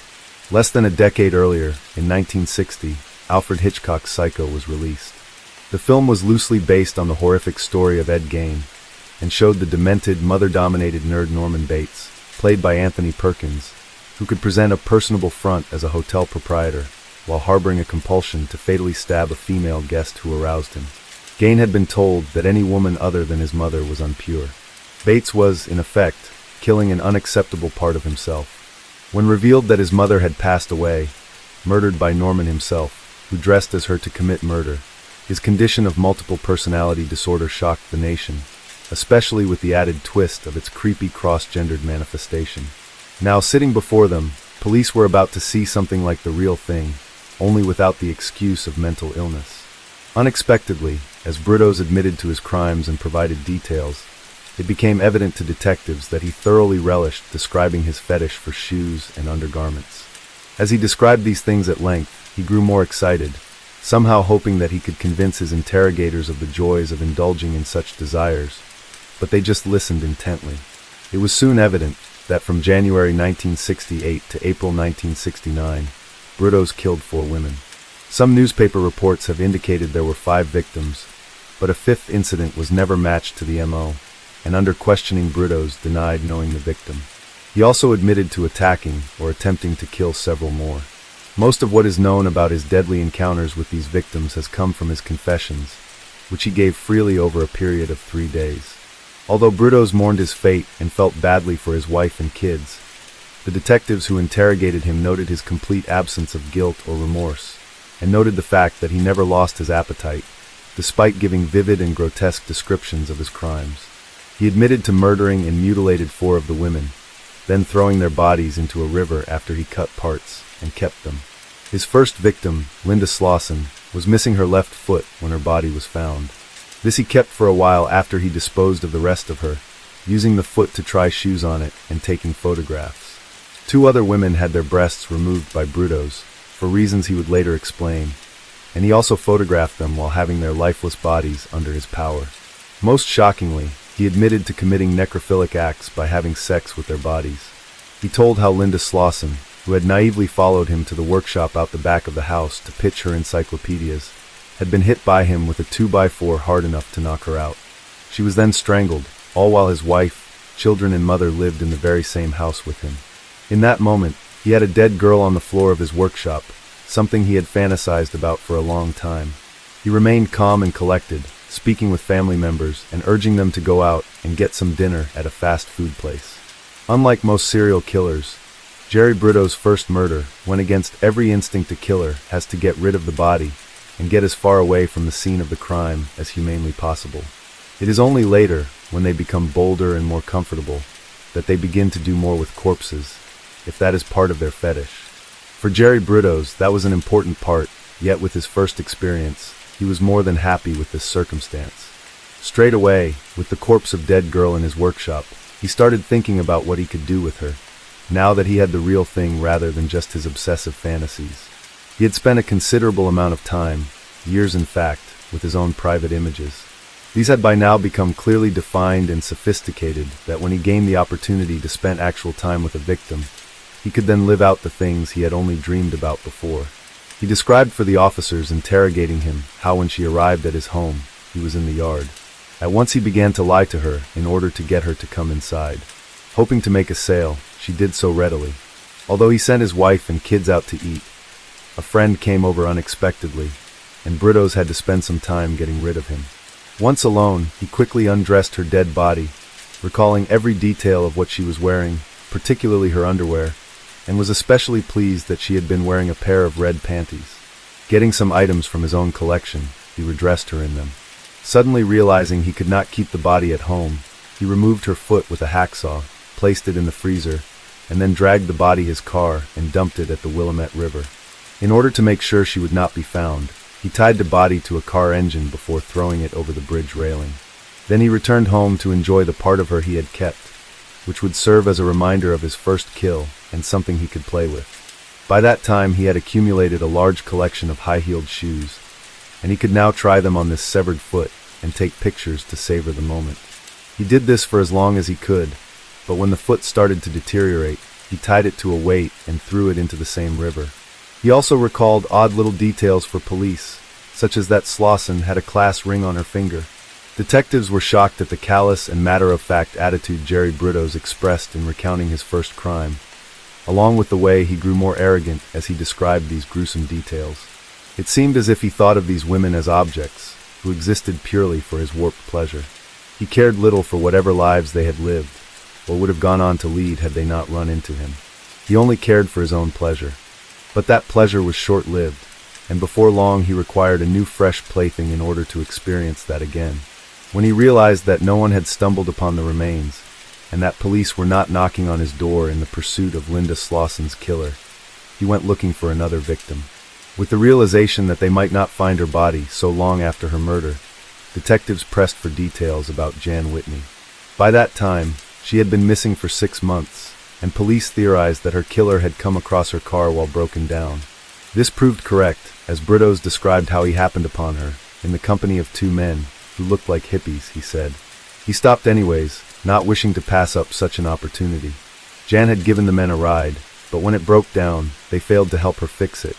Less than a decade earlier, in 1960, Alfred Hitchcock's Psycho was released. The film was loosely based on the horrific story of Ed Gein, and showed the demented, mother-dominated nerd Norman Bates, played by Anthony Perkins, who could present a personable front as a hotel proprietor, while harboring a compulsion to fatally stab a female guest who aroused him. Gein had been told that any woman other than his mother was impure. Bates was, in effect, killing an unacceptable part of himself. When revealed that his mother had passed away, murdered by Norman himself, who dressed as her to commit murder. His condition of multiple personality disorder shocked the nation, especially with the added twist of its creepy cross-gendered manifestation. Now sitting before them, police were about to see something like the real thing, only without the excuse of mental illness. Unexpectedly, as Bruttos admitted to his crimes and provided details, it became evident to detectives that he thoroughly relished describing his fetish for shoes and undergarments. As he described these things at length, he grew more excited, somehow hoping that he could convince his interrogators of the joys of indulging in such desires, but they just listened intently. It was soon evident that from January 1968 to April 1969, Bruttos killed 4 women. Some newspaper reports have indicated there were 5 victims, but a 5th incident was never matched to the MO, and under questioning Bruttos denied knowing the victim. He also admitted to attacking or attempting to kill several more. Most of what is known about his deadly encounters with these victims has come from his confessions, which he gave freely over a period of 3 days. Although Bruttos mourned his fate and felt badly for his wife and kids, the detectives who interrogated him noted his complete absence of guilt or remorse, and noted the fact that he never lost his appetite, despite giving vivid and grotesque descriptions of his crimes. He admitted to murdering and mutilated 4 of the women, then throwing their bodies into a river after he cut parts and kept them. His first victim, Linda Slauson, was missing her left foot when her body was found. This he kept for a while after he disposed of the rest of her, using the foot to try shoes on it and taking photographs. 2 other women had their breasts removed by Bruttos, for reasons he would later explain, and he also photographed them while having their lifeless bodies under his power. Most shockingly, he admitted to committing necrophilic acts by having sex with their bodies. He told how Linda Slauson, who had naively followed him to the workshop out the back of the house to pitch her encyclopedias, had been hit by him with a 2x4 hard enough to knock her out. She was then strangled, all while his wife, children and mother lived in the very same house with him. In that moment, he had a dead girl on the floor of his workshop, something he had fantasized about for a long time. He remained calm and collected, speaking with family members and urging them to go out and get some dinner at a fast food place. Unlike most serial killers, Jerry Bruttos' first murder went against every instinct a killer has to get rid of the body and get as far away from the scene of the crime as humanely possible. It is only later, when they become bolder and more comfortable, that they begin to do more with corpses, if that is part of their fetish. For Jerry Bruttos, that was an important part, yet with his first experience, he was more than happy with this circumstance. Straight away, with the corpse of dead girl in his workshop, he started thinking about what he could do with her, now that he had the real thing rather than just his obsessive fantasies. He had spent a considerable amount of time, years in fact, with his own private images. These had by now become clearly defined and sophisticated that when he gained the opportunity to spend actual time with a victim, he could then live out the things he had only dreamed about before. He described for the officers interrogating him how when she arrived at his home, he was in the yard. At once he began to lie to her in order to get her to come inside. Hoping to make a sale, she did so readily. Although he sent his wife and kids out to eat, a friend came over unexpectedly, and Bruttos had to spend some time getting rid of him. Once alone, he quickly undressed her dead body, recalling every detail of what she was wearing, particularly her underwear, and was especially pleased that she had been wearing a pair of red panties. Getting some items from his own collection, he redressed her in them. Suddenly realizing he could not keep the body at home, he removed her foot with a hacksaw, placed it in the freezer, and then dragged the body his car and dumped it at the Willamette River. In order to make sure she would not be found, he tied the body to a car engine before throwing it over the bridge railing. Then he returned home to enjoy the part of her he had kept, which would serve as a reminder of his first kill and something he could play with. By that time he had accumulated a large collection of high-heeled shoes, and he could now try them on this severed foot and take pictures to savor the moment. He did this for as long as he could, but when the foot started to deteriorate, he tied it to a weight and threw it into the same river. He also recalled odd little details for police, such as that Slauson had a class ring on her finger. Detectives were shocked at the callous and matter-of-fact attitude Jerry Bruttos expressed in recounting his first crime, along with the way he grew more arrogant as he described these gruesome details. It seemed as if he thought of these women as objects, who existed purely for his warped pleasure. He cared little for whatever lives they had lived, or would have gone on to lead had they not run into him. He only cared for his own pleasure. But that pleasure was short-lived, and before long he required a new fresh plaything in order to experience that again. When he realized that no one had stumbled upon the remains, and that police were not knocking on his door in the pursuit of Linda Slaussen's killer, he went looking for another victim. With the realization that they might not find her body so long after her murder, detectives pressed for details about Jan Whitney. By that time, she had been missing for 6 months, and police theorized that her killer had come across her car while broken down. This proved correct, as Britos described how he happened upon her, in the company of 2 men, who looked like hippies, he said. He stopped anyways, not wishing to pass up such an opportunity. Jan had given the men a ride, but when it broke down, they failed to help her fix it.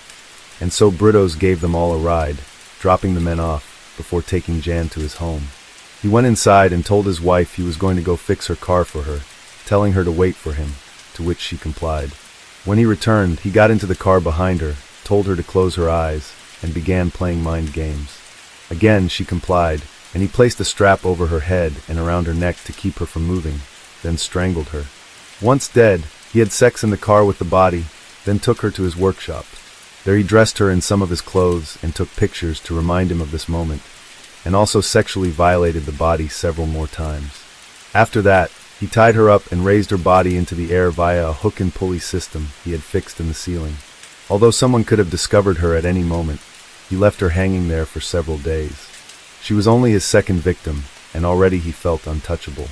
And so Britos gave them all a ride, dropping the men off, before taking Jan to his home. He went inside and told his wife he was going to go fix her car for her, telling her to wait for him, to which she complied. When he returned, he got into the car behind her, told her to close her eyes, and began playing mind games. Again, she complied, and he placed a strap over her head and around her neck to keep her from moving, then strangled her. Once dead, he had sex in the car with the body, then took her to his workshop. There he dressed her in some of his clothes and took pictures to remind him of this moment, and also sexually violated the body several more times. After that, he tied her up and raised her body into the air via a hook and pulley system he had fixed in the ceiling. Although someone could have discovered her at any moment, he left her hanging there for several days. She was only his second victim, and already he felt untouchable.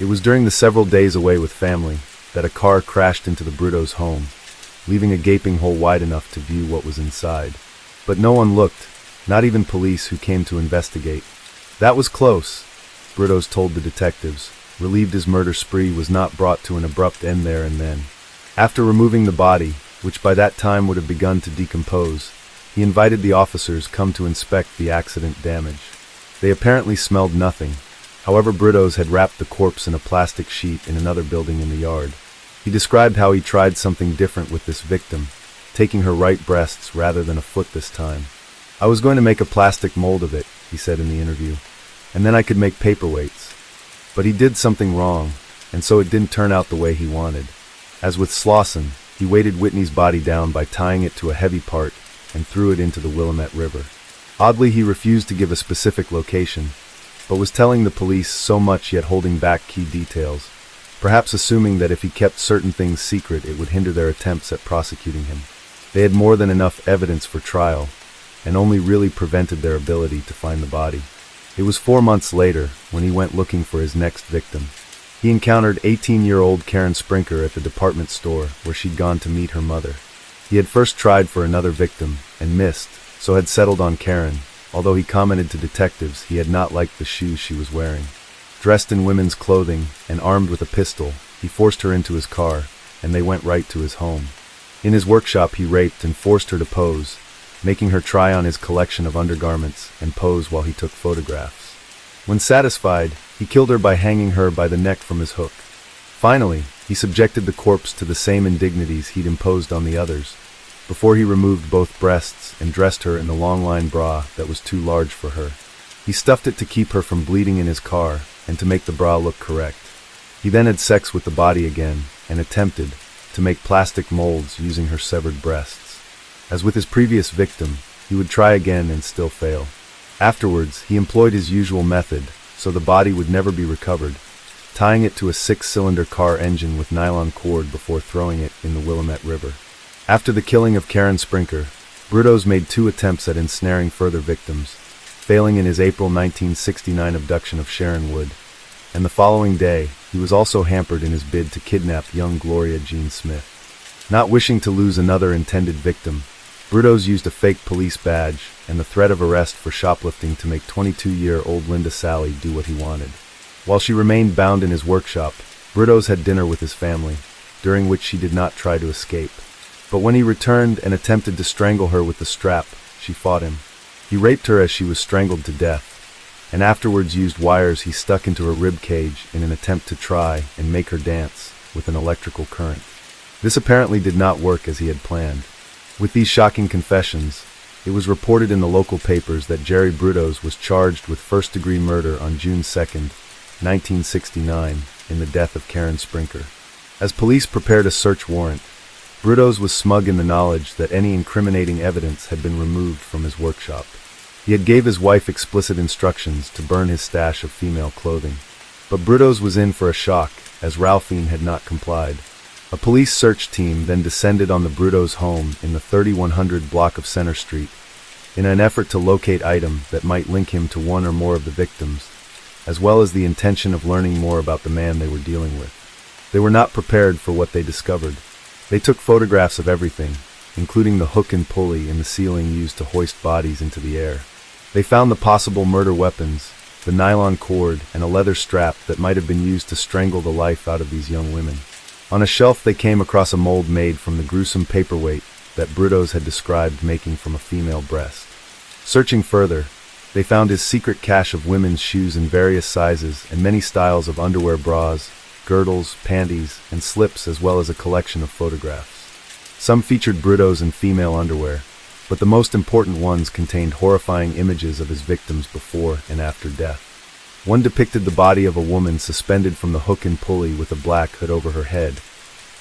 It was during the several days away with family that a car crashed into the Britos' home, leaving a gaping hole wide enough to view what was inside. But no one looked, not even police who came to investigate. That was close, Britos told the detectives, relieved his murder spree was not brought to an abrupt end there and then. After removing the body, which by that time would have begun to decompose, he invited the officers come to inspect the accident damage. They apparently smelled nothing. However, Britos had wrapped the corpse in a plastic sheet in another building in the yard. He described how he tried something different with this victim, taking her right breasts rather than a foot this time. I was going to make a plastic mold of it, he said in the interview, and then I could make paperweights. But he did something wrong, and so it didn't turn out the way he wanted. As with Slaussen, he weighted Whitney's body down by tying it to a heavy part and threw it into the Willamette River. Oddly, he refused to give a specific location, but was telling the police so much yet holding back key details, perhaps assuming that if he kept certain things secret it would hinder their attempts at prosecuting him. They had more than enough evidence for trial, and only really prevented their ability to find the body. It was 4 months later when he went looking for his next victim. He encountered 18-year-old Karen Sprinker at the department store where she'd gone to meet her mother. He had first tried for another victim and missed, so had settled on Karen, although he commented to detectives he had not liked the shoes she was wearing. Dressed in women's clothing and armed with a pistol, he forced her into his car, and they went right to his home. In his workshop he raped and forced her to pose, making her try on his collection of undergarments and pose while he took photographs. When satisfied, he killed her by hanging her by the neck from his hook. Finally, he subjected the corpse to the same indignities he'd imposed on the others, before he removed both breasts and dressed her in the long-line bra that was too large for her. He stuffed it to keep her from bleeding in his car and to make the bra look correct. He then had sex with the body again and attempted to make plastic molds using her severed breasts. As with his previous victim, he would try again and still fail. Afterwards, he employed his usual method, so the body would never be recovered, tying it to a 6-cylinder car engine with nylon cord before throwing it in the Willamette River. After the killing of Karen Sprinker, Britos made 2 attempts at ensnaring further victims, failing in his April 1969 abduction of Sharon Wood, and the following day, he was also hampered in his bid to kidnap young Gloria Jean Smith. Not wishing to lose another intended victim, Britos used a fake police badge and the threat of arrest for shoplifting to make 22-year-old Linda Sally do what he wanted. While she remained bound in his workshop, Britos had dinner with his family, during which she did not try to escape. But when he returned and attempted to strangle her with the strap, she fought him. He raped her as she was strangled to death, and afterwards used wires he stuck into her rib cage in an attempt to try and make her dance with an electrical current. This apparently did not work as he had planned. With these shocking confessions, it was reported in the local papers that Jerry Britos was charged with first-degree murder on June 2, 1969, in the death of Karen Sprinker. As police prepared a search warrant, Brudos was smug in the knowledge that any incriminating evidence had been removed from his workshop. He had gave his wife explicit instructions to burn his stash of female clothing. But Brudos was in for a shock, as Ralphine had not complied. A police search team then descended on the Brudos home in the 3100 block of Center Street, in an effort to locate items that might link him to one or more of the victims, as well as the intention of learning more about the man they were dealing with. They were not prepared for what they discovered. They took photographs of everything, including the hook and pulley in the ceiling used to hoist bodies into the air. They found the possible murder weapons, the nylon cord, and a leather strap that might have been used to strangle the life out of these young women. On a shelf they came across a mold made from the gruesome paperweight that Brudos had described making from a female breast. Searching further, they found his secret cache of women's shoes in various sizes and many styles of underwear, bras, girdles, panties, and slips, as well as a collection of photographs. Some featured Brudos in female underwear, but the most important ones contained horrifying images of his victims before and after death. One depicted the body of a woman suspended from the hook and pulley with a black hood over her head,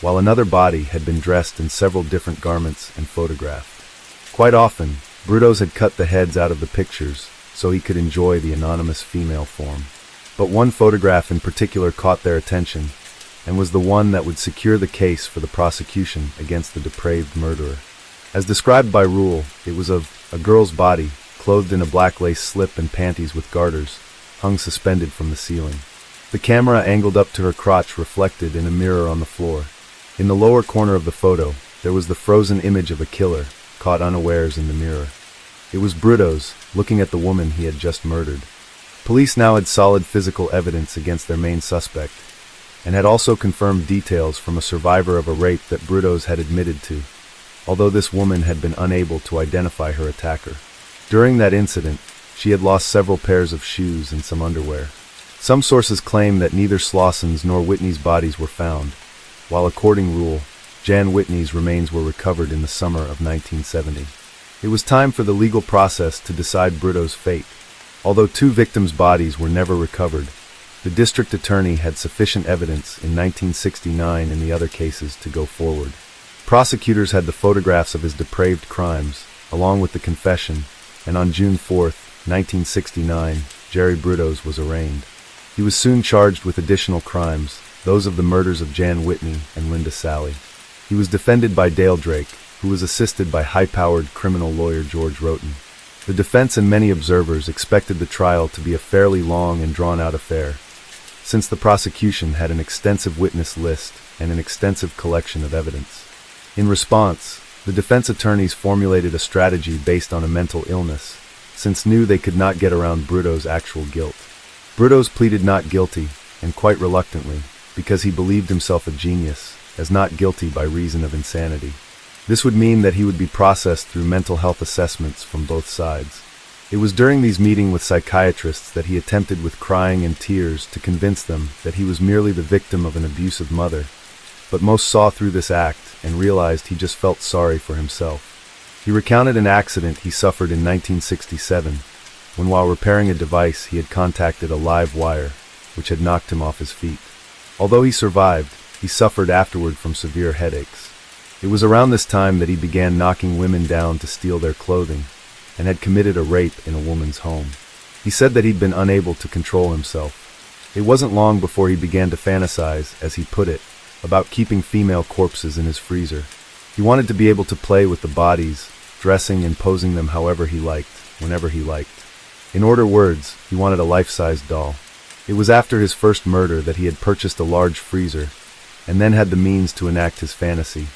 while another body had been dressed in several different garments and photographed. Quite often, Brudos had cut the heads out of the pictures so he could enjoy the anonymous female form. But one photograph in particular caught their attention, and was the one that would secure the case for the prosecution against the depraved murderer. As described by Rule, it was of a girl's body, clothed in a black lace slip and panties with garters, hung suspended from the ceiling. The camera angled up to her crotch reflected in a mirror on the floor. In the lower corner of the photo, there was the frozen image of a killer, caught unawares in the mirror. It was Brudos, looking at the woman he had just murdered. Police now had solid physical evidence against their main suspect, and had also confirmed details from a survivor of a rape that Brudos had admitted to, although this woman had been unable to identify her attacker. During that incident, she had lost several pairs of shoes and some underwear. Some sources claim that neither Slauson's nor Whitney's bodies were found, while according Rule, Jan Whitney's remains were recovered in the summer of 1970. It was time for the legal process to decide Brudos' fate. Although two victims' bodies were never recovered, the district attorney had sufficient evidence in 1969 in the other cases to go forward. Prosecutors had the photographs of his depraved crimes, along with the confession, and on June 4, 1969, Jerry Brudos was arraigned. He was soon charged with additional crimes, those of the murders of Jan Whitney and Linda Sally. He was defended by Dale Drake, who was assisted by high-powered criminal lawyer George Roten. The defense and many observers expected the trial to be a fairly long and drawn-out affair, since the prosecution had an extensive witness list and an extensive collection of evidence. In response, the defense attorneys formulated a strategy based on a mental illness, since knew they could not get around Brudos' actual guilt. Brudos pleaded not guilty, and quite reluctantly, because he believed himself a genius, as not guilty by reason of insanity. This would mean that he would be processed through mental health assessments from both sides. It was during these meetings with psychiatrists that he attempted with crying and tears to convince them that he was merely the victim of an abusive mother, but most saw through this act and realized he just felt sorry for himself. He recounted an accident he suffered in 1967, when while repairing a device he had contacted a live wire, which had knocked him off his feet. Although he survived, he suffered afterward from severe headaches. It was around this time that he began knocking women down to steal their clothing, and had committed a rape in a woman's home. He said that he'd been unable to control himself. It wasn't long before he began to fantasize, as he put it, about keeping female corpses in his freezer. He wanted to be able to play with the bodies, dressing and posing them however he liked, whenever he liked. In other words, he wanted a life-sized doll. It was after his first murder that he had purchased a large freezer, and then had the means to enact his fantasy,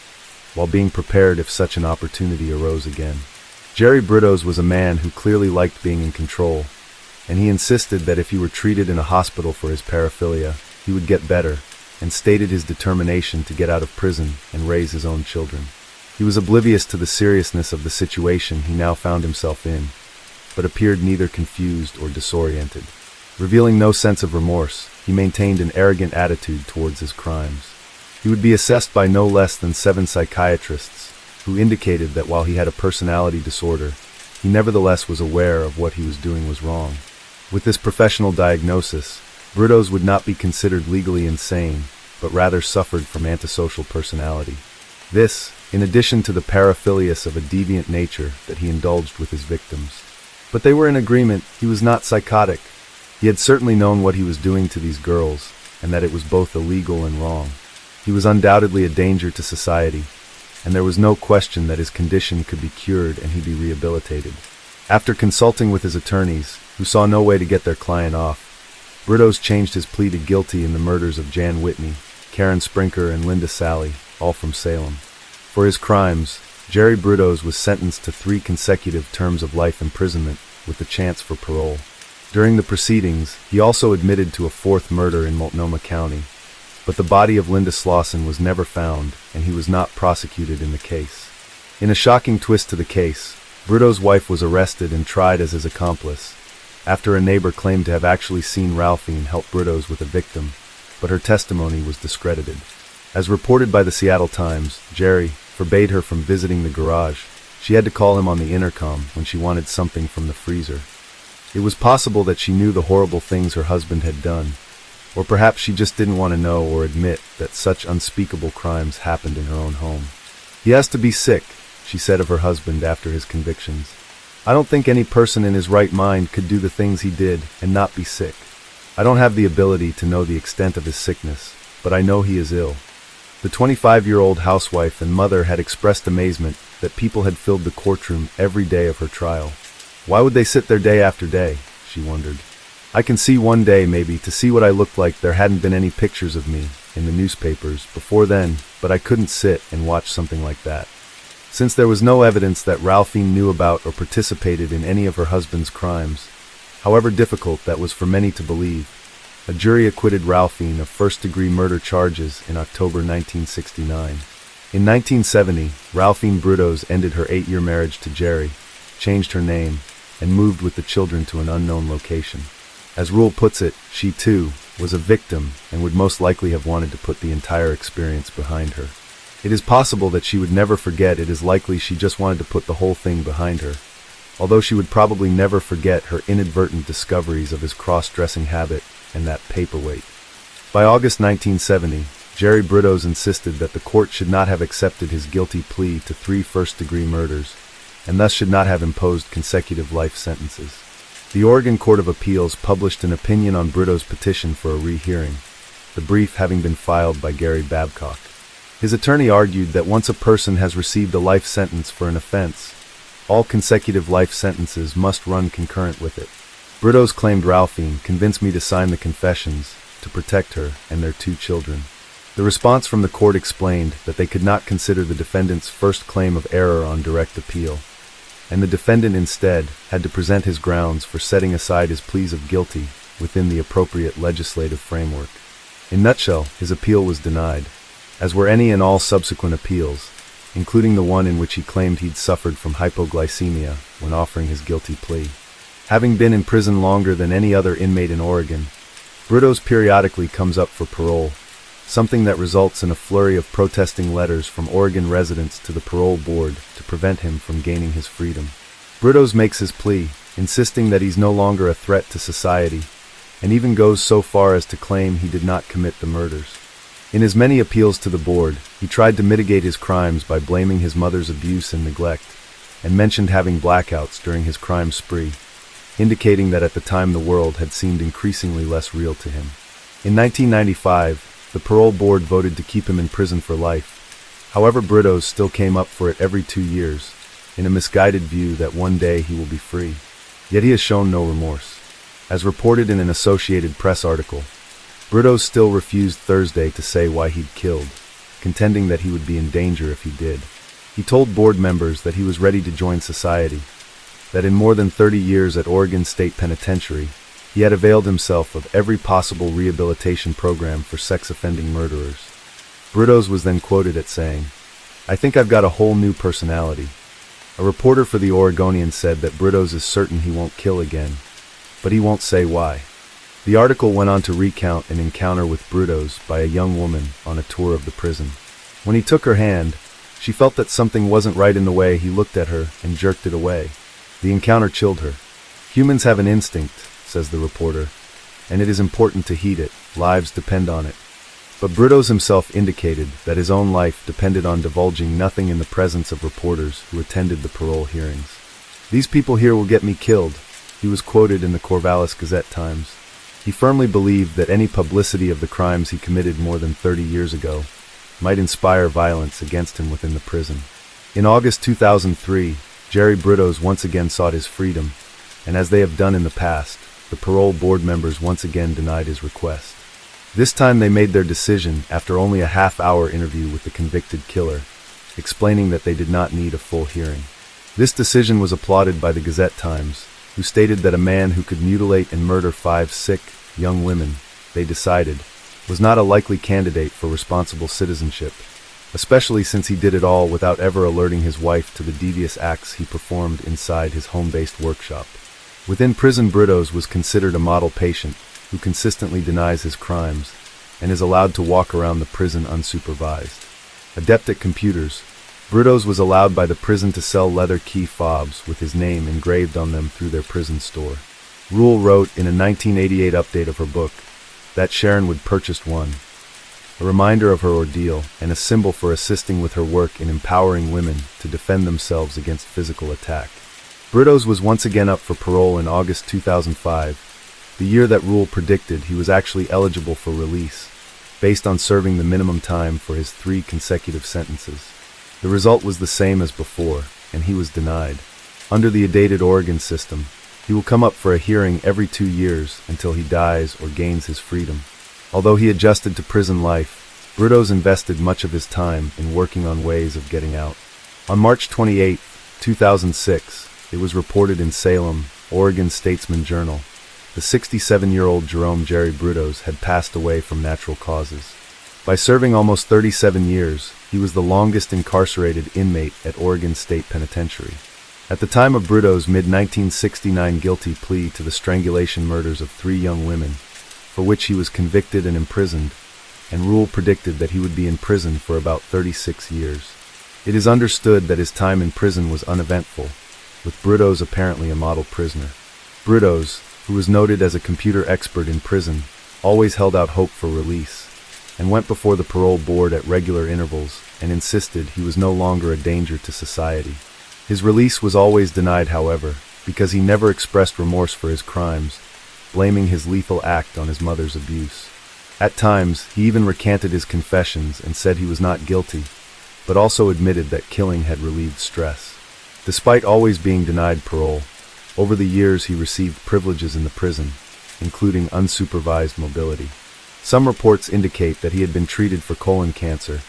while being prepared if such an opportunity arose again. Jerry Brudos was a man who clearly liked being in control, and he insisted that if he were treated in a hospital for his paraphilia, he would get better, and stated his determination to get out of prison and raise his own children. He was oblivious to the seriousness of the situation he now found himself in, but appeared neither confused or disoriented. Revealing no sense of remorse, he maintained an arrogant attitude towards his crimes. He would be assessed by no less than 7 psychiatrists, who indicated that while he had a personality disorder, he nevertheless was aware of what he was doing was wrong. With this professional diagnosis, Brudos would not be considered legally insane, but rather suffered from antisocial personality. This, in addition to the paraphilias of a deviant nature that he indulged with his victims. But they were in agreement. He was not psychotic. He had certainly known what he was doing to these girls, and that it was both illegal and wrong. He was undoubtedly a danger to society, and there was no question that his condition could be cured and he'd be rehabilitated. After consulting with his attorneys, who saw no way to get their client off, Brudos changed his plea to guilty in the murders of Jan Whitney, Karen Sprinker, and Linda Sally, all from Salem. For his crimes, Jerry Brudos was sentenced to 3 consecutive terms of life imprisonment with the chance for parole. During the proceedings, he also admitted to a 4th murder in Multnomah County, but the body of Linda Slauson was never found, and he was not prosecuted in the case. In a shocking twist to the case, Brudos' wife was arrested and tried as his accomplice, after a neighbor claimed to have actually seen Ralphine help Brudos with a victim, but her testimony was discredited. As reported by the Seattle Times, Jerry forbade her from visiting the garage. She had to call him on the intercom when she wanted something from the freezer. It was possible that she knew the horrible things her husband had done, or perhaps she just didn't want to know or admit that such unspeakable crimes happened in her own home. "He has to be sick," she said of her husband after his convictions. "I don't think any person in his right mind could do the things he did and not be sick. I don't have the ability to know the extent of his sickness, but I know he is ill." The 25-year-old housewife and mother had expressed amazement that people had filled the courtroom every day of her trial. Why would they sit there day after day, she wondered. I can see one day maybe to see what I looked like. There hadn't been any pictures of me in the newspapers before then, but I couldn't sit and watch something like that. Since there was no evidence that Ralphine knew about or participated in any of her husband's crimes, however difficult that was for many to believe, a jury acquitted Ralphine of first-degree murder charges in October 1969. In 1970, Ralphine Brudos ended her 8-year marriage to Jerry, changed her name, and moved with the children to an unknown location. As Rule puts it, she too was a victim and would most likely have wanted to put the entire experience behind her. It is possible that she would never forget. It is likely she just wanted to put the whole thing behind her, although she would probably never forget her inadvertent discoveries of his cross-dressing habit and that paperweight. By August 1970, Jerry Brudos insisted that the court should not have accepted his guilty plea to 3 first-degree murders, and thus should not have imposed consecutive life sentences. The Oregon Court of Appeals published an opinion on Brudos' petition for a rehearing, the brief having been filed by Gary Babcock. His attorney argued that once a person has received a life sentence for an offense, all consecutive life sentences must run concurrent with it. Brudos claimed Ralphine convinced me to sign the confessions to protect her and their 2 children. The response from the court explained that they could not consider the defendant's first claim of error on direct appeal, and the defendant instead had to present his grounds for setting aside his pleas of guilty within the appropriate legislative framework. In a nutshell, his appeal was denied, as were any and all subsequent appeals, including the one in which he claimed he'd suffered from hypoglycemia when offering his guilty plea. Having been in prison longer than any other inmate in Oregon, Brudos periodically comes up for parole, something that results in a flurry of protesting letters from Oregon residents to the parole board to prevent him from gaining his freedom. Brudos makes his plea, insisting that he's no longer a threat to society, and even goes so far as to claim he did not commit the murders. In his many appeals to the board, he tried to mitigate his crimes by blaming his mother's abuse and neglect, and mentioned having blackouts during his crime spree, indicating that at the time the world had seemed increasingly less real to him. In 1995, the parole board voted to keep him in prison for life. However, Brudos still came up for it every 2 years, in a misguided view that one day he will be free. Yet he has shown no remorse. As reported in an Associated Press article, Brudos still refused Thursday to say why he'd killed, contending that he would be in danger if he did. He told board members that he was ready to join society, that in more than 30 years at Oregon State Penitentiary, he had availed himself of every possible rehabilitation program for sex-offending murderers. Brudos was then quoted as saying, "I think I've got a whole new personality." A reporter for the Oregonian said that Brudos is certain he won't kill again, but he won't say why. The article went on to recount an encounter with Brudos by a young woman on a tour of the prison. When he took her hand, she felt that something wasn't right in the way he looked at her and jerked it away. The encounter chilled her. "Humans have an instinct," says the reporter, "and it is important to heed it. Lives depend on it." But Brudos himself indicated that his own life depended on divulging nothing in the presence of reporters who attended the parole hearings. "These people here will get me killed," he was quoted in the Corvallis Gazette-Times. He firmly believed that any publicity of the crimes he committed more than 30 years ago might inspire violence against him within the prison. In August 2003, Jerry Brudos once again sought his freedom, and as they have done in the past, the parole board members once again denied his request. This time they made their decision after only a half-hour interview with the convicted killer, explaining that they did not need a full hearing. This decision was applauded by the Gazette-Times, who stated that a man who could mutilate and murder 5 sick, young women, they decided, was not a likely candidate for responsible citizenship, especially since he did it all without ever alerting his wife to the devious acts he performed inside his home-based workshop. Within prison, Brudos was considered a model patient who consistently denies his crimes and is allowed to walk around the prison unsupervised. Adept at computers, Brudos was allowed by the prison to sell leather key fobs with his name engraved on them through their prison store. Rule wrote in a 1988 update of her book that Sharon would purchase one, a reminder of her ordeal and a symbol for assisting with her work in empowering women to defend themselves against physical attack. Brudos was once again up for parole in August 2005, the year that Rule predicted he was actually eligible for release, based on serving the minimum time for his 3 consecutive sentences. The result was the same as before, and he was denied. Under the dated Oregon system, he will come up for a hearing every 2 years until he dies or gains his freedom. Although he adjusted to prison life, Brudos invested much of his time in working on ways of getting out. On March 28, 2006, it was reported in Salem, Oregon Statesman Journal, the 67-year-old Jerome Jerry Brudos had passed away from natural causes. By serving almost 37 years, he was the longest incarcerated inmate at Oregon State Penitentiary. At the time of Brudos' mid-1969 guilty plea to the strangulation murders of 3 young women, for which he was convicted and imprisoned, and Rule predicted that he would be in prison for about 36 years. It is understood that his time in prison was uneventful, with Brudos apparently a model prisoner. Brudos, who was noted as a computer expert in prison, always held out hope for release, and went before the parole board at regular intervals and insisted he was no longer a danger to society. His release was always denied, however, because he never expressed remorse for his crimes, blaming his lethal act on his mother's abuse. At times, he even recanted his confessions and said he was not guilty, but also admitted that killing had relieved stress. Despite always being denied parole, over the years he received privileges in the prison, including unsupervised mobility. Some reports indicate that he had been treated for colon cancer,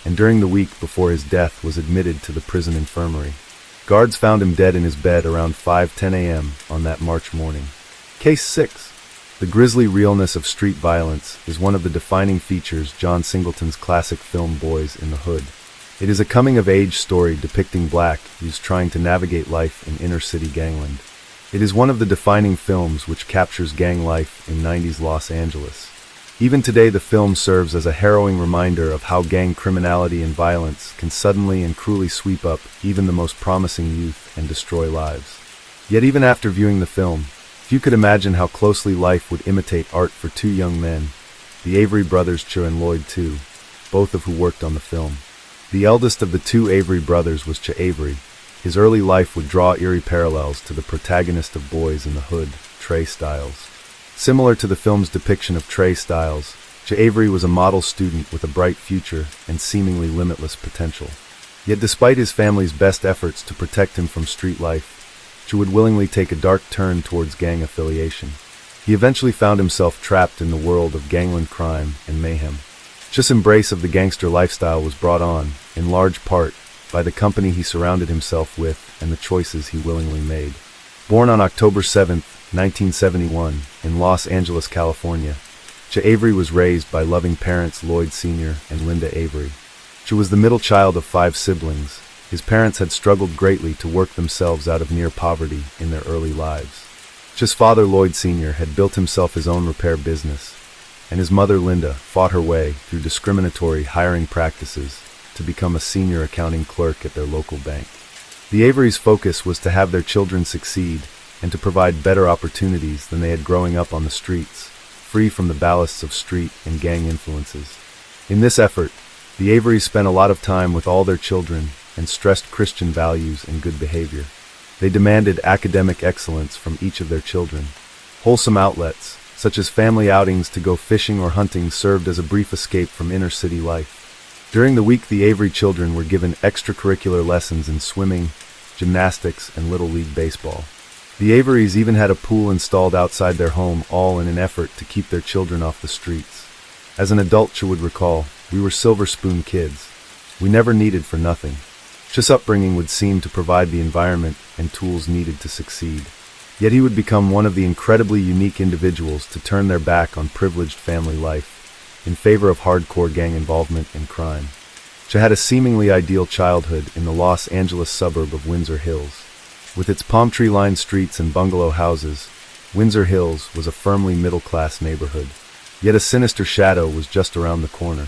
and during the week before his death was admitted to the prison infirmary. Guards found him dead in his bed around 5:10 a.m. on that March morning. Case 6. The grisly realness of street violence is one of the defining features John Singleton's classic film Boys in the Hood. It is a coming-of-age story depicting black youths trying to navigate life in inner-city gangland. It is one of the defining films which captures gang life in 90s Los Angeles. Even today, the film serves as a harrowing reminder of how gang criminality and violence can suddenly and cruelly sweep up even the most promising youth and destroy lives. Yet even after viewing the film, few could imagine how closely life would imitate art for 2 young men, the Avery brothers Ch and Lloyd too, both of who worked on the film. The eldest of the 2 Avery brothers was Ch Avery. His early life would draw eerie parallels to the protagonist of Boys in the Hood, Trey Styles. Similar to the film's depiction of Trey Styles, Ch Avery was a model student with a bright future and seemingly limitless potential. Yet despite his family's best efforts to protect him from street life, Ch would willingly take a dark turn towards gang affiliation. He eventually found himself trapped in the world of gangland crime and mayhem. Ch's embrace of the gangster lifestyle was brought on, in large part, by the company he surrounded himself with and the choices he willingly made. Born on October 7, 1971, in Los Angeles, California, Ch Avery was raised by loving parents Lloyd Sr. and Linda Avery. Ch was the middle child of 5 siblings. His parents had struggled greatly to work themselves out of near poverty in their early lives. Ch's father Lloyd Sr. had built himself his own repair business, and his mother Linda fought her way through discriminatory hiring practices to become a senior accounting clerk at their local bank. The Averys' focus was to have their children succeed and to provide better opportunities than they had growing up on the streets, free from the ballasts of street and gang influences. In this effort, the Averys spent a lot of time with all their children and stressed Christian values and good behavior. They demanded academic excellence from each of their children. Wholesome outlets, such as family outings to go fishing or hunting, served as a brief escape from inner-city life. During the week, the Avery children were given extracurricular lessons in swimming, gymnastics, and Little League baseball. The Averys even had a pool installed outside their home, all in an effort to keep their children off the streets. As an adult, Cha would recall, we were silver spoon kids. We never needed for nothing. Cha's upbringing would seem to provide the environment and tools needed to succeed. Yet he would become one of the incredibly unique individuals to turn their back on privileged family life in favor of hardcore gang involvement and crime. Cha had a seemingly ideal childhood in the Los Angeles suburb of Windsor Hills. With its palm tree-lined streets and bungalow houses, Windsor Hills was a firmly middle-class neighborhood. Yet a sinister shadow was just around the corner.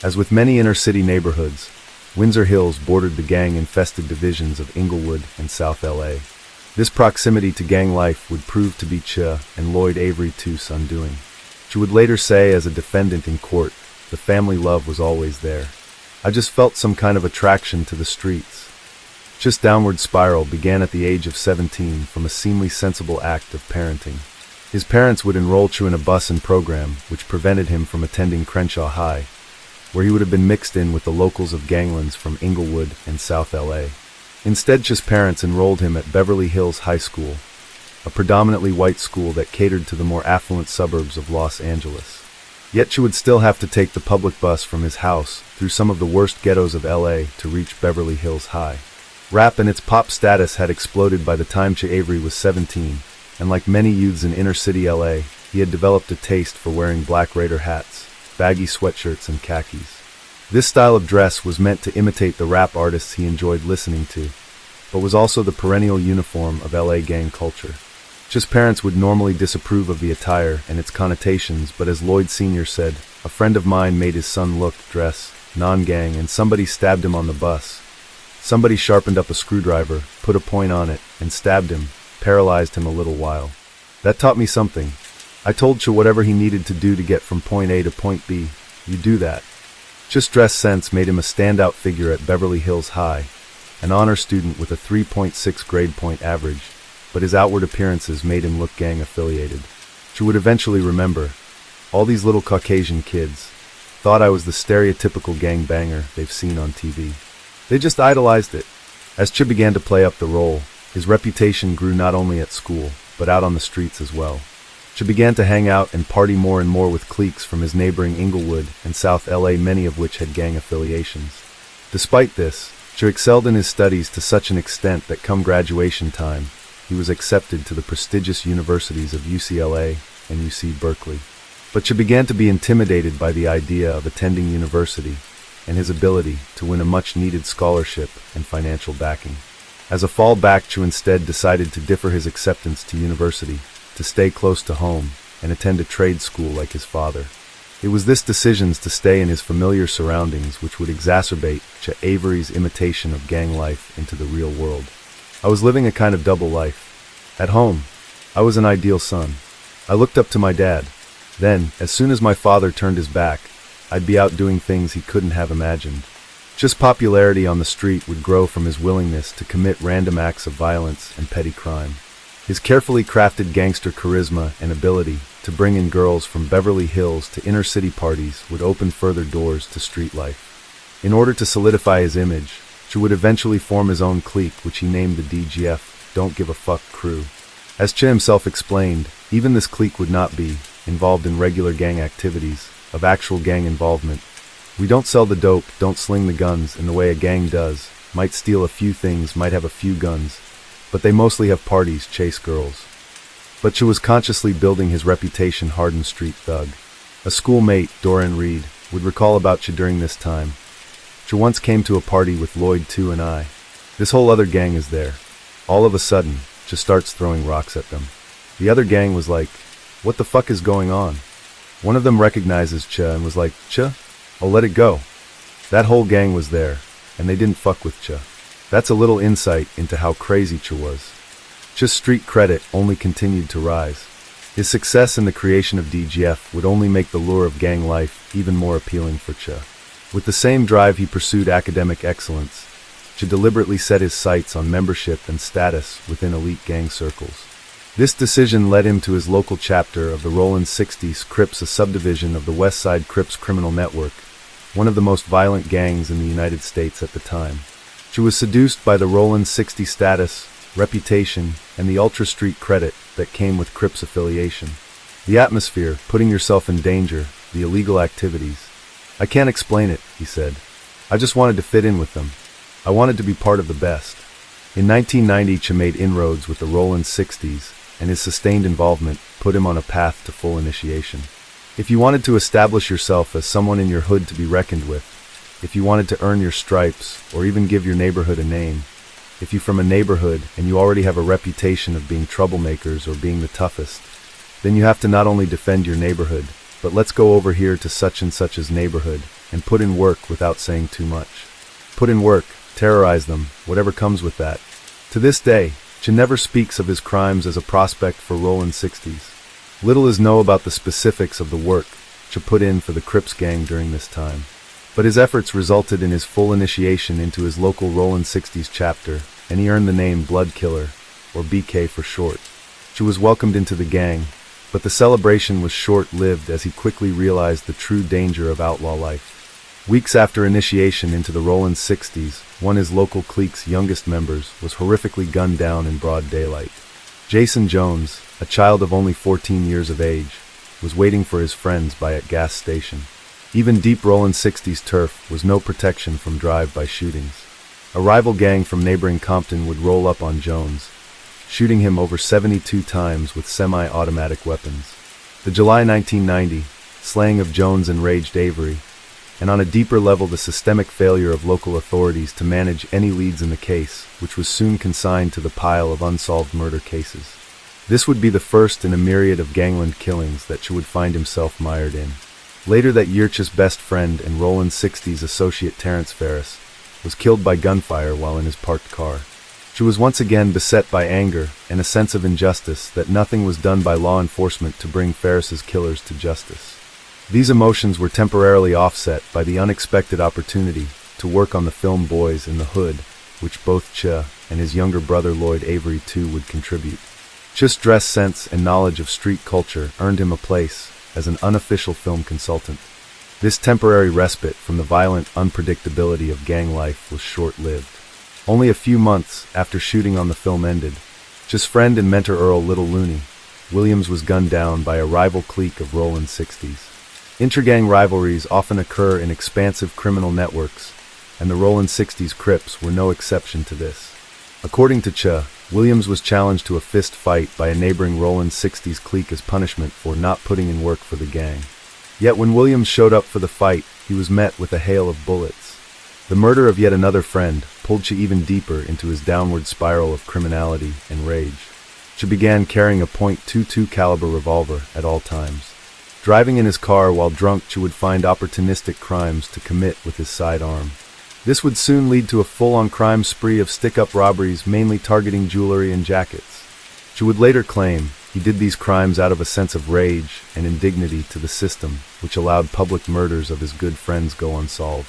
As with many inner-city neighborhoods, Windsor Hills bordered the gang-infested divisions of Inglewood and South LA. This proximity to gang life would prove to be Cha and Lloyd Avery Too's undoing. Cha would later say as a defendant in court, the family love was always there. I just felt some kind of attraction to the streets. Cha's downward spiral began at the age of 17 from a seemingly sensible act of parenting. His parents would enroll Cha in a busing program which prevented him from attending Crenshaw High, where he would have been mixed in with the locals of ganglands from Inglewood and South LA. Instead, Cha's parents enrolled him at Beverly Hills High School, a predominantly white school that catered to the more affluent suburbs of Los Angeles. Yet Cha would still have to take the public bus from his house through some of the worst ghettos of LA to reach Beverly Hills High. Rap and its pop status had exploded by the time Cha Avery was 17, and like many youths in inner-city LA, he had developed a taste for wearing Black Raider hats, baggy sweatshirts, and khakis. This style of dress was meant to imitate the rap artists he enjoyed listening to, but was also the perennial uniform of LA gang culture. Cha's parents would normally disapprove of the attire and its connotations, but as Lloyd Sr. said, a friend of mine made his son look, dress, non-gang, and somebody stabbed him on the bus. Somebody sharpened up a screwdriver, put a point on it, and stabbed him, paralyzed him a little while. That taught me something. I told Cha whatever he needed to do to get from point A to point B, you do that. Cha's dress sense made him a standout figure at Beverly Hills High, an honor student with a 3.6 grade point average, but his outward appearances made him look gang-affiliated. Cha would eventually remember, all these little Caucasian kids thought I was the stereotypical gang-banger they've seen on TV. They just idolized it. As Cha began to play up the role, his reputation grew not only at school, but out on the streets as well. Cha began to hang out and party more and more with cliques from his neighboring Inglewood and South LA, many of which had gang affiliations. Despite this, Cha excelled in his studies to such an extent that come graduation time, he was accepted to the prestigious universities of UCLA and UC Berkeley. But Cha began to be intimidated by the idea of attending university and his ability to win a much-needed scholarship and financial backing. As a fallback, Cha instead decided to defer his acceptance to university, to stay close to home, and attend a trade school like his father. It was this decision to stay in his familiar surroundings which would exacerbate Cha Avery's imitation of gang life into the real world. I was living a kind of double life. At home, I was an ideal son. I looked up to my dad. Then, as soon as my father turned his back, I'd be out doing things he couldn't have imagined. Cha's popularity on the street would grow from his willingness to commit random acts of violence and petty crime. His carefully crafted gangster charisma and ability to bring in girls from Beverly Hills to inner-city parties would open further doors to street life. In order to solidify his image, Cha would eventually form his own clique, which he named the DGF, Don't Give a Fuck Crew. As Cha himself explained, even this clique would not be involved in regular gang activities, of actual gang involvement. We don't sell the dope, don't sling the guns in the way a gang does, might steal a few things, might have a few guns, but they mostly have parties, chase girls. But Cha was consciously building his reputation hardened street thug. A schoolmate, Doran Reed, would recall about Cha during this time. Cha once came to a party with Lloyd too and I. This whole other gang is there. All of a sudden, Cha starts throwing rocks at them. The other gang was like, what the fuck is going on? One of them recognizes Cha and was like, Cha, I'll let it go. That whole gang was there, and they didn't fuck with Cha. That's a little insight into how crazy Cha was. Cha's street credit only continued to rise. His success in the creation of DGF would only make the lure of gang life even more appealing for Che. With the same drive he pursued academic excellence, Che deliberately set his sights on membership and status within elite gang circles. This decision led him to his local chapter of the Rollin 60s Crips, a subdivision of the West Side Crips criminal network, one of the most violent gangs in the United States at the time. Che was seduced by the Rollin 60 status, reputation, and the ultra street credit that came with Crips affiliation. The atmosphere, putting yourself in danger, the illegal activities. "I can't explain it," he said. "I just wanted to fit in with them. I wanted to be part of the best." In 1990, Che made inroads with the Rollin 60s, and his sustained involvement put him on a path to full initiation. If you wanted to establish yourself as someone in your hood to be reckoned with, if you wanted to earn your stripes, or even give your neighborhood a name, if you're from a neighborhood and you already have a reputation of being troublemakers or being the toughest, then you have to not only defend your neighborhood, but let's go over here to such and such's neighborhood and put in work without saying too much. Put in work, terrorize them, whatever comes with that. To this day, Che never speaks of his crimes as a prospect for Rollin 60s. Little is known about the specifics of the work Che put in for the Crips gang during this time, but his efforts resulted in his full initiation into his local Rollin 60s chapter, and he earned the name Blood Killer, or BK for short. Che was welcomed into the gang, but the celebration was short-lived as he quickly realized the true danger of outlaw life. Weeks after initiation into the Rollin 60s, one of his local clique's youngest members was horrifically gunned down in broad daylight. Jason Jones, a child of only 14 years of age, was waiting for his friends by a gas station. Even deep Rollin 60s turf was no protection from drive-by shootings. A rival gang from neighboring Compton would roll up on Jones, shooting him over 72 times with semi-automatic weapons. The July 1990 slaying of Jones enraged Avery, and on a deeper level the systemic failure of local authorities to manage any leads in the case, which was soon consigned to the pile of unsolved murder cases. This would be the first in a myriad of gangland killings that Che would find himself mired in. Later that year, Che's best friend and Rollin 60's associate Terrence Ferris was killed by gunfire while in his parked car. Che was once again beset by anger and a sense of injustice that nothing was done by law enforcement to bring Ferris's killers to justice. These emotions were temporarily offset by the unexpected opportunity to work on the film Boys in the Hood, which both Che and his younger brother Lloyd Avery too would contribute. Che's dress sense and knowledge of street culture earned him a place as an unofficial film consultant. This temporary respite from the violent unpredictability of gang life was short-lived. Only a few months after shooting on the film ended, Che's friend and mentor Earl Little Looney Williams was gunned down by a rival clique of Rollin 60s. Intragang rivalries often occur in expansive criminal networks, and the Rollin 60s Crips were no exception to this. According to Che, Williams was challenged to a fist fight by a neighboring Rollin 60s clique as punishment for not putting in work for the gang. Yet when Williams showed up for the fight, he was met with a hail of bullets. The murder of yet another friend pulled Che even deeper into his downward spiral of criminality and rage. Che began carrying a .22 caliber revolver at all times. Driving in his car while drunk, Che would find opportunistic crimes to commit with his sidearm. This would soon lead to a full-on crime spree of stick-up robberies, mainly targeting jewelry and jackets. Che would later claim he did these crimes out of a sense of rage and indignity to the system, which allowed public murders of his good friends go unsolved.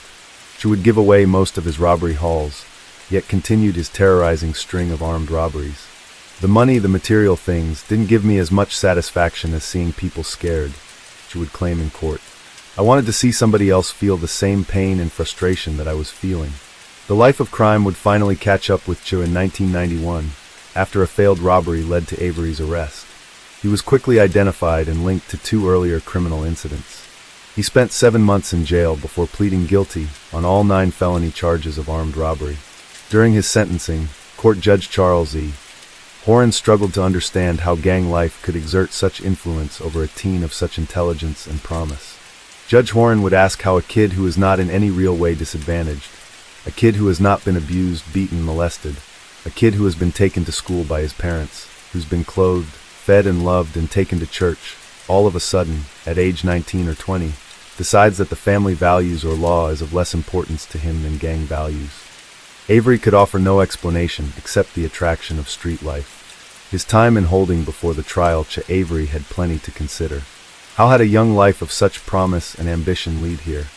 Che would give away most of his robbery hauls, yet continued his terrorizing string of armed robberies. The money, the material things, didn't give me as much satisfaction as seeing people scared, Che would claim in court. I wanted to see somebody else feel the same pain and frustration that I was feeling. The life of crime would finally catch up with Che in 1991, after a failed robbery led to Avery's arrest. He was quickly identified and linked to 2 earlier criminal incidents. He spent 7 months in jail before pleading guilty on all 9 felony charges of armed robbery. During his sentencing, Court Judge Charles E. Horan struggled to understand how gang life could exert such influence over a teen of such intelligence and promise. Judge Horan would ask how a kid who is not in any real way disadvantaged, a kid who has not been abused, beaten, molested, a kid who has been taken to school by his parents, who's been clothed, fed and loved and taken to church, all of a sudden, at age 19 or 20, decides that the family values or law is of less importance to him than gang values. Avery could offer no explanation except the attraction of street life. His time in holding before the trial, Avery had plenty to consider. How had a young life of such promise and ambition lead here?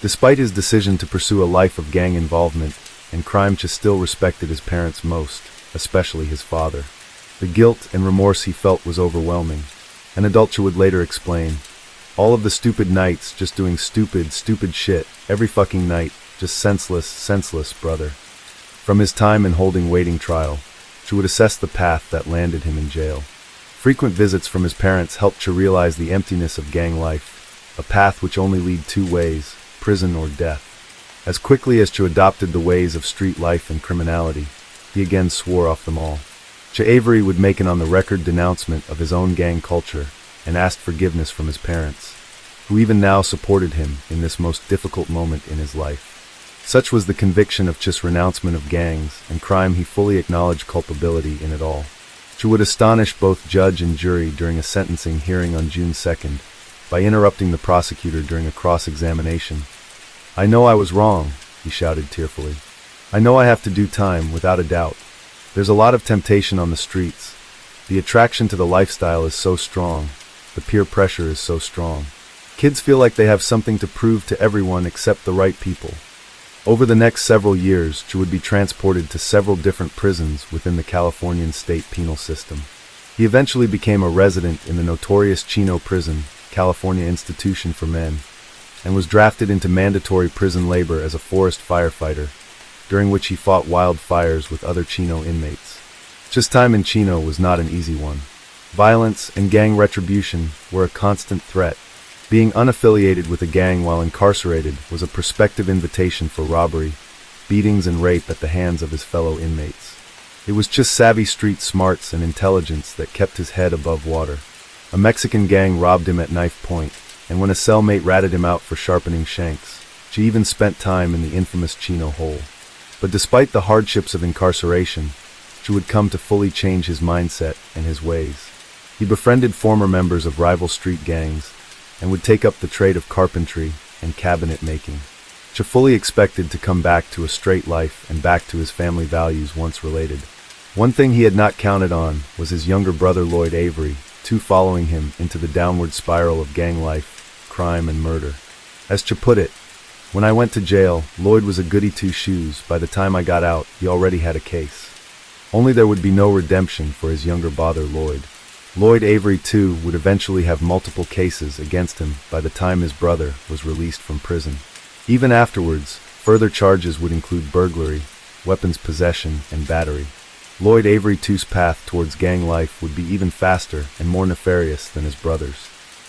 Despite his decision to pursue a life of gang involvement and crime, still respected his parents most, especially his father. The guilt and remorse he felt was overwhelming. An adult would later explain, all of the stupid nights just doing stupid shit, every fucking night, just senseless, brother. From his time in holding waiting trial, would assess the path that landed him in jail. Frequent visits from his parents helped realize the emptiness of gang life, a path which only lead two ways, prison or death. As quickly as adopted the ways of street life and criminality, he again swore off them all. Avery would make an on-the-record denouncement of his own gang culture and asked forgiveness from his parents, who even now supported him in this most difficult moment in his life. Such was the conviction of renouncement of gangs and crime. He fully acknowledged culpability in it all. Would astonish both judge and jury during a sentencing hearing on June 2nd by interrupting the prosecutor during a cross-examination. "I know I was wrong," he shouted tearfully. "I know I have to do time, without a doubt. There's a lot of temptation on the streets. The attraction to the lifestyle is so strong. The peer pressure is so strong. Kids feel like they have something to prove to everyone except the right people." Over the next several years, would be transported to several different prisons within the Californian state penal system. He eventually became a resident in the notorious Chino Prison, California Institution for Men, and was drafted into mandatory prison labor as a forest firefighter, during which he fought wildfires with other Chino inmates. Time in Chino was not an easy one. Violence and gang retribution were a constant threat. Being unaffiliated with a gang while incarcerated was a prospective invitation for robbery, beatings and rape at the hands of his fellow inmates. It was savvy street smarts and intelligence that kept his head above water. A Mexican gang robbed him at knife point, and when a cellmate ratted him out for sharpening shanks, she even spent time in the infamous Chino hole. But despite the hardships of incarceration, she would come to fully change his mindset and his ways. He befriended former members of rival street gangs, and would take up the trade of carpentry and cabinet making. Fully expected to come back to a straight life and back to his family values once related. One thing he had not counted on was his younger brother Lloyd Avery, following him into the downward spiral of gang life, crime and murder. As put it, "When I went to jail, Lloyd was a goody two-shoes. By the time I got out, he already had a case." Only there would be no redemption for his younger brother Lloyd. Lloyd Avery, too, would eventually have multiple cases against him by the time his brother was released from prison. Even afterwards, further charges would include burglary, weapons possession, and battery. Lloyd Avery, too,'s path towards gang life would be even faster and more nefarious than his brother's.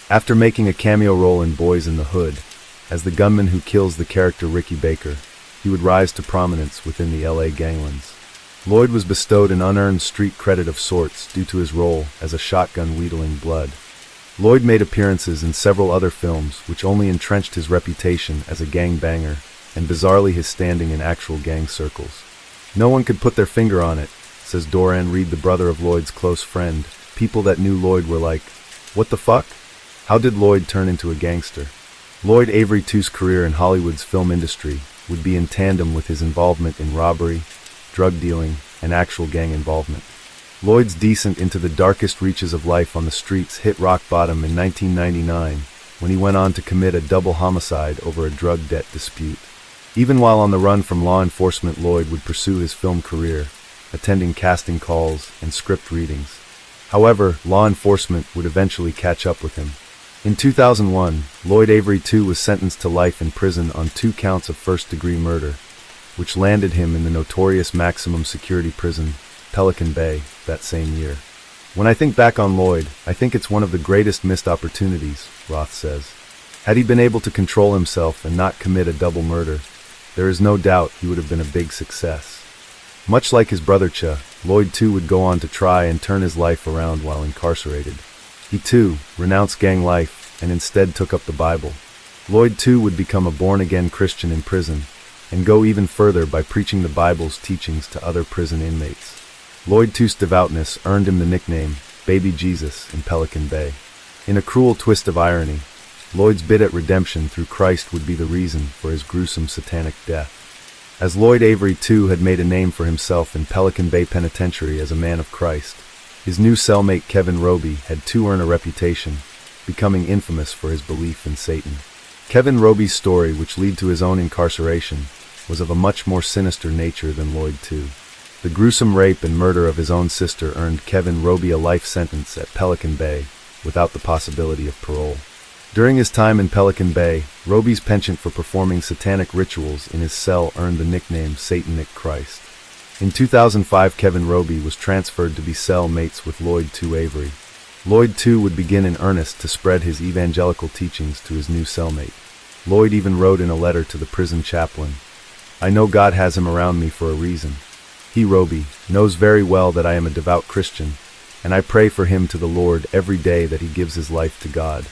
After making a cameo role in Boys in the Hood, as the gunman who kills the character Ricky Baker, he would rise to prominence within the LA ganglands. Lloyd was bestowed an unearned street credit of sorts due to his role as a shotgun wheedling blood. Lloyd made appearances in several other films which only entrenched his reputation as a gangbanger and bizarrely his standing in actual gang circles. "No one could put their finger on it," says Doran Reed, the brother of Lloyd's close friend. "People that knew Lloyd were like, what the fuck? How did Lloyd turn into a gangster?" Lloyd Avery, too,'s career in Hollywood's film industry would be in tandem with his involvement in robbery, drug dealing, and actual gang involvement. Lloyd's descent into the darkest reaches of life on the streets hit rock bottom in 1999, when he went on to commit a double homicide over a drug debt dispute. Even while on the run from law enforcement, Lloyd would pursue his film career, attending casting calls and script readings. However, law enforcement would eventually catch up with him. In 2001, Lloyd Avery, too, was sentenced to life in prison on 2 counts of first-degree murder, which landed him in the notorious maximum security prison, Pelican Bay, that same year. "When I think back on Lloyd, I think it's one of the greatest missed opportunities," Roth says. "Had he been able to control himself and not commit a double murder, there is no doubt he would have been a big success." Much like his brother Lloyd, too, would go on to try and turn his life around while incarcerated. He, too, renounced gang life and instead took up the Bible. Lloyd, too, would become a born-again Christian in prison, and go even further by preaching the Bible's teachings to other prison inmates. Lloyd, too,'s devoutness earned him the nickname Baby Jesus in Pelican Bay. In a cruel twist of irony, Lloyd's bid at redemption through Christ would be the reason for his gruesome satanic death. As Lloyd Avery, too, had made a name for himself in Pelican Bay Penitentiary as a man of Christ, His new cellmate Kevin Roby had too earned a reputation, becoming infamous for his belief in Satan. Kevin Roby's story, which led to his own incarceration, was of a much more sinister nature than Lloyd too. The gruesome rape and murder of his own sister earned Kevin Roby a life sentence at Pelican Bay, without the possibility of parole. During his time in Pelican Bay, Roby's penchant for performing satanic rituals in his cell earned the nickname Satanic Christ. In 2005, Kevin Roby was transferred to be cell mates with Lloyd II Avery. Lloyd too would begin in earnest to spread his evangelical teachings to his new cellmate. Lloyd even wrote in a letter to the prison chaplain, "I know God has him around me for a reason. He, Roby, knows very well that I am a devout Christian, and I pray for him to the Lord every day that he gives his life to God."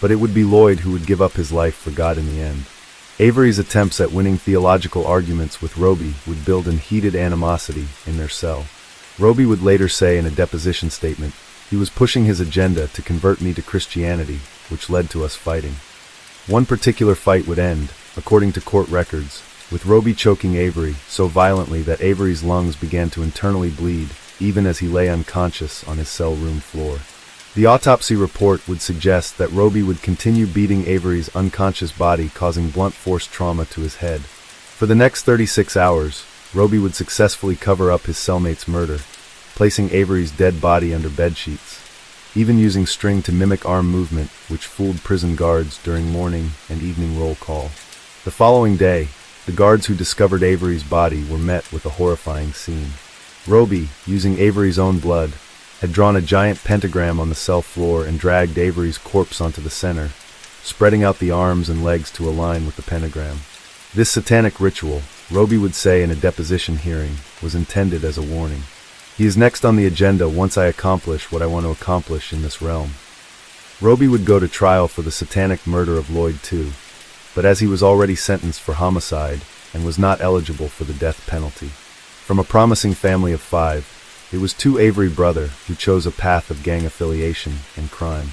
But it would be Lloyd who would give up his life for God in the end. Avery's attempts at winning theological arguments with Roby would build in heated animosity in their cell. Roby would later say in a deposition statement, "He was pushing his agenda to convert me to Christianity, which led to us fighting." One particular fight would end, according to court records, with Roby choking Avery so violently that Avery's lungs began to internally bleed, even as he lay unconscious on his cell room floor. The autopsy report would suggest that Roby would continue beating Avery's unconscious body, causing blunt force trauma to his head. For the next 36 hours, Roby would successfully cover up his cellmate's murder, placing Avery's dead body under bedsheets, even using string to mimic arm movement, which fooled prison guards during morning and evening roll call. The following day, the guards who discovered Avery's body were met with a horrifying scene. Roby, using Avery's own blood, had drawn a giant pentagram on the cell floor and dragged Avery's corpse onto the center, spreading out the arms and legs to align with the pentagram. This satanic ritual, Roby would say in a deposition hearing, was intended as a warning. "He is next on the agenda once I accomplish what I want to accomplish in this realm." Roby would go to trial for the satanic murder of Lloyd too, but as he was already sentenced for homicide and was not eligible for the death penalty. From a promising family of 5, it was two Avery brothers who chose a path of gang affiliation and crime.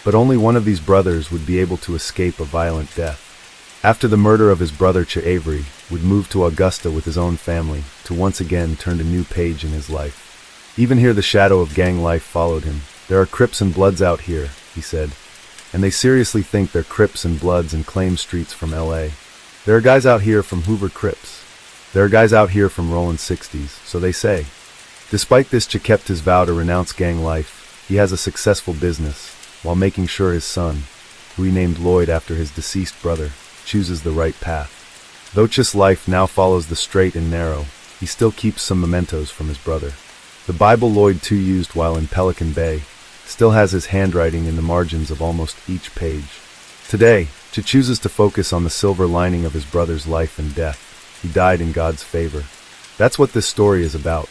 But only one of these brothers would be able to escape a violent death. After the murder of his brother Avery would move to Augusta with his own family to once again turn a new page in his life. Even here the shadow of gang life followed him. "There are Crips and Bloods out here," he said, "and they seriously think they're Crips and Bloods and claim streets from LA. There are guys out here from Hoover Crips. There are guys out here from Rollin' 60s, so they say." Despite this, Ch kept his vow to renounce gang life. He has a successful business, while making sure his son, who he named Lloyd after his deceased brother, chooses the right path. Though Ch's life now follows the straight and narrow, he still keeps some mementos from his brother. The Bible Lloyd too used while in Pelican Bay still has his handwriting in the margins of almost each page. Today, Ch chooses to focus on the silver lining of his brother's life and death. He died in God's favor. That's what this story is about.